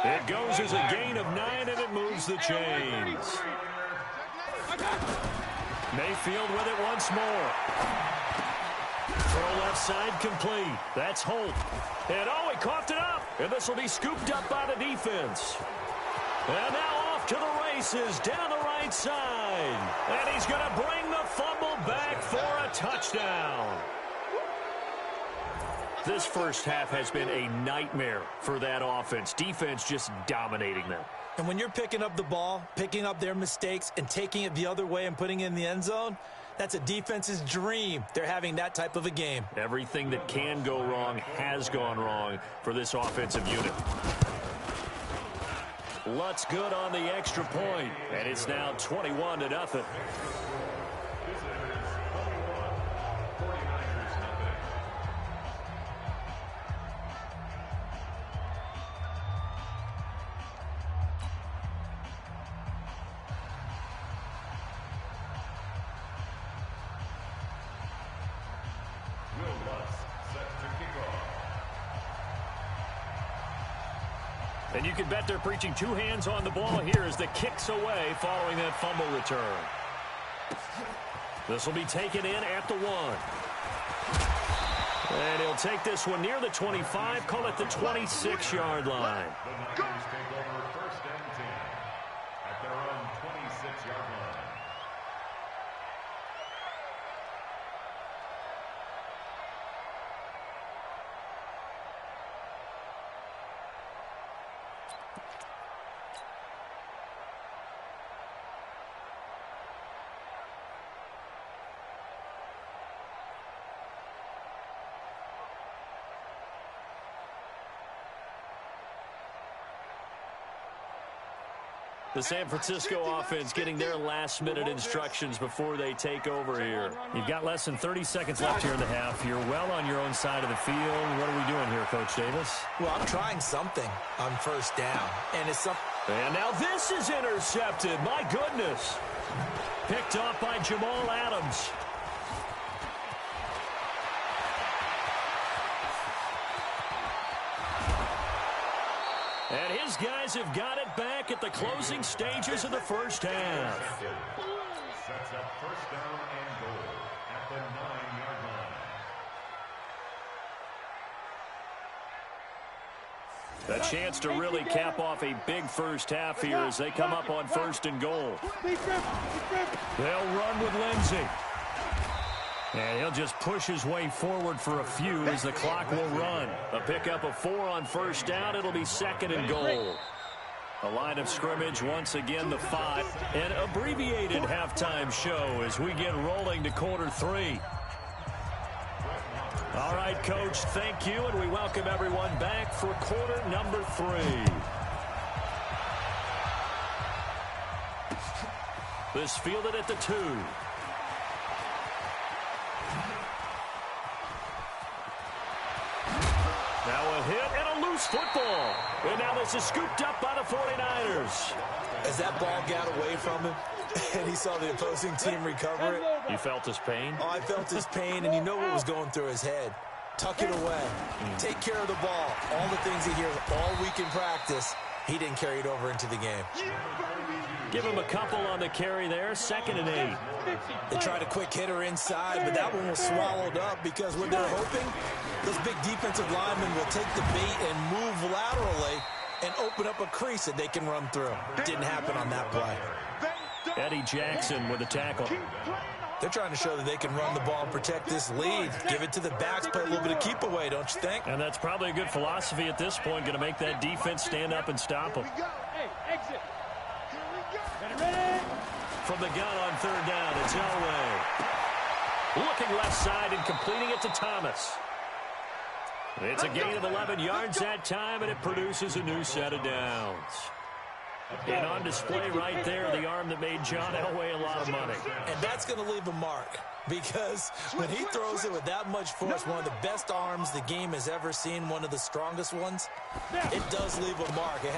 It goes as a gain of 9, and it moves the chains. Mayfield with it once more. Throw left side complete. That's Holt. And oh, he coughed it up. And this will be scooped up by the defense. And now off to the races down the right side. And he's going to bring the fumble back for a touchdown. This first half has been a nightmare for that offense. Defense just dominating them. And when you're picking up the ball, picking up their mistakes, and taking it the other way and putting it in the end zone, that's a defense's dream. They're having that type of a game. Everything that can go wrong has gone wrong for this offensive unit. Lutz good on the extra point, and it's now 21-0. And you can bet they're preaching two hands on the ball here as the kick's away following that fumble return. This will be taken in at the 1. And he'll take this one near the 25, call it the 26-yard line. The Niners take over 1st and 10 at their own 26-yard line. The San Francisco offense getting their last-minute instructions before they take over here. You've got less than 30 seconds left here in the half. You're well on your own side of the field. What are we doing here, Coach Davis? Well, I'm trying something on 1st down. And now this is intercepted. My goodness. Picked off by Jamal Adams. And his guys have got it back at the closing stages of the first half. Sets up 1st down and goal at the 9-yard line. A chance to really cap off a big first half here as they come up on 1st and goal. They'll run with Lindsey. And he'll just push his way forward for a few as the clock will run. A pickup of 4 on 1st down. It'll be 2nd and goal. A line of scrimmage once again the 5. An abbreviated halftime show as we get rolling to quarter 3. All right, Coach, thank you, and we welcome everyone back for quarter number 3. This fielded at the 2. Now a hit and a loose football. And now this is scooped up by the 49ers. As that ball got away from him and he saw the opposing team recover it. You felt his pain? Oh, I felt his pain, and you know what was going through his head. Tuck it away. Take care of the ball. All the things he hears all week in practice, he didn't carry it over into the game. Give him a couple on the carry there. 2nd and 8. They tried a quick hitter inside, but that one was swallowed up because what they're hoping, those big defensive linemen will take the bait and move laterally and open up a crease that they can run through. Didn't happen on that play. Eddie Jackson with the tackle. They're trying to show that they can run the ball and protect this lead. Give it to the backs, play a little bit of keep away, don't you think? And that's probably a good philosophy at this point, going to make that defense stand up and stop them. Hey, exit. From the gun on 3rd down, it's Elway. Looking left side and completing it to Thomas. It's a gain of 11 yards that time, and it produces a new set of downs. And on display right there, the arm that made John Elway a lot of money. And that's going to leave a mark because when he throws it with that much force, one of the best arms the game has ever seen, one of the strongest ones, it does leave a mark. They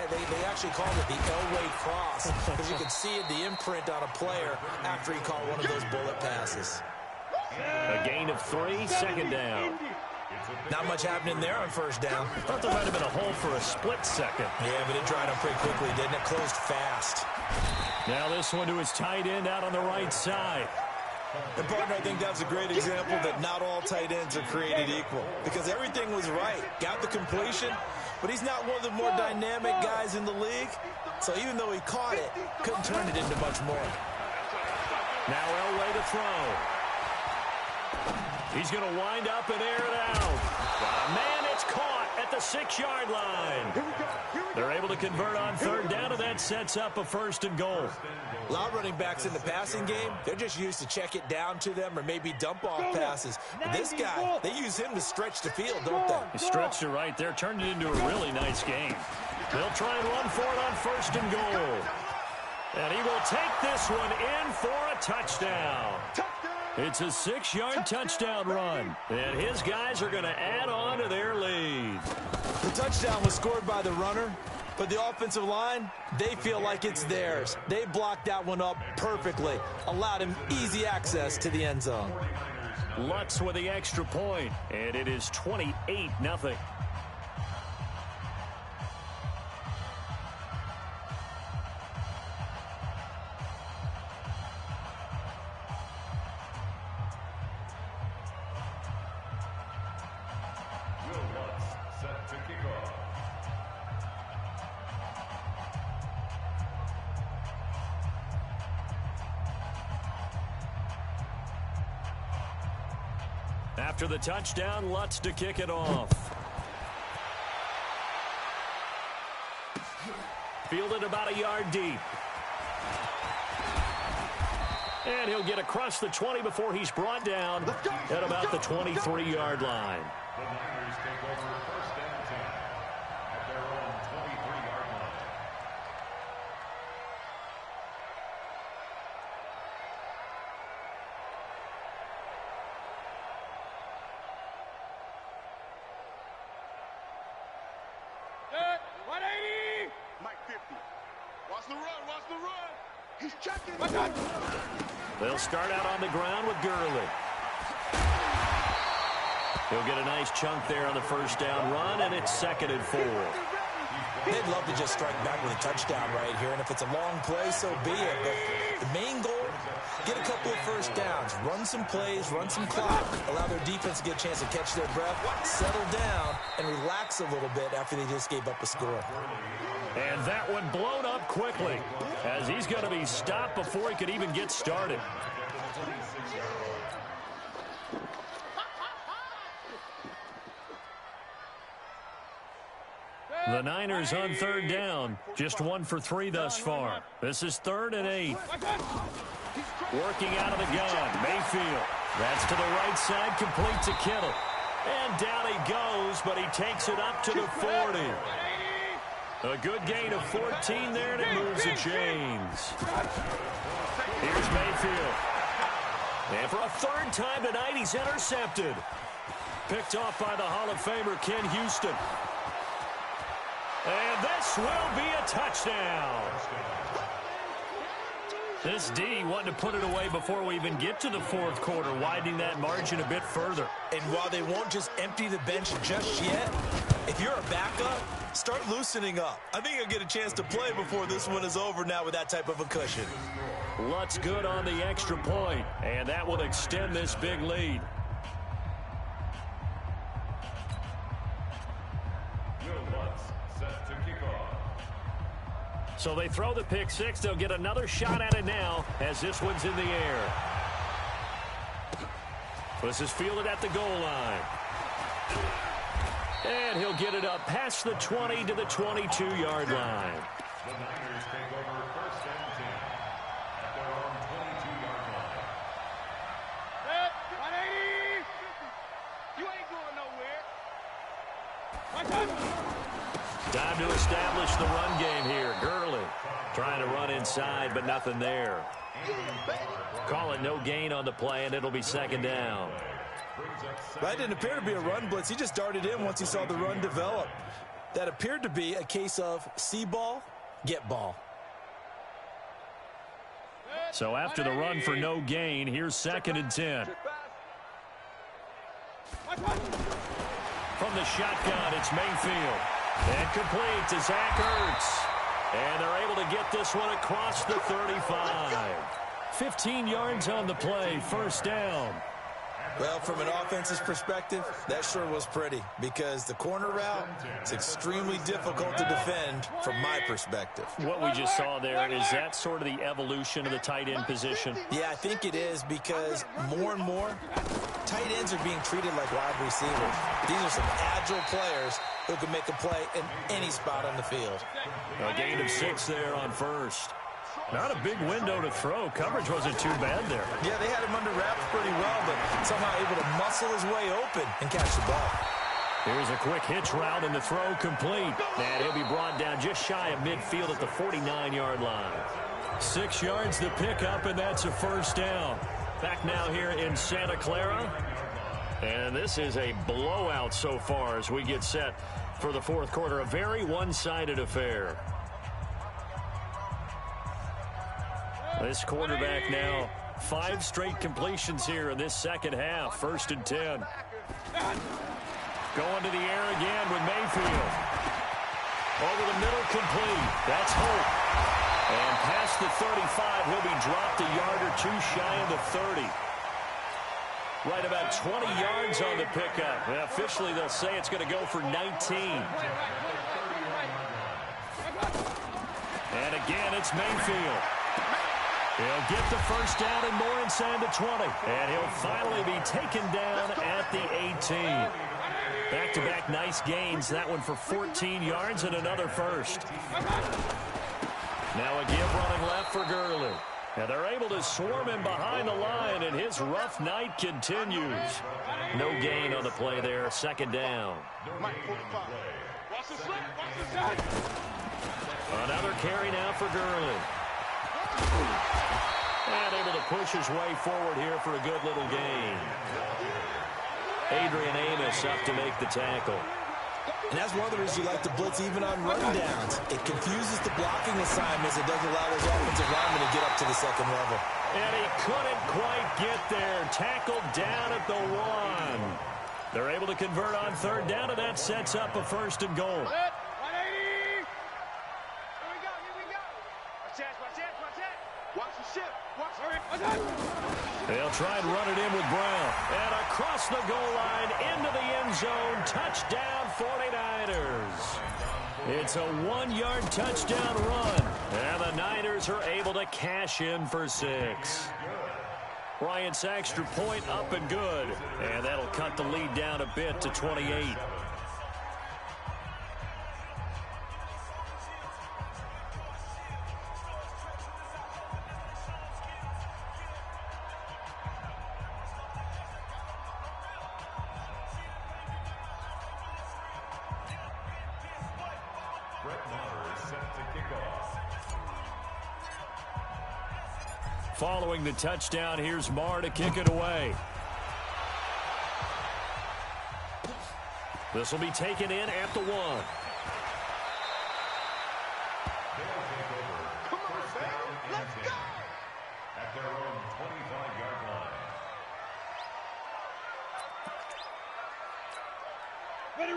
actually called it the Elway cross because you could see the imprint on a player after he caught one of those bullet passes. A gain of 3, 2nd down. Not much happening there on 1st down. Thought there might have been a hole for a split second. Yeah, but it dried up pretty quickly, didn't it? Closed fast. Now this one to his tight end out on the right side. And, partner, I think that's a great example that not all tight ends are created equal because everything was right. Got the completion, but he's not one of the more dynamic guys in the league. So even though he caught it, couldn't turn it into much more. Now Elway to throw. He's going to wind up and air it out. Man, it's caught at the 6-yard line. They're able to convert on 3rd down, and that sets up a 1st and goal. A lot of running backs in the passing game, they're just used to check it down to them or maybe dump off passes. But this guy, they use him to stretch the field, don't they? He stretched it right there, turned it into a really nice game. They'll try and run for it on 1st and goal. And he will take this one in for a touchdown. It's a 6-yard touchdown run. And his guys are going to add on to their lead. The touchdown was scored by the runner, but the offensive line, they feel like it's theirs. They blocked that one up perfectly, allowed him easy access to the end zone. Lutz with the extra point, and it is 28-0. After the touchdown, Lutz to kick it off. Fielded about a yard deep. And he'll get across the 20 before he's brought down at about the 23-yard line. The Niners take over first and 10 at their own 23-yard line. Set, 180. Mike 50. Watch the run. Watch the run. He's checking. They'll start out on the ground with Gurley. He'll get a nice chunk there on the first down run, and it's 2nd and 4. They'd love to just strike back with a touchdown right here, and if it's a long play, so be it. But the main goal, get a couple of first downs, run some plays, run some clock, allow their defense to get a chance to catch their breath, settle down, and relax a little bit after they just gave up a score. And that one blown up quickly, as he's going to be stopped before he could even get started. The Niners on 3rd down, just 1 for 3 thus far. This is 3rd and 8. Working out of the gun, Mayfield. That's to the right side, complete to Kittle. And down he goes, but he takes it up to the 40. A good gain of 14 there, and it moves the chains. Here's Mayfield. And for a 3rd time tonight, he's intercepted. Picked off by the Hall of Famer, Ken Houston. And this will be a touchdown. This D wanting to put it away before we even get to the 4th quarter, widening that margin a bit further. And while they won't just empty the bench just yet, if you're a backup, start loosening up. I think you'll get a chance to play before this one is over now with that type of a cushion. Lutz good on the extra point, and that will extend this big lead. So they throw the pick six. They'll get another shot at it now as this one's in the air. This is fielded at the goal line. And he'll get it up past the 20 to the 22-yard line. The Niners take over first and 10 at their own 22-yard line. Set, 180. You ain't going nowhere. Time to establish the run game here. Gurley trying to run inside, but nothing there. Call it no gain on the play, and it'll be 2nd down. That didn't appear to be a run blitz. He just darted in once he saw the run develop. That appeared to be a case of see ball, get ball. So after the run for no gain, here's 2nd and 10. From the shotgun, it's Mayfield. And complete to Zach Ertz. And they're able to get this one across the 35. 15 yards on the play, 1st down. Well, from an offense's perspective, that sure was pretty because the corner route is extremely difficult to defend from my perspective. What we just saw there, is that sort of the evolution of the tight end position? Yeah, I think it is because more and more, tight ends are being treated like wide receivers. These are some agile players who can make a play in any spot on the field. A gain of 6 there on 1st. Not a big window to throw. Coverage wasn't too bad there. Yeah, they had him under wraps pretty well, but somehow able to muscle his way open and catch the ball. Here's a quick hitch route, and the throw complete. And he'll be brought down just shy of midfield at the 49-yard line. 6 yards to pick up, and that's a 1st down. Back now here in Santa Clara. And this is a blowout so far as we get set for the 4th quarter. A very one-sided affair. This quarterback now, 5 straight completions here in this 2nd half. 1st and 10. Going to the air again with Mayfield. Over the middle, complete. That's Hope. And past the 35, he'll be dropped a yard or 2 shy of the 30. Right about 20 yards on the pickup. And officially, they'll say it's going to go for 19. And again, it's Mayfield. He'll get the first down and more inside the 20. And he'll finally be taken down at the 18. Back-to-back nice gains. That one for 14 yards and another first. Now a give running left for Gurley. And they're able to swarm him behind the line, and his rough night continues. No gain on the play there. Second down. Another carry now for Gurley. And able to push his way forward here for a good little gain. Adrian Amos up to make the tackle. And that's one of the reasons you like to blitz even on rundowns. It confuses the blocking assignments. It doesn't allow those offensive linemen to get up to the second level. And he couldn't quite get there. Tackled down at the 1. They're able to convert on third down, and that sets up a first and goal. 180. Here we go. Watch that. Watch the ship. They'll try and run it in with Brown. And across the goal line into the end zone. Touchdown 49ers. It's a 1-yard touchdown run. And the Niners are able to cash in for 6. Bryant's extra point up and good. And that'll cut the lead down a bit to 28. Following the touchdown, here's Marr to kick it away. This will be taken in at the 1. Come on, man. Let's go. At their own 25-yard line.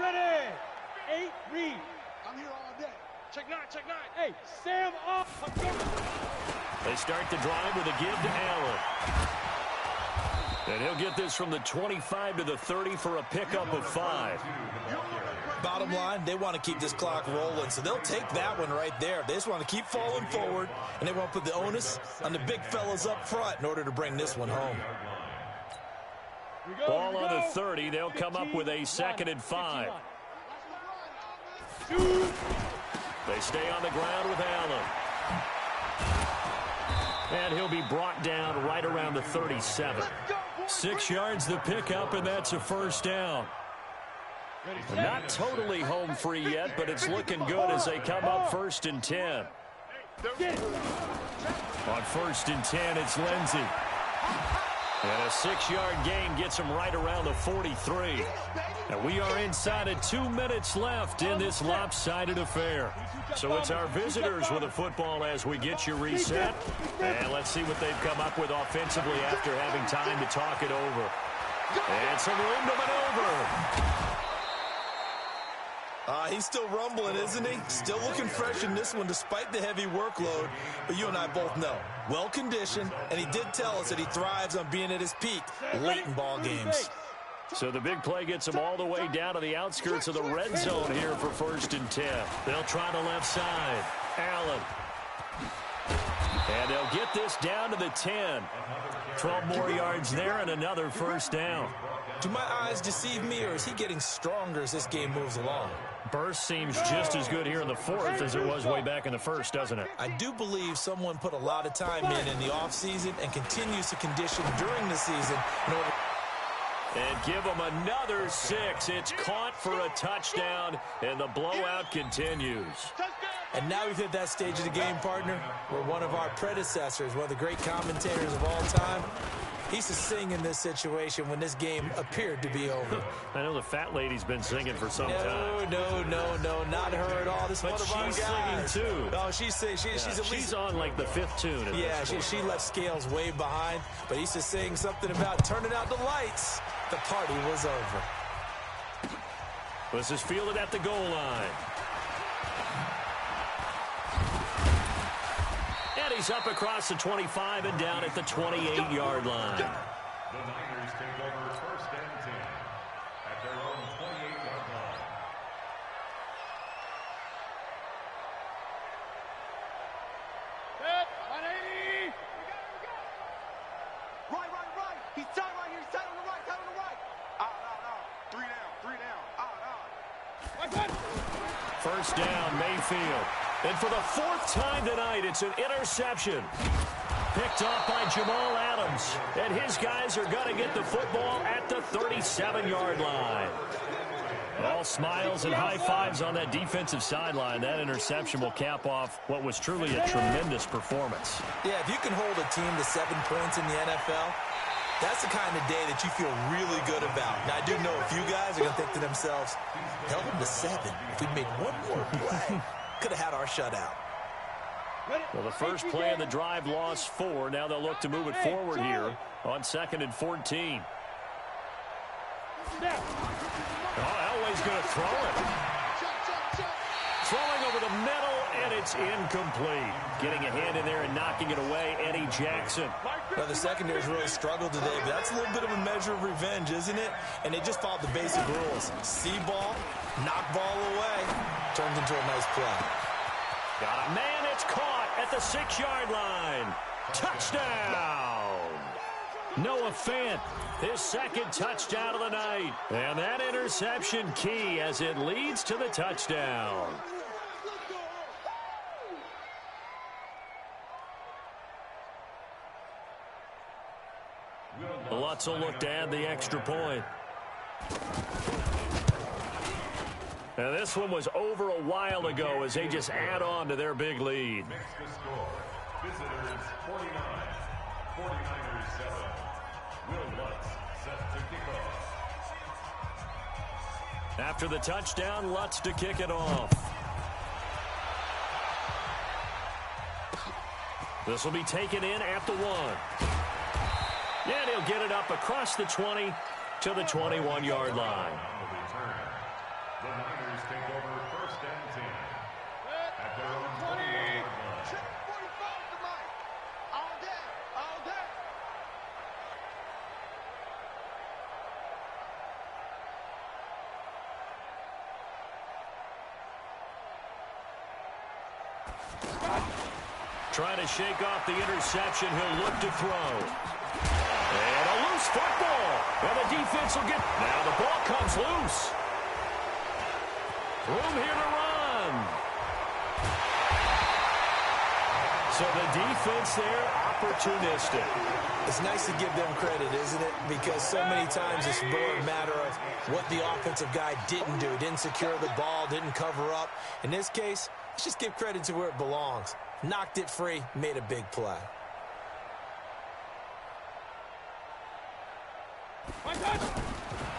Ready. 8, read. I'm here all day. Check 9. Hey, Sam up. They start the drive with a give to Allen. And he'll get this from the 25 to the 30 for a pickup of 5. Bottom line, they want to keep this clock rolling, so they'll take that one right there. They just want to keep falling forward, and they want to put the onus on the big fellas up front in order to bring this one home. Ball on the 30. They'll come up with a 2nd and 5. They stay on the ground with Allen. And he'll be brought down right around the 37. 6 yards the pickup, and that's a first down. Not totally home free yet, but it's looking good as they come up 1st and 10. On 1st and 10, it's Lindsey. And a 6-yard gain gets him right around the 43. And we are inside of 2 minutes left in this lopsided affair. So it's our visitors with the football as we get you reset. And let's see what they've come up with offensively after having time to talk it over. And some room to maneuver. He's still rumbling, isn't he? Still looking fresh in this one despite the heavy workload. But you and I both know, well-conditioned, and he did tell us that he thrives on being at his peak late in ball games. So the big play gets them all the way down to the outskirts of the red zone here for 1st and 10. They'll try the left side. Allen. And they'll get this down to the 10. 12 more yards there and another first down. Do my eyes deceive me, or is he getting stronger as this game moves along? Burst seems just as good here in the 4th as it was way back in the 1st, doesn't it? I do believe someone put a lot of time in the offseason and continues to condition during the season in order. And give them another 6. It's caught for a touchdown, and the blowout continues. And now we've hit that stage of the game, partner, where one of our predecessors, one of the great commentators of all time, he used to sing in this situation when this game appeared to be over. I know the fat lady's been singing for some time. No, not her at all. This but one of our she's guys. singing too. No, she's at She's least on like the 5th tune. Yeah, she left Scales way behind, but he used to sing something about turning out the lights. The party was over. This is fielded at the goal line. And he's up across the 25 and down at the 28-yard line. The Niners take over 1st and 10 at their own 28-yard line. Set, 180. first down, Mayfield. And for the fourth time tonight, it's an interception. Picked off by Jamal Adams. And his guys are going to get the football at the 37-yard line. All smiles and high fives on that defensive sideline. That interception will cap off what was truly a tremendous performance. Yeah, if you can hold a team to 7 points in the NFL, that's the kind of day that you feel really good about. Now, I do know a few guys are going to think to themselves, held them to 7. If we'd made one more play, could have had our shutout. Well, the first play of the drive lost 4. Now they'll look to move it forward here on 2nd and 14. Elway's going to throw it. Throwing over the middle, and it's incomplete. Getting a hand in there and knocking it away, Eddie Jackson. Well, the secondary's really struggled today, but that's a little bit of a measure of revenge, isn't it? And they just followed the basic rules. See ball, knock ball away, turns into a nice play. Got a man, it's caught at the 6-yard line. Touchdown! Noah Fant, his second touchdown of the night. And that interception key as it leads to the touchdown. Lutz will look to add the extra point. Now this one was over a while ago as they just add on to their big lead. Makes the score. Visitors 49, 49ers 7. Will Lutz set to kick off. After the touchdown, Lutz to kick it off. This will be taken in at the 1. And he'll get it up across the 20 to the 21-yard line. The Niners take over 1st and 10 at their own 20-yard line. Check 45 tonight. All day. All day. Trying to shake off the interception. He'll look to throw. And a loose football. And the defense will get... Now the ball comes loose. Room here to run. So the defense there, opportunistic. It's nice to give them credit, isn't it? Because so many times it's more a matter of what the offensive guy didn't do. Didn't secure the ball, didn't cover up. In this case, let's just give credit to where it belongs. Knocked it free, made a big play.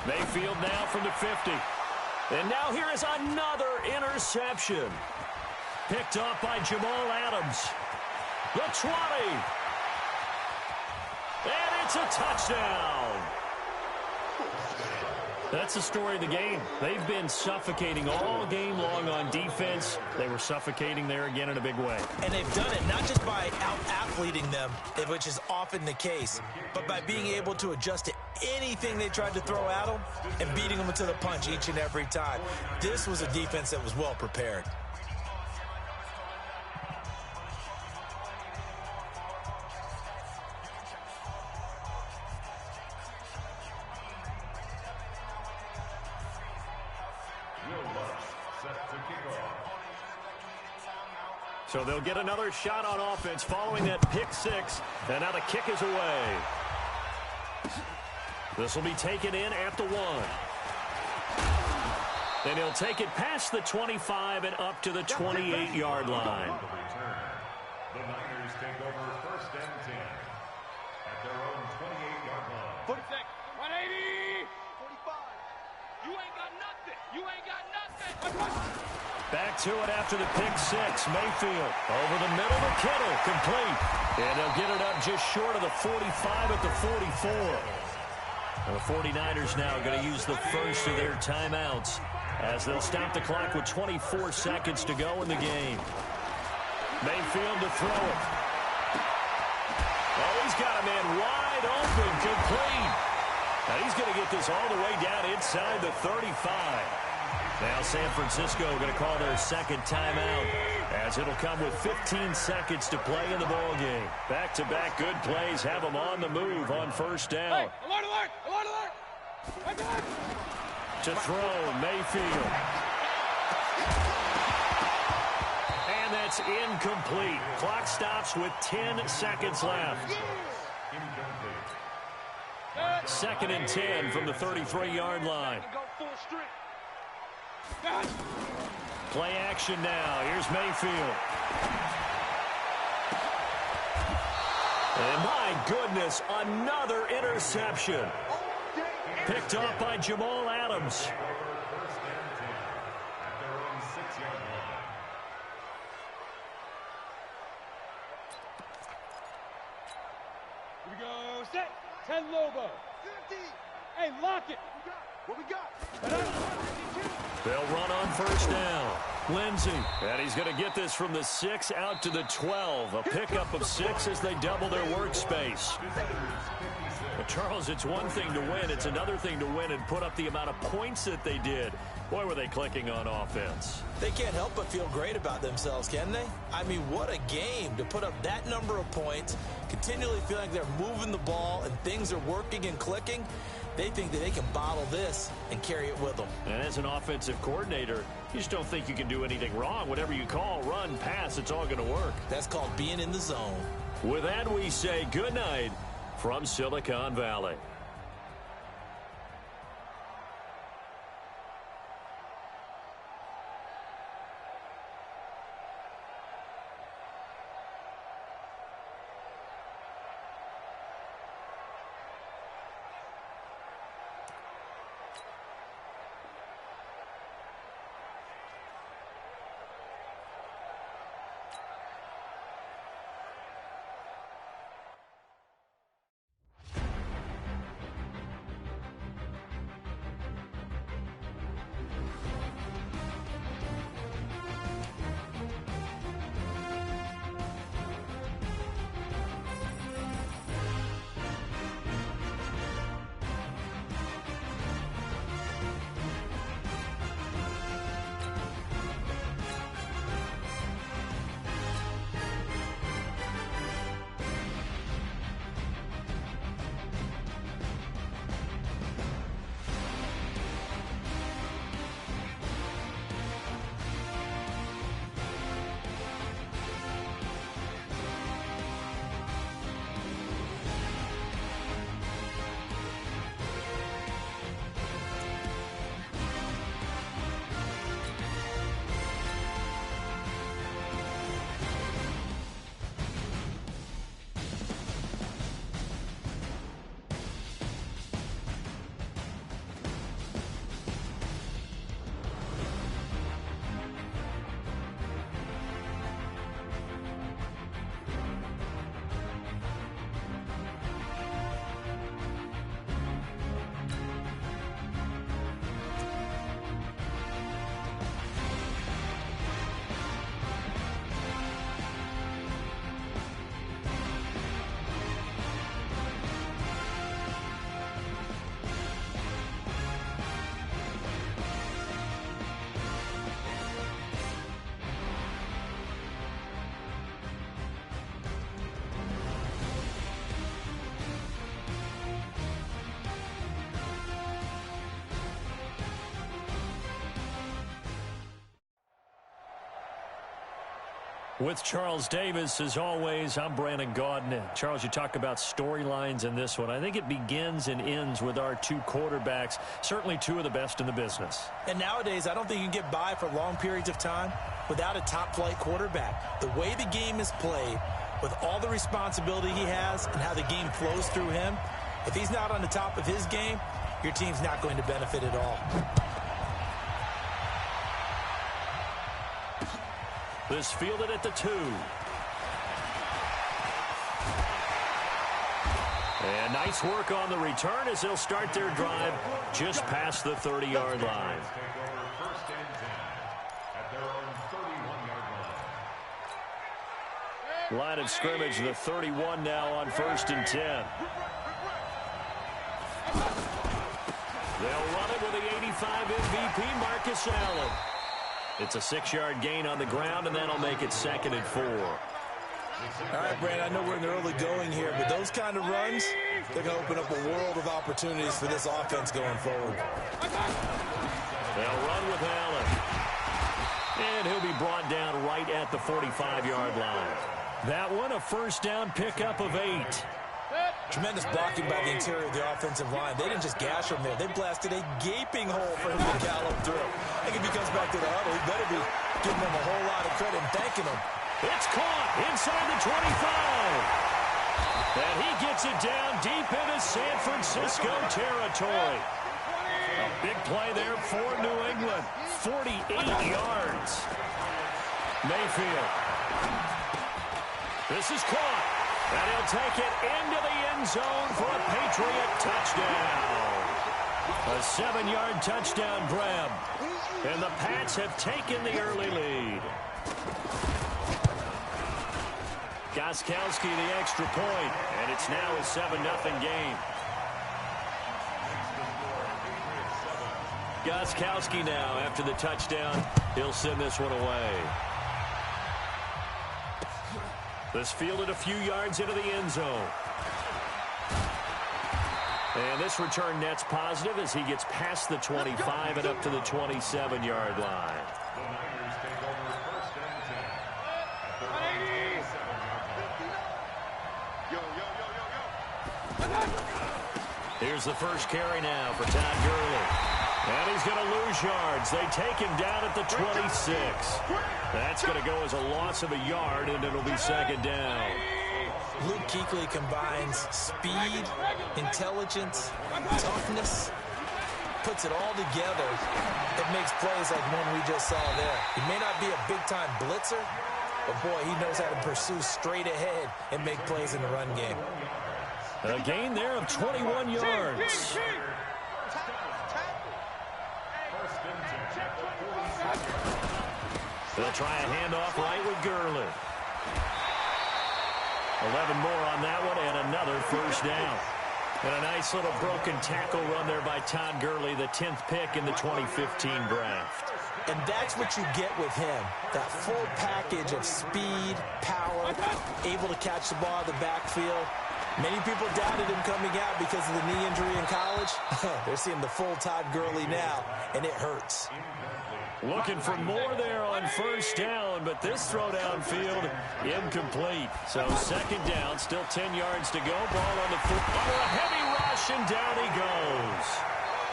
Mayfield now from the 50. And now here is another interception. Picked off by Jamal Adams. The 20. And it's a touchdown. That's the story of the game. They've been suffocating all game long on defense. They were suffocating there again in a big way. And they've done it not just by out-athleting them, which is often the case, but by being able to adjust to anything they tried to throw at them and beating them to the punch each and every time. This was a defense that was well prepared. So they'll get another shot on offense following that pick 6. And now the kick is away. This will be taken in at the 1. And he'll take it past the 25 and up to the 28-yard line. The Niners take over 1st and 10 at their own 28-yard line. 46, 180. 45. You ain't got nothing. You ain't got nothing. Back to it after the pick 6. Mayfield over the middle to Kittle. Complete. And they'll get it up just short of the 45 at the 44. And the 49ers now going to use the first of their timeouts as they'll stop the clock with 24 seconds to go in the game. Mayfield to throw it. Oh, he's got a man wide open. Complete. Now he's going to get this all the way down inside the 35. Now San Francisco going to call their second timeout as it'll come with 15 seconds to play in the ballgame. Back-to-back good plays have them on the move on first down. Hey, alert, alert, alert, alert. To throw, Mayfield. And that's incomplete. Clock stops with 10 seconds left. 2nd and 10 from the 33-yard line. Play action now. Here's Mayfield. And my goodness, another interception. Picked off by Jamal Adams. Here we go. Set. 10 Lobo. 50. Hey, lock it. What we got? They'll run on 1st down. Lindsey. And he's going to get this from the 6 out to the 12. A pickup of 6 as they double their workspace. But Charles, it's one thing to win. It's another thing to win and put up the amount of points that they did. Boy, were they clicking on offense. They can't help but feel great about themselves, can they? I mean, what a game to put up that number of points, continually feeling like they're moving the ball and things are working and clicking. They think that they can bottle this and carry it with them. And as an offensive coordinator, you just don't think you can do anything wrong. Whatever you call, run, pass, it's all going to work. That's called being in the zone. With that, we say good night from Silicon Valley. With Charles Davis, as always, I'm Brandon Gaudin. Charles, you talk about storylines in this one. I think it begins and ends with our two quarterbacks, certainly two of the best in the business. And nowadays, I don't think you can get by for long periods of time without a top-flight quarterback. The way the game is played, with all the responsibility he has and how the game flows through him, if he's not on the top of his game, your team's not going to benefit at all. This fielded at the 2. And nice work on the return as they'll start their drive just past the 30-yard line. Line of scrimmage, the 31 now on 1st and 10. They'll run it with the 85 MVP, Marcus Allen. It's a 6-yard gain on the ground, and that'll make it 2nd and 4. All right, Brandon, I know we're in the early going here, but those kind of runs, they're going to open up a world of opportunities for this offense going forward. They'll run with Allen. And he'll be brought down right at the 45-yard line. That one, a first down pickup of 8. Tremendous blocking by the interior of the offensive line. They didn't just gash him there. They blasted a gaping hole for him to gallop through. I think if he comes back to the huddle, he better be giving them a whole lot of credit and thanking them. It's caught inside the 25. And he gets it down deep into San Francisco territory. A big play there for New England. 48 yards. Mayfield. This is caught. And he'll take it into the end zone for a Patriot touchdown. A 7-yard touchdown grab. And the Pats have taken the early lead. Gostkowski the extra point, and it's now a 7-0 game. Gostkowski now after the touchdown. He'll send this one away. This fielded a few yards into the end zone. And this return net's positive as he gets past the 25 and up to the 27-yard line. The Niners take over first and 10 at the 37. Here's the first carry now for Todd Gurley. And he's going to lose yards. They take him down at the 26. That's going to go as a loss of a yard, and it'll be second down. Luke Kuechly combines speed, intelligence, toughness, puts it all together. It makes plays like one we just saw there. He may not be a big-time blitzer, but, boy, he knows how to pursue straight ahead and make plays in the run game. A gain there of 21 yards. They'll try a handoff right with Gurley. 11 more on that one and another first down. And a nice little broken tackle run there by Todd Gurley, the 10th pick in the 2015 draft. And that's what you get with him, that full package of speed, power, able to catch the ball in the backfield. Many people doubted him coming out because of the knee injury in college. They're seeing the full Todd Gurley now, and it hurts. Looking for more there on first down, but this throw downfield incomplete. So second down, still 10 yards to go. Ball on the foot. Under a heavy rush, and down he goes.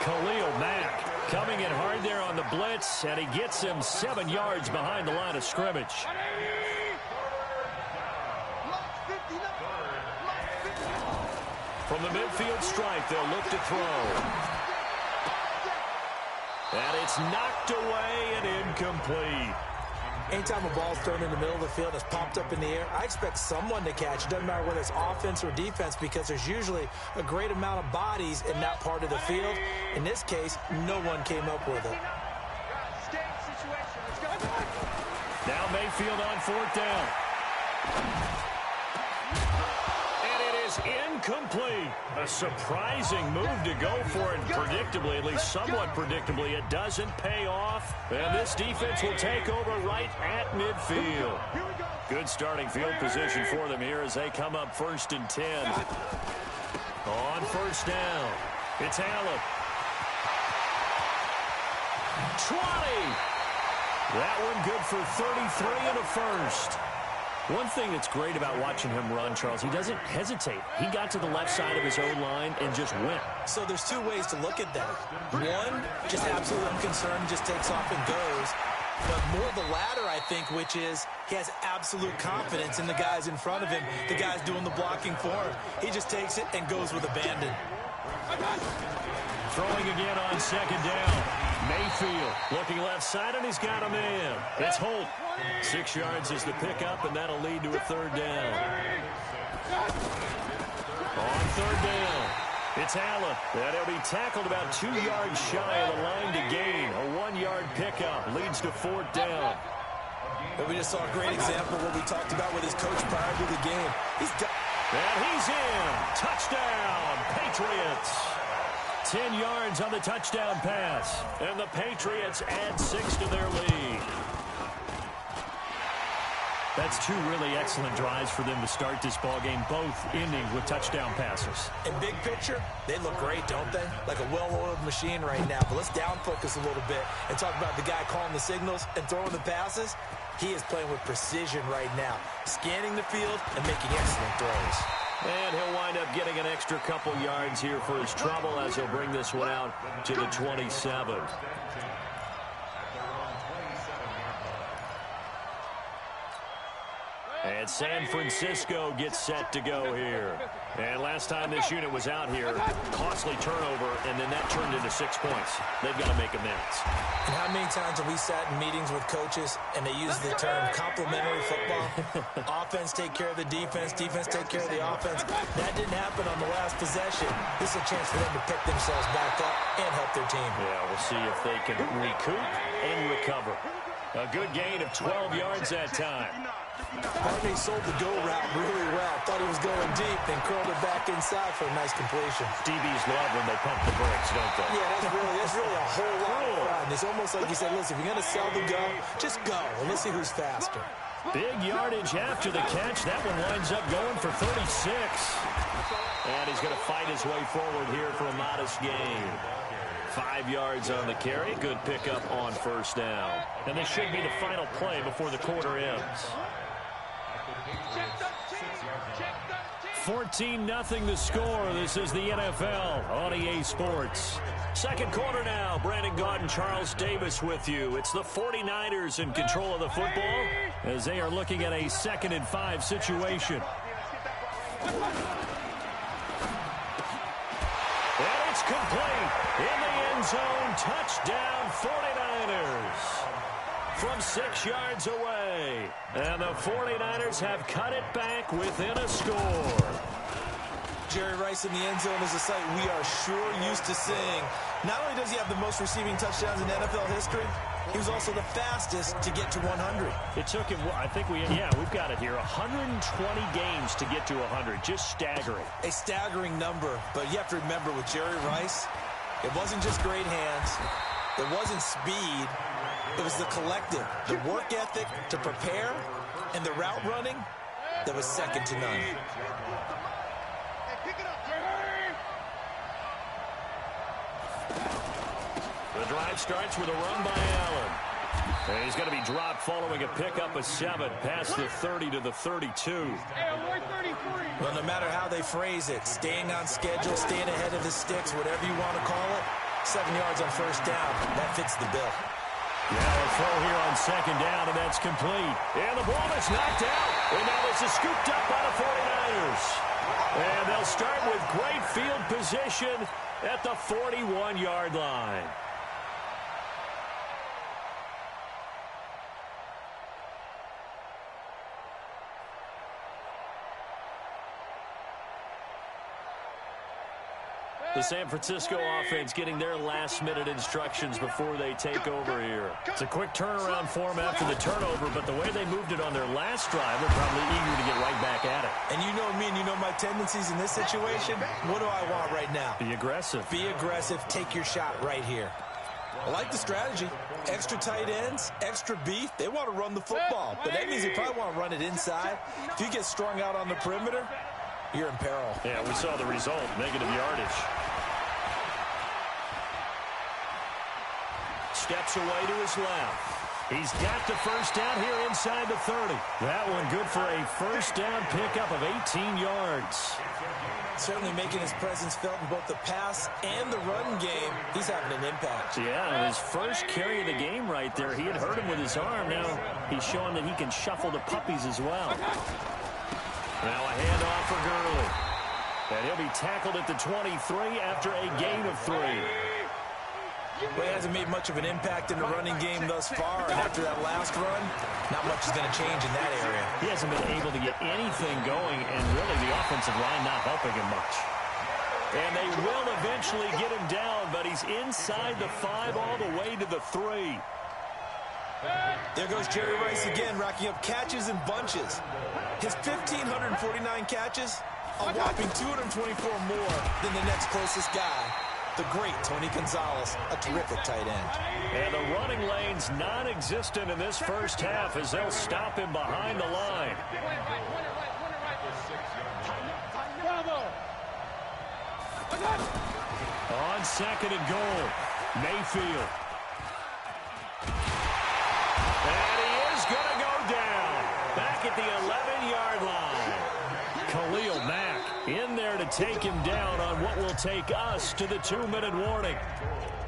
Khalil Mack coming in hard there on the blitz, and he gets him 7 yards behind the line of scrimmage. From the midfield stripe, they'll look to throw. And it's knocked away and incomplete. Anytime a ball's thrown in the middle of the field, it's popped up in the air, I expect someone to catch. It doesn't matter whether it's offense or defense, because there's usually a great amount of bodies in that part of the field. In this case, no one came up with it. Now Mayfield on fourth down. Incomplete. A surprising move to go for it. Predictably, at least somewhat predictably, it doesn't pay off. And this defense will take over right at midfield. Good starting field position for them here as they come up first and 10. On first down, it's Allen. 20. That one good for 33 and a first. One thing that's great about watching him run, Charles, he doesn't hesitate. He got to the left side of his own line and just went. So there's two ways to look at that. One, just absolutely unconcerned, just takes off and goes. But more the latter, I think, which is he has absolute confidence in the guys in front of him, the guys doing the blocking for him. He just takes it and goes with abandon. Throwing again on second down. Mayfield looking left side, and he's got a man. It's Holt. 6 yards is the pickup, and that'll lead to a third down. On third down, it's Allen. And he'll be tackled about 2 yards shy of the line to gain. A 1-yard pickup leads to fourth down. But we just saw a great example of what we talked about with his coach prior to the game. And he's in. Touchdown, Patriots. 10 yards on the touchdown pass. And the Patriots add 6 to their lead. That's two really excellent drives for them to start this ballgame, both ending with touchdown passes. In big picture, they look great, don't they? Like a well-oiled machine right now. But let's down focus a little bit and talk about the guy calling the signals and throwing the passes. He is playing with precision right now, scanning the field and making excellent throws. And he'll wind up getting an extra couple yards here for his trouble as he'll bring this one out to the 27. And San Francisco gets set to go here. And last time this unit was out here, costly turnover, and then that turned into 6 points. They've got to make amends. And how many times have we sat in meetings with coaches and they use the term complementary football? Offense take care of the defense, defense take care of the offense. That didn't happen on the last possession. This is a chance for them to pick themselves back up and help their team. Yeah, we'll see if they can recoup and recover. A good gain of 12 yards that time. Barney sold the go route really well. Thought he was going deep, then curled it back inside for a nice completion. DBs love when they pump the brakes, don't they? Yeah, that's really a whole lot of fun. It's almost like you said, listen, if you're going to sell the go, just go, and let's see who's faster. Big yardage after the catch. That one winds up going for 36. And he's going to fight his way forward here for a modest gain. 5 yards on the carry. Good pickup on first down. And this should be the final play before the quarter ends. 14-0 the score. This is the NFL on EA Sports. Second quarter now. Brandon Gaudin and Charles Davis with you. It's the 49ers in control of the football as they are looking at a 2nd and 5 situation. And it's complete. In the end zone, touchdown 49ers. From 6 yards away. And the 49ers have cut it back within a score. Jerry Rice in the end zone is a sight we are sure used to seeing. Not only does he have the most receiving touchdowns in NFL history, he was also the fastest to get to 100. It took him, I think we've got it here, 120 games to get to 100. Just staggering. A staggering number, but you have to remember with Jerry Rice, it wasn't just great hands. It wasn't speed. It was the collective, the work ethic to prepare, and the route running that was second to none. The drive starts with a run by Allen. And he's going to be dropped following a pickup of 7 past the 30 to the 32. Well, no matter how they phrase it, staying on schedule, staying ahead of the sticks, whatever you want to call it, 7 yards on first down, that fits the bill. Now a throw here on second down, and that's complete. And the ball is knocked out. And now this is scooped up by the 49ers. And they'll start with great field position at the 41-yard line. The San Francisco offense getting their last-minute instructions before they take over here. It's a quick turnaround for them after the turnover, but the way they moved it on their last drive, they're probably eager to get right back at it. And you know me and you know my tendencies in this situation. What do I want right now? Be aggressive. Be aggressive. Take your shot right here. I like the strategy. Extra tight ends, extra beef. They want to run the football, but that means they probably want to run it inside. If you get strung out on the perimeter, you're in peril. Yeah, we saw the result, negative yardage. Steps away to his left. He's got the first down here inside the 30. That one good for a first down pickup of 18 yards. Certainly making his presence felt in both the pass and the run game. He's having an impact. Yeah, his first carry of the game right there. He had hurt him with his arm. Now he's showing that he can shuffle the puppies as well. Now a handoff for Gurley. And he'll be tackled at the 23 after a gain of 3. Well, he hasn't made much of an impact in the running game thus far, and after that last run, not much is going to change in that area. He hasn't been able to get anything going, and really the offensive line not helping him much. And they will eventually get him down, but he's inside the 5 all the way to the 3. There goes Jerry Rice again, racking up catches in bunches. His 1,549 catches, a whopping 224 more than the next closest guy. the great Tony Gonzalez, a terrific tight end. And the running lane's non-existent in this first half as they'll stop him behind the line. On second and goal, Mayfield. And he is going to go down. Back at the 11-yard line. Khalil Mack in there to take him down on what will take us to the 2-minute warning.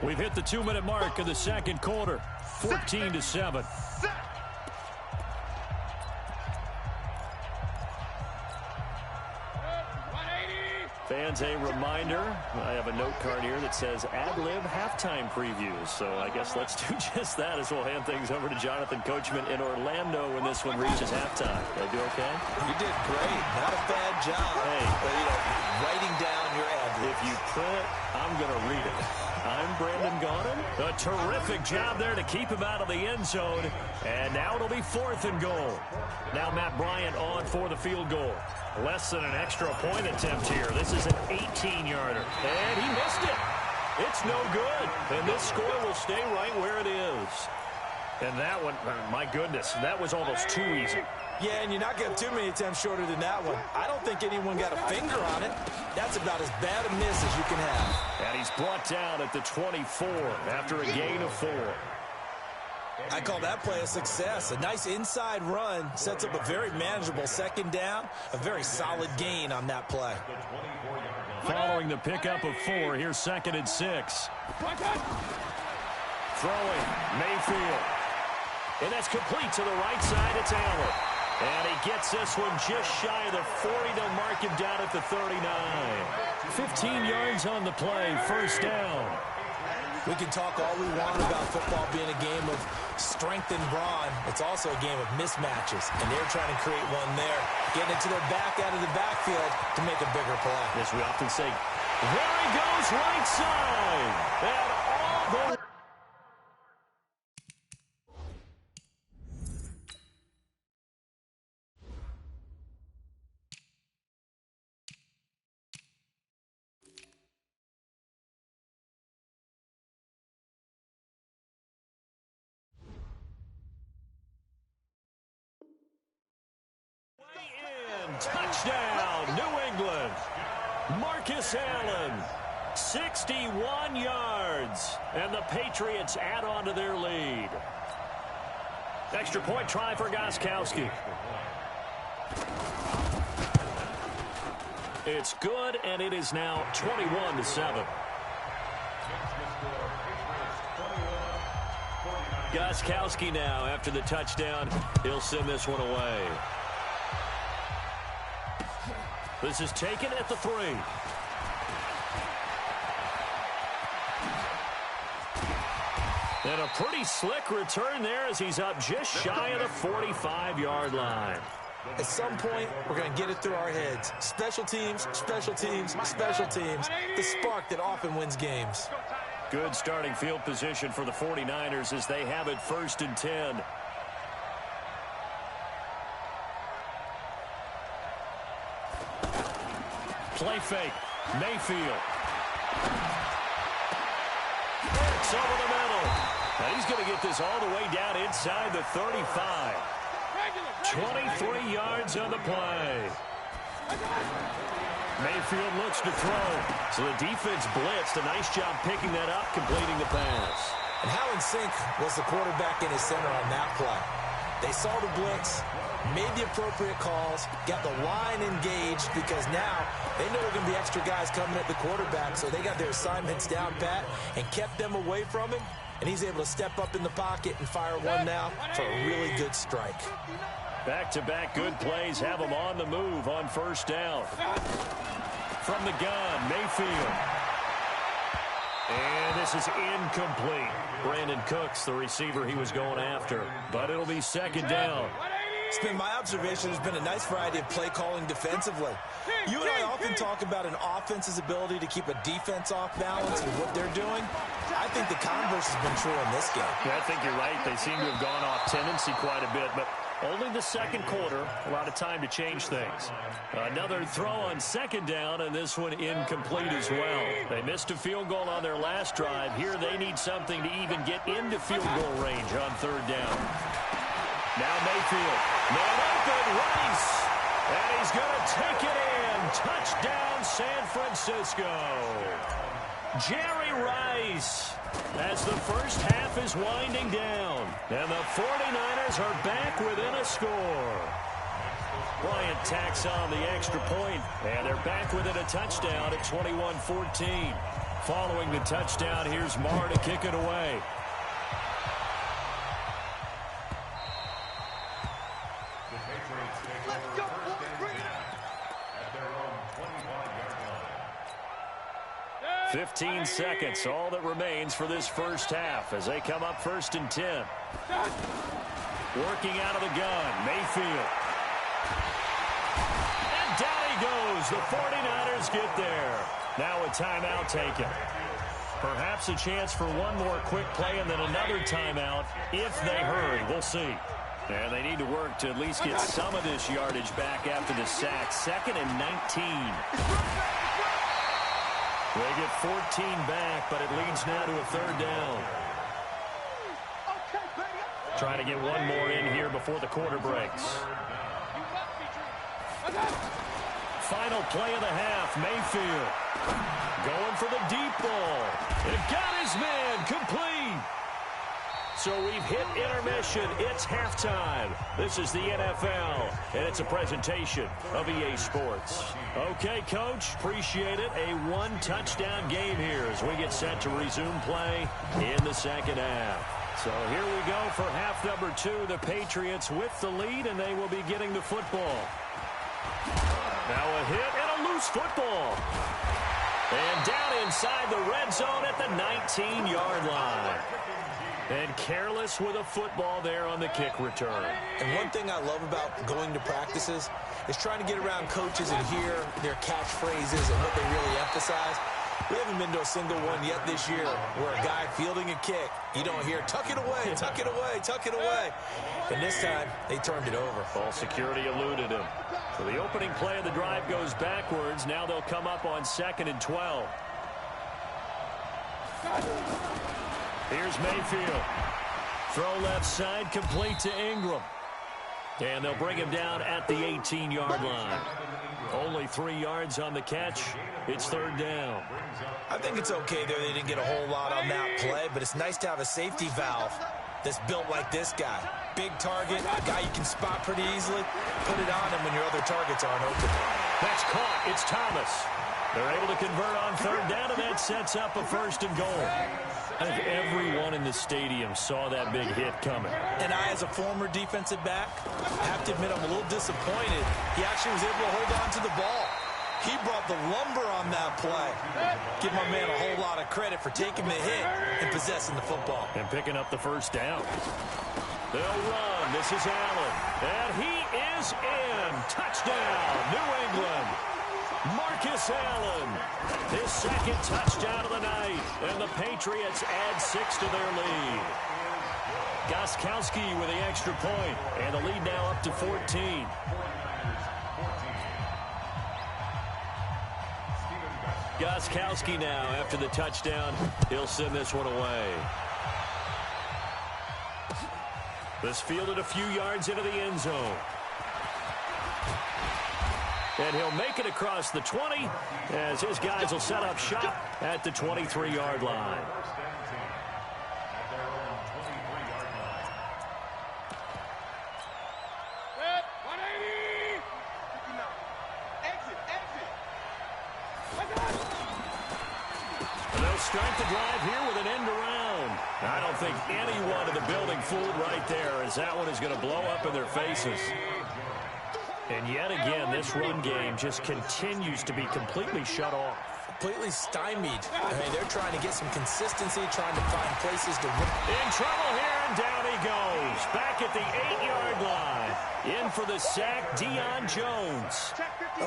We've hit the 2-minute mark of the second quarter, 14-7. Fans, a reminder, I have a note card here that says ad-lib halftime previews. So I guess let's do just that as we'll hand things over to Jonathan Coachman in Orlando when this one reaches halftime. Did I do okay? You did great. Not a bad job. Hey. But, writing down your ad-libs. If you print, I'm going to read it. I'm Brandon Gaudin. A terrific job there to keep him out of the end zone. And now it'll be 4th and goal. Now Matt Bryant on for the field goal. Less than an extra point attempt here. This is an 18-yarder. And he missed it. It's no good. And this score will stay right where it is. And that one, my goodness, that was almost too easy. Yeah, and you're not going to have too many attempts shorter than that one. I don't think anyone got a finger on it. That's about as bad a miss as you can have. And he's brought down at the 24 after a gain of 4. I call that play a success. A nice inside run sets up a very manageable second down. A very solid gain on that play. Following the pickup of 4, here's 2nd and 6. Throwing, Mayfield. And that's complete to the right side. It's Allen. And he gets this one just shy of the 40. They'll mark him down at the 39. 15 yards on the play, first down. We can talk all we want about football being a game of strength and brawn. It's also a game of mismatches, and they're trying to create one there, getting it to their back out of the backfield to make a bigger play. As we often say, there he goes, right side. And all the... Touchdown, New England. Marcus Allen, 61 yards. And the Patriots add on to their lead. Extra point try for Gostkowski. It's good, and it is now 21-7. Gostkowski now, after the touchdown, he'll send this one away. This is taken at the 3. And a pretty slick return there as he's up just shy of the 45-yard line. At some point, we're going to get it through our heads. Special teams, special teams, special teams. The spark that often wins games. Good starting field position for the 49ers as they have it 1st and 10. Play fake. Mayfield. Works over the middle. And he's going to get this all the way down inside the 35. 23 yards on the play. Mayfield looks to throw. So the defense blitzed. A nice job picking that up, completing the pass. And how in sync was the quarterback in his center on that play? They saw the blitz, made the appropriate calls, got the line engaged because now they know there are going to be extra guys coming at the quarterback, so they got their assignments down pat and kept them away from him, and he's able to step up in the pocket and fire one now for a really good strike. Back-to-back good plays have him on the move on 1st down. From the gun, Mayfield. And this is incomplete. Brandon Cooks, the receiver he was going after. But it'll be 2nd down. It's been my observation there's been a nice variety of play calling defensively. You and I often talk about an offense's ability to keep a defense off balance with what they're doing. I think the converse has been true in this game. Yeah, I think you're right. They seem to have gone off tendency quite a bit. But Only the second quarter. A lot of time to change things. Another throw on second down, and this one incomplete as well. They missed a field goal on their last drive. Here they need something to even get into field goal range on third down. Now Mayfield. Man open, Rice. And he's going to take it in. Touchdown, San Francisco. Jerry Rice, as the first half is winding down. And the 49ers are back within a score. Bryant tacks on the extra point, and they're back within a touchdown at 21-14. Following the touchdown, here's Marr to kick it away. Let's go, bring it up. At their own 25-yard line. 15 seconds, all that remains for this first half as they come up 1st and 10. Working out of the gun, Mayfield. And down he goes. The 49ers get there. Now a timeout taken. Perhaps a chance for one more quick play and then another timeout if they hurry. We'll see. And they need to work to at least get some of this yardage back after the sack. 2nd and 19. They get 14 back, but it leads now to a third down. Trying to get one more in here before the quarter breaks. Final play of the half, Mayfield. Going for the deep ball. It got his man complete. So we've hit intermission. It's halftime. This is the NFL, and it's a presentation of EA Sports. Okay, Coach, appreciate it. A one-touchdown game here as we get set to resume play in the second half. So here we go for half number 2. The Patriots with the lead, and they will be getting the football. Now a hit and a loose football. And down inside the red zone at the 19-yard line. And careless with a football there on the kick return. And one thing I love about going to practices is trying to get around coaches and hear their catchphrases and what they really emphasize. We haven't been to a single one yet this year where a guy fielding a kick, you don't hear, tuck it away, tuck it away, tuck it away. And this time, they turned it over. Ball security eluded him. So the opening play of the drive goes backwards. Now they'll come up on 2nd and 12. Here's Mayfield. Throw left side, complete to Ingram. And they'll bring him down at the 18-yard line. Only 3 yards on the catch. It's third down. I think it's okay there. They didn't get a whole lot on that play, but it's nice to have a safety valve that's built like this guy. Big target, a guy you can spot pretty easily. Put it on him when your other targets aren't open. That's caught. It's Thomas. They're able to convert on third down, and that sets up a 1st and goal. I think everyone in the stadium saw that big hit coming. And I, as a former defensive back, have to admit I'm a little disappointed. He actually was able to hold on to the ball. He brought the lumber on that play. Give my man a whole lot of credit for taking the hit and possessing the football. And picking up the first down. They'll run. This is Allen. And he is in. Touchdown, New England. Marcus Allen, his 2nd touchdown of the night, and the Patriots add 6 to their lead. Gostkowski with the extra point, and the lead now up to 14. Gostkowski now, after the touchdown, he'll send this one away. This fielded a few yards into the end zone. And he'll make it across the 20 as his guys will set up shop at the 23-yard line. Set, 180. Exit. And they'll start the drive here with an end around. I don't think anyone in the building fooled right there, as that one is going to blow up in their faces. And yet again, this run game just continues to be completely shut off. Completely stymied. I mean, they're trying to get some consistency, trying to find places to win. In trouble here, and down he goes. Back at the 8-yard line. In for the sack, Deion Jones.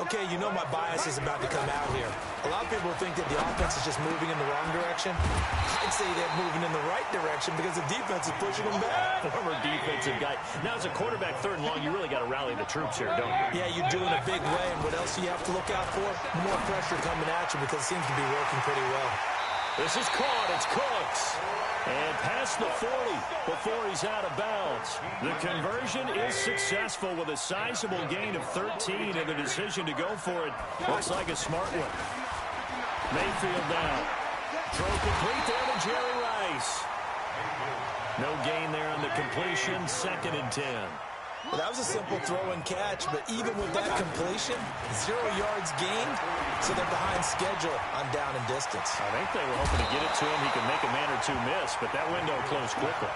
Okay, you know my bias is about to come out here. A lot of people think that the offense is just moving in the wrong direction. I'd say they're moving in the right direction because the defense is pushing them back. Former defensive guy. Now, as a quarterback, 3rd and long, you really got to rally the troops here, don't you? Yeah, you do in a big way. And what else do you have to look out for? More pressure coming at you because it seems to be working pretty well. This is caught. It's Cooks. And past the 40 before he's out of bounds. The conversion is successful with a sizable gain of 13, and the decision to go for it looks like a smart one. Mayfield down. Throw complete there to Jerry Rice. No gain there on the completion. 2nd and 10. Well, that was a simple throw and catch, but even with that completion, 0 yards gained, so they're behind schedule on down and distance. I think they were hoping to get it to him. He could make a man or two miss, but that window closed quickly.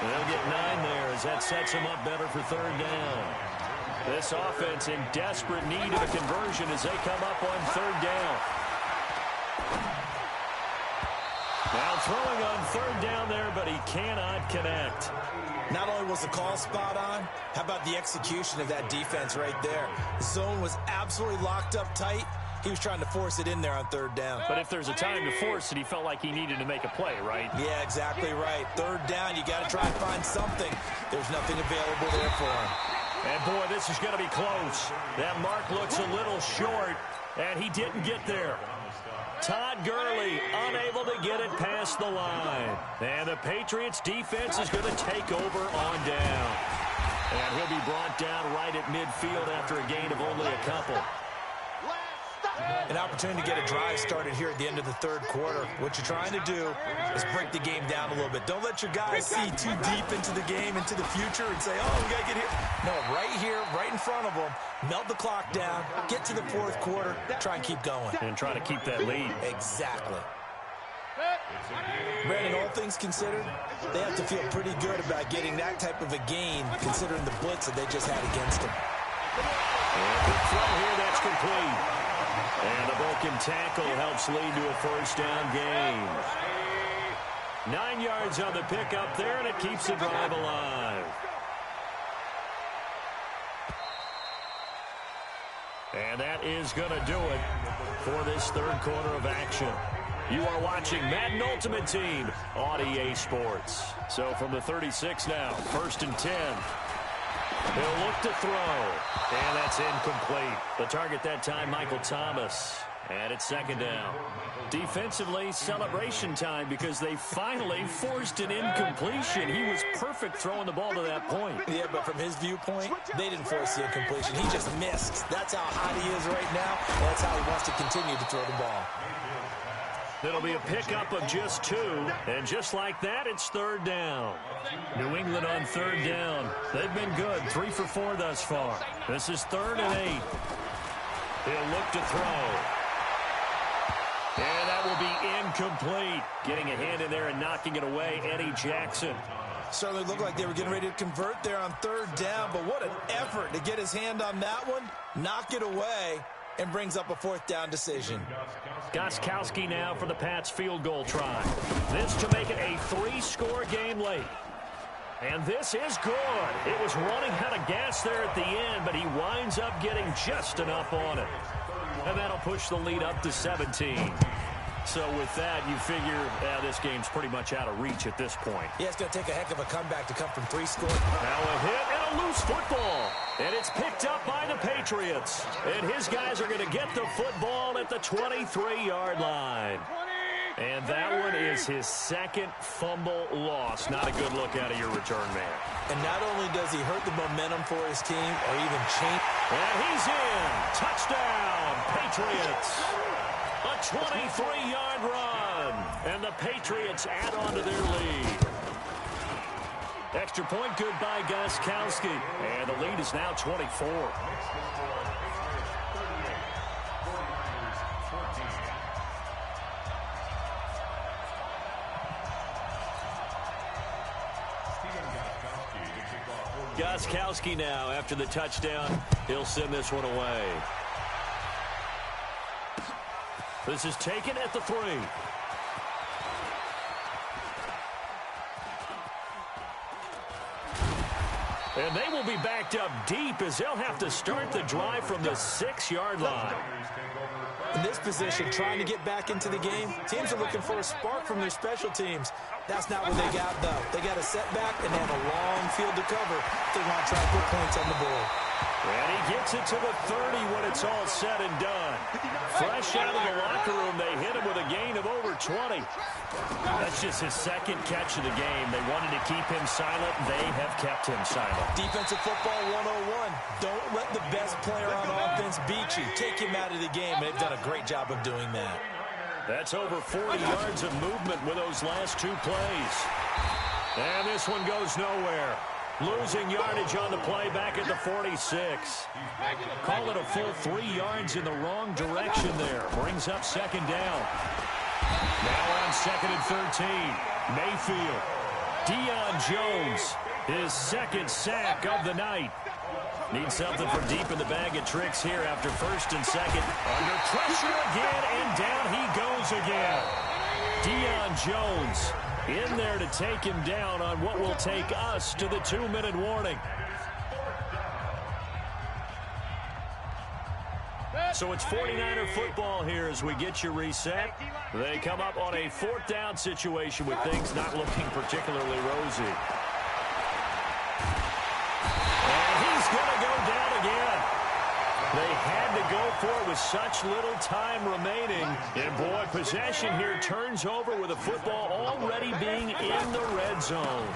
They'll get 9 there as that sets him up better for 3rd down. This offense in desperate need of a conversion as they come up on 3rd down. Now throwing on 3rd down there, but he cannot connect. Not only was the call spot on, how about the execution of that defense right there? The zone was absolutely locked up tight. He was trying to force it in there on 3rd down. But if there's a time to force it, he felt like he needed to make a play, right? Yeah, exactly right. 3rd down, you got to try and find something. There's nothing available there for him. And, boy, this is going to be close. That mark looks a little short, and he didn't get there. Todd Gurley unable to get it past the line. And the Patriots defense is going to take over on down. And he'll be brought down right at midfield after a gain of only a couple. An opportunity to get a drive started here at the end of the 3rd quarter. What you're trying to do is break the game down a little bit. Don't let your guys see too deep into the game, into the future, and say, oh, we got to get here. No, right here, right in front of them, melt the clock down, get to the 4th quarter, try and keep going. And try to keep that lead. Exactly. Brandon, all things considered, they have to feel pretty good about getting that type of a gain, considering the blitz that they just had against them. And the throw here, that's complete. And the broken tackle helps lead to a 1st down gain. 9 yards on the pickup there, and it keeps the drive alive. And that is going to do it for this 3rd quarter of action. You are watching Madden Ultimate Team on EA Sports. So from the 36 now, 1st and 10. He'll look to throw, and that's incomplete. The target that time, Michael Thomas, and it's 2nd down. Defensively, celebration time because they finally forced an incompletion. He was perfect throwing the ball to that point. Yeah, but from his viewpoint, they didn't force the incompletion. He just missed. That's how hot he is right now, and that's how he wants to continue to throw the ball. It'll be a pickup of just 2, and just like that, it's 3rd down. New England on 3rd down. They've been good, 3 for 4 thus far. This is 3rd and 8. He'll look to throw. And that will be incomplete. Getting a hand in there and knocking it away, Eddie Jackson. Certainly looked like they were getting ready to convert there on 3rd down, but what an effort to get his hand on that one, knock it away, and brings up a 4th down decision. Gostkowski now for the Pats field goal try. This to make it a 3-score game late. And this is good. It was running out of gas there at the end, but he winds up getting just enough on it. And that'll push the lead up to 17. So with that, you figure this game's pretty much out of reach at this point. Yeah, it's going to take a heck of a comeback to come from 3 scores. Now a hit and a loose football. And it's picked up by the Patriots. And his guys are going to get the football at the 23-yard line. And that one is his 2nd fumble loss. Not a good look out of your return man. And not only does he hurt the momentum for his team or even change. And he's in. Touchdown, Patriots. A 23-yard run. And the Patriots add on to their lead. Extra point good by Gostkowski. And the lead is now 24. Gostkowski now after the touchdown. He'll send this one away. This is taken at the 3. And they will be backed up deep as they'll have to start the drive from the 6-yard line. In this position, trying to get back into the game, teams are looking for a spark from their special teams. That's not what they got, though. They got a setback, and they have a long field to cover if they want to try to put points on the board. And he gets it to the 30 when it's all said and done. Fresh out of the locker room, they hit him with a gain of over 20. That's just his second catch of the game. They wanted to keep him silent. They have kept him silent. Defensive football 101. Don't let the best player on offense beat you. Take him out of the game. They've done a great job of doing that. That's over 40 yards of movement with those last 2 plays. And this one goes nowhere. Losing yardage on the play back at the 46. Call it a full 3 yards in the wrong direction there. Brings up second down. Now on 2nd and 13. Mayfield. Deion Jones, his second sack of the night. Needs something from deep in the bag of tricks here after 1st and 2nd. Under pressure again, and down he goes again. Deion Jones in there to take him down on what will take us to the 2-minute warning. So it's 49er football here as we get you reset. They come up on a 4th down situation with things not looking particularly rosy. And he's going to go down again. They had to go for it with such little time remaining. And, boy, possession here turns over with the football already being in the red zone.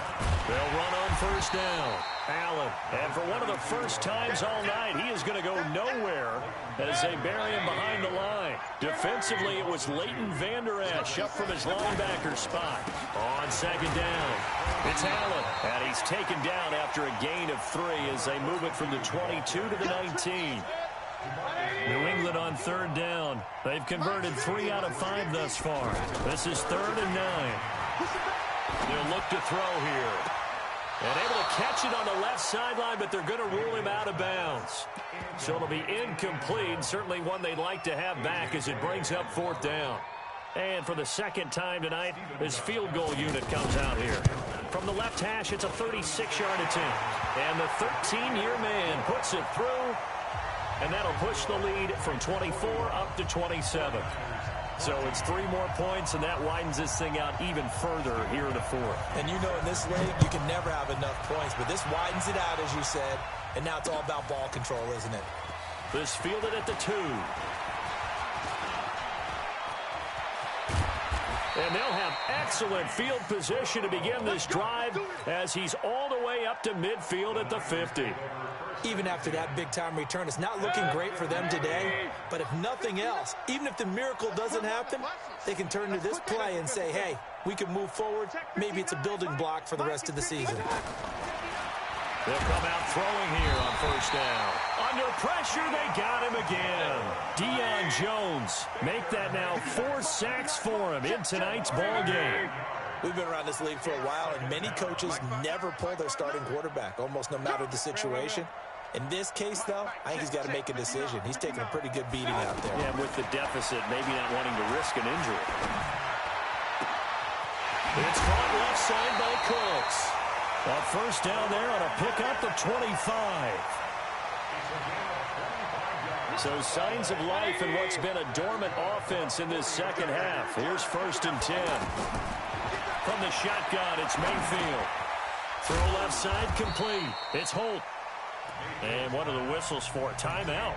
They'll run on 1st down. Allen, and for one of the first times all night, he is going to go nowhere as they bury him behind the line. Defensively, it was Leighton Vander Esch up from his linebacker spot. On 2nd down, it's Allen, and he's taken down after a gain of 3 as they move it from the 22 to the 19. New England on 3rd down. They've converted 3 out of 5 thus far. This is 3rd and 9. They'll look to throw here. And able to catch it on the left sideline, but they're going to rule him out of bounds. So it'll be incomplete. Certainly one they'd like to have back as it brings up 4th down. And for the 2nd time tonight, this field goal unit comes out here. From the left hash, it's a 36-yard attempt. And the 13-year man puts it through. And that'll push the lead from 24 up to 27. So it's 3 more points, and that widens this thing out even further here in the 4th. And you know in this league, you can never have enough points, but this widens it out, as you said, and now it's all about ball control, isn't it? This fielded at the 2. And they'll have excellent field position to begin this drive as he's all the way up to midfield at the 50. Even after that big-time return, it's not looking great for them today. But if nothing else, even if the miracle doesn't happen, they can turn to this play and say, hey, we can move forward. Maybe it's a building block for the rest of the season. They'll come out throwing here on 1st down. Under pressure, they got him again. Deion Jones make that now 4 sacks for him in tonight's ball game. We've been around this league for a while, and many coaches never pull their starting quarterback, almost no matter the situation. In this case, though, I think he's got to make a decision. He's taking a pretty good beating out there. Yeah, with the deficit, maybe not wanting to risk an injury. It's caught left side by Cooks. A 1st down there on a pickup of 25. So signs of life in what's been a dormant offense in this 2nd half. Here's 1st and 10. From the shotgun, it's Mayfield. Throw left side complete. It's Holt. And one of the whistles for a timeout.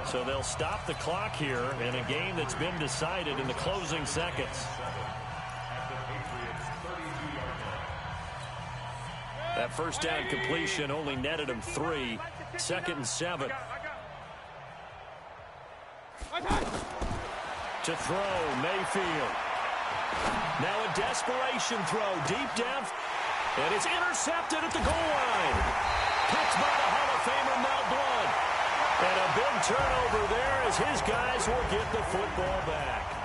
So they'll stop the clock here in a game that's been decided in the closing seconds. That 1st down completion only netted him 3. 2nd and 7. To throw, Mayfield. Now a desperation throw deep down. And it's intercepted at the goal line. Picked by the Hall of Famer Mel Blount. And a big turnover there as his guys will get the football back.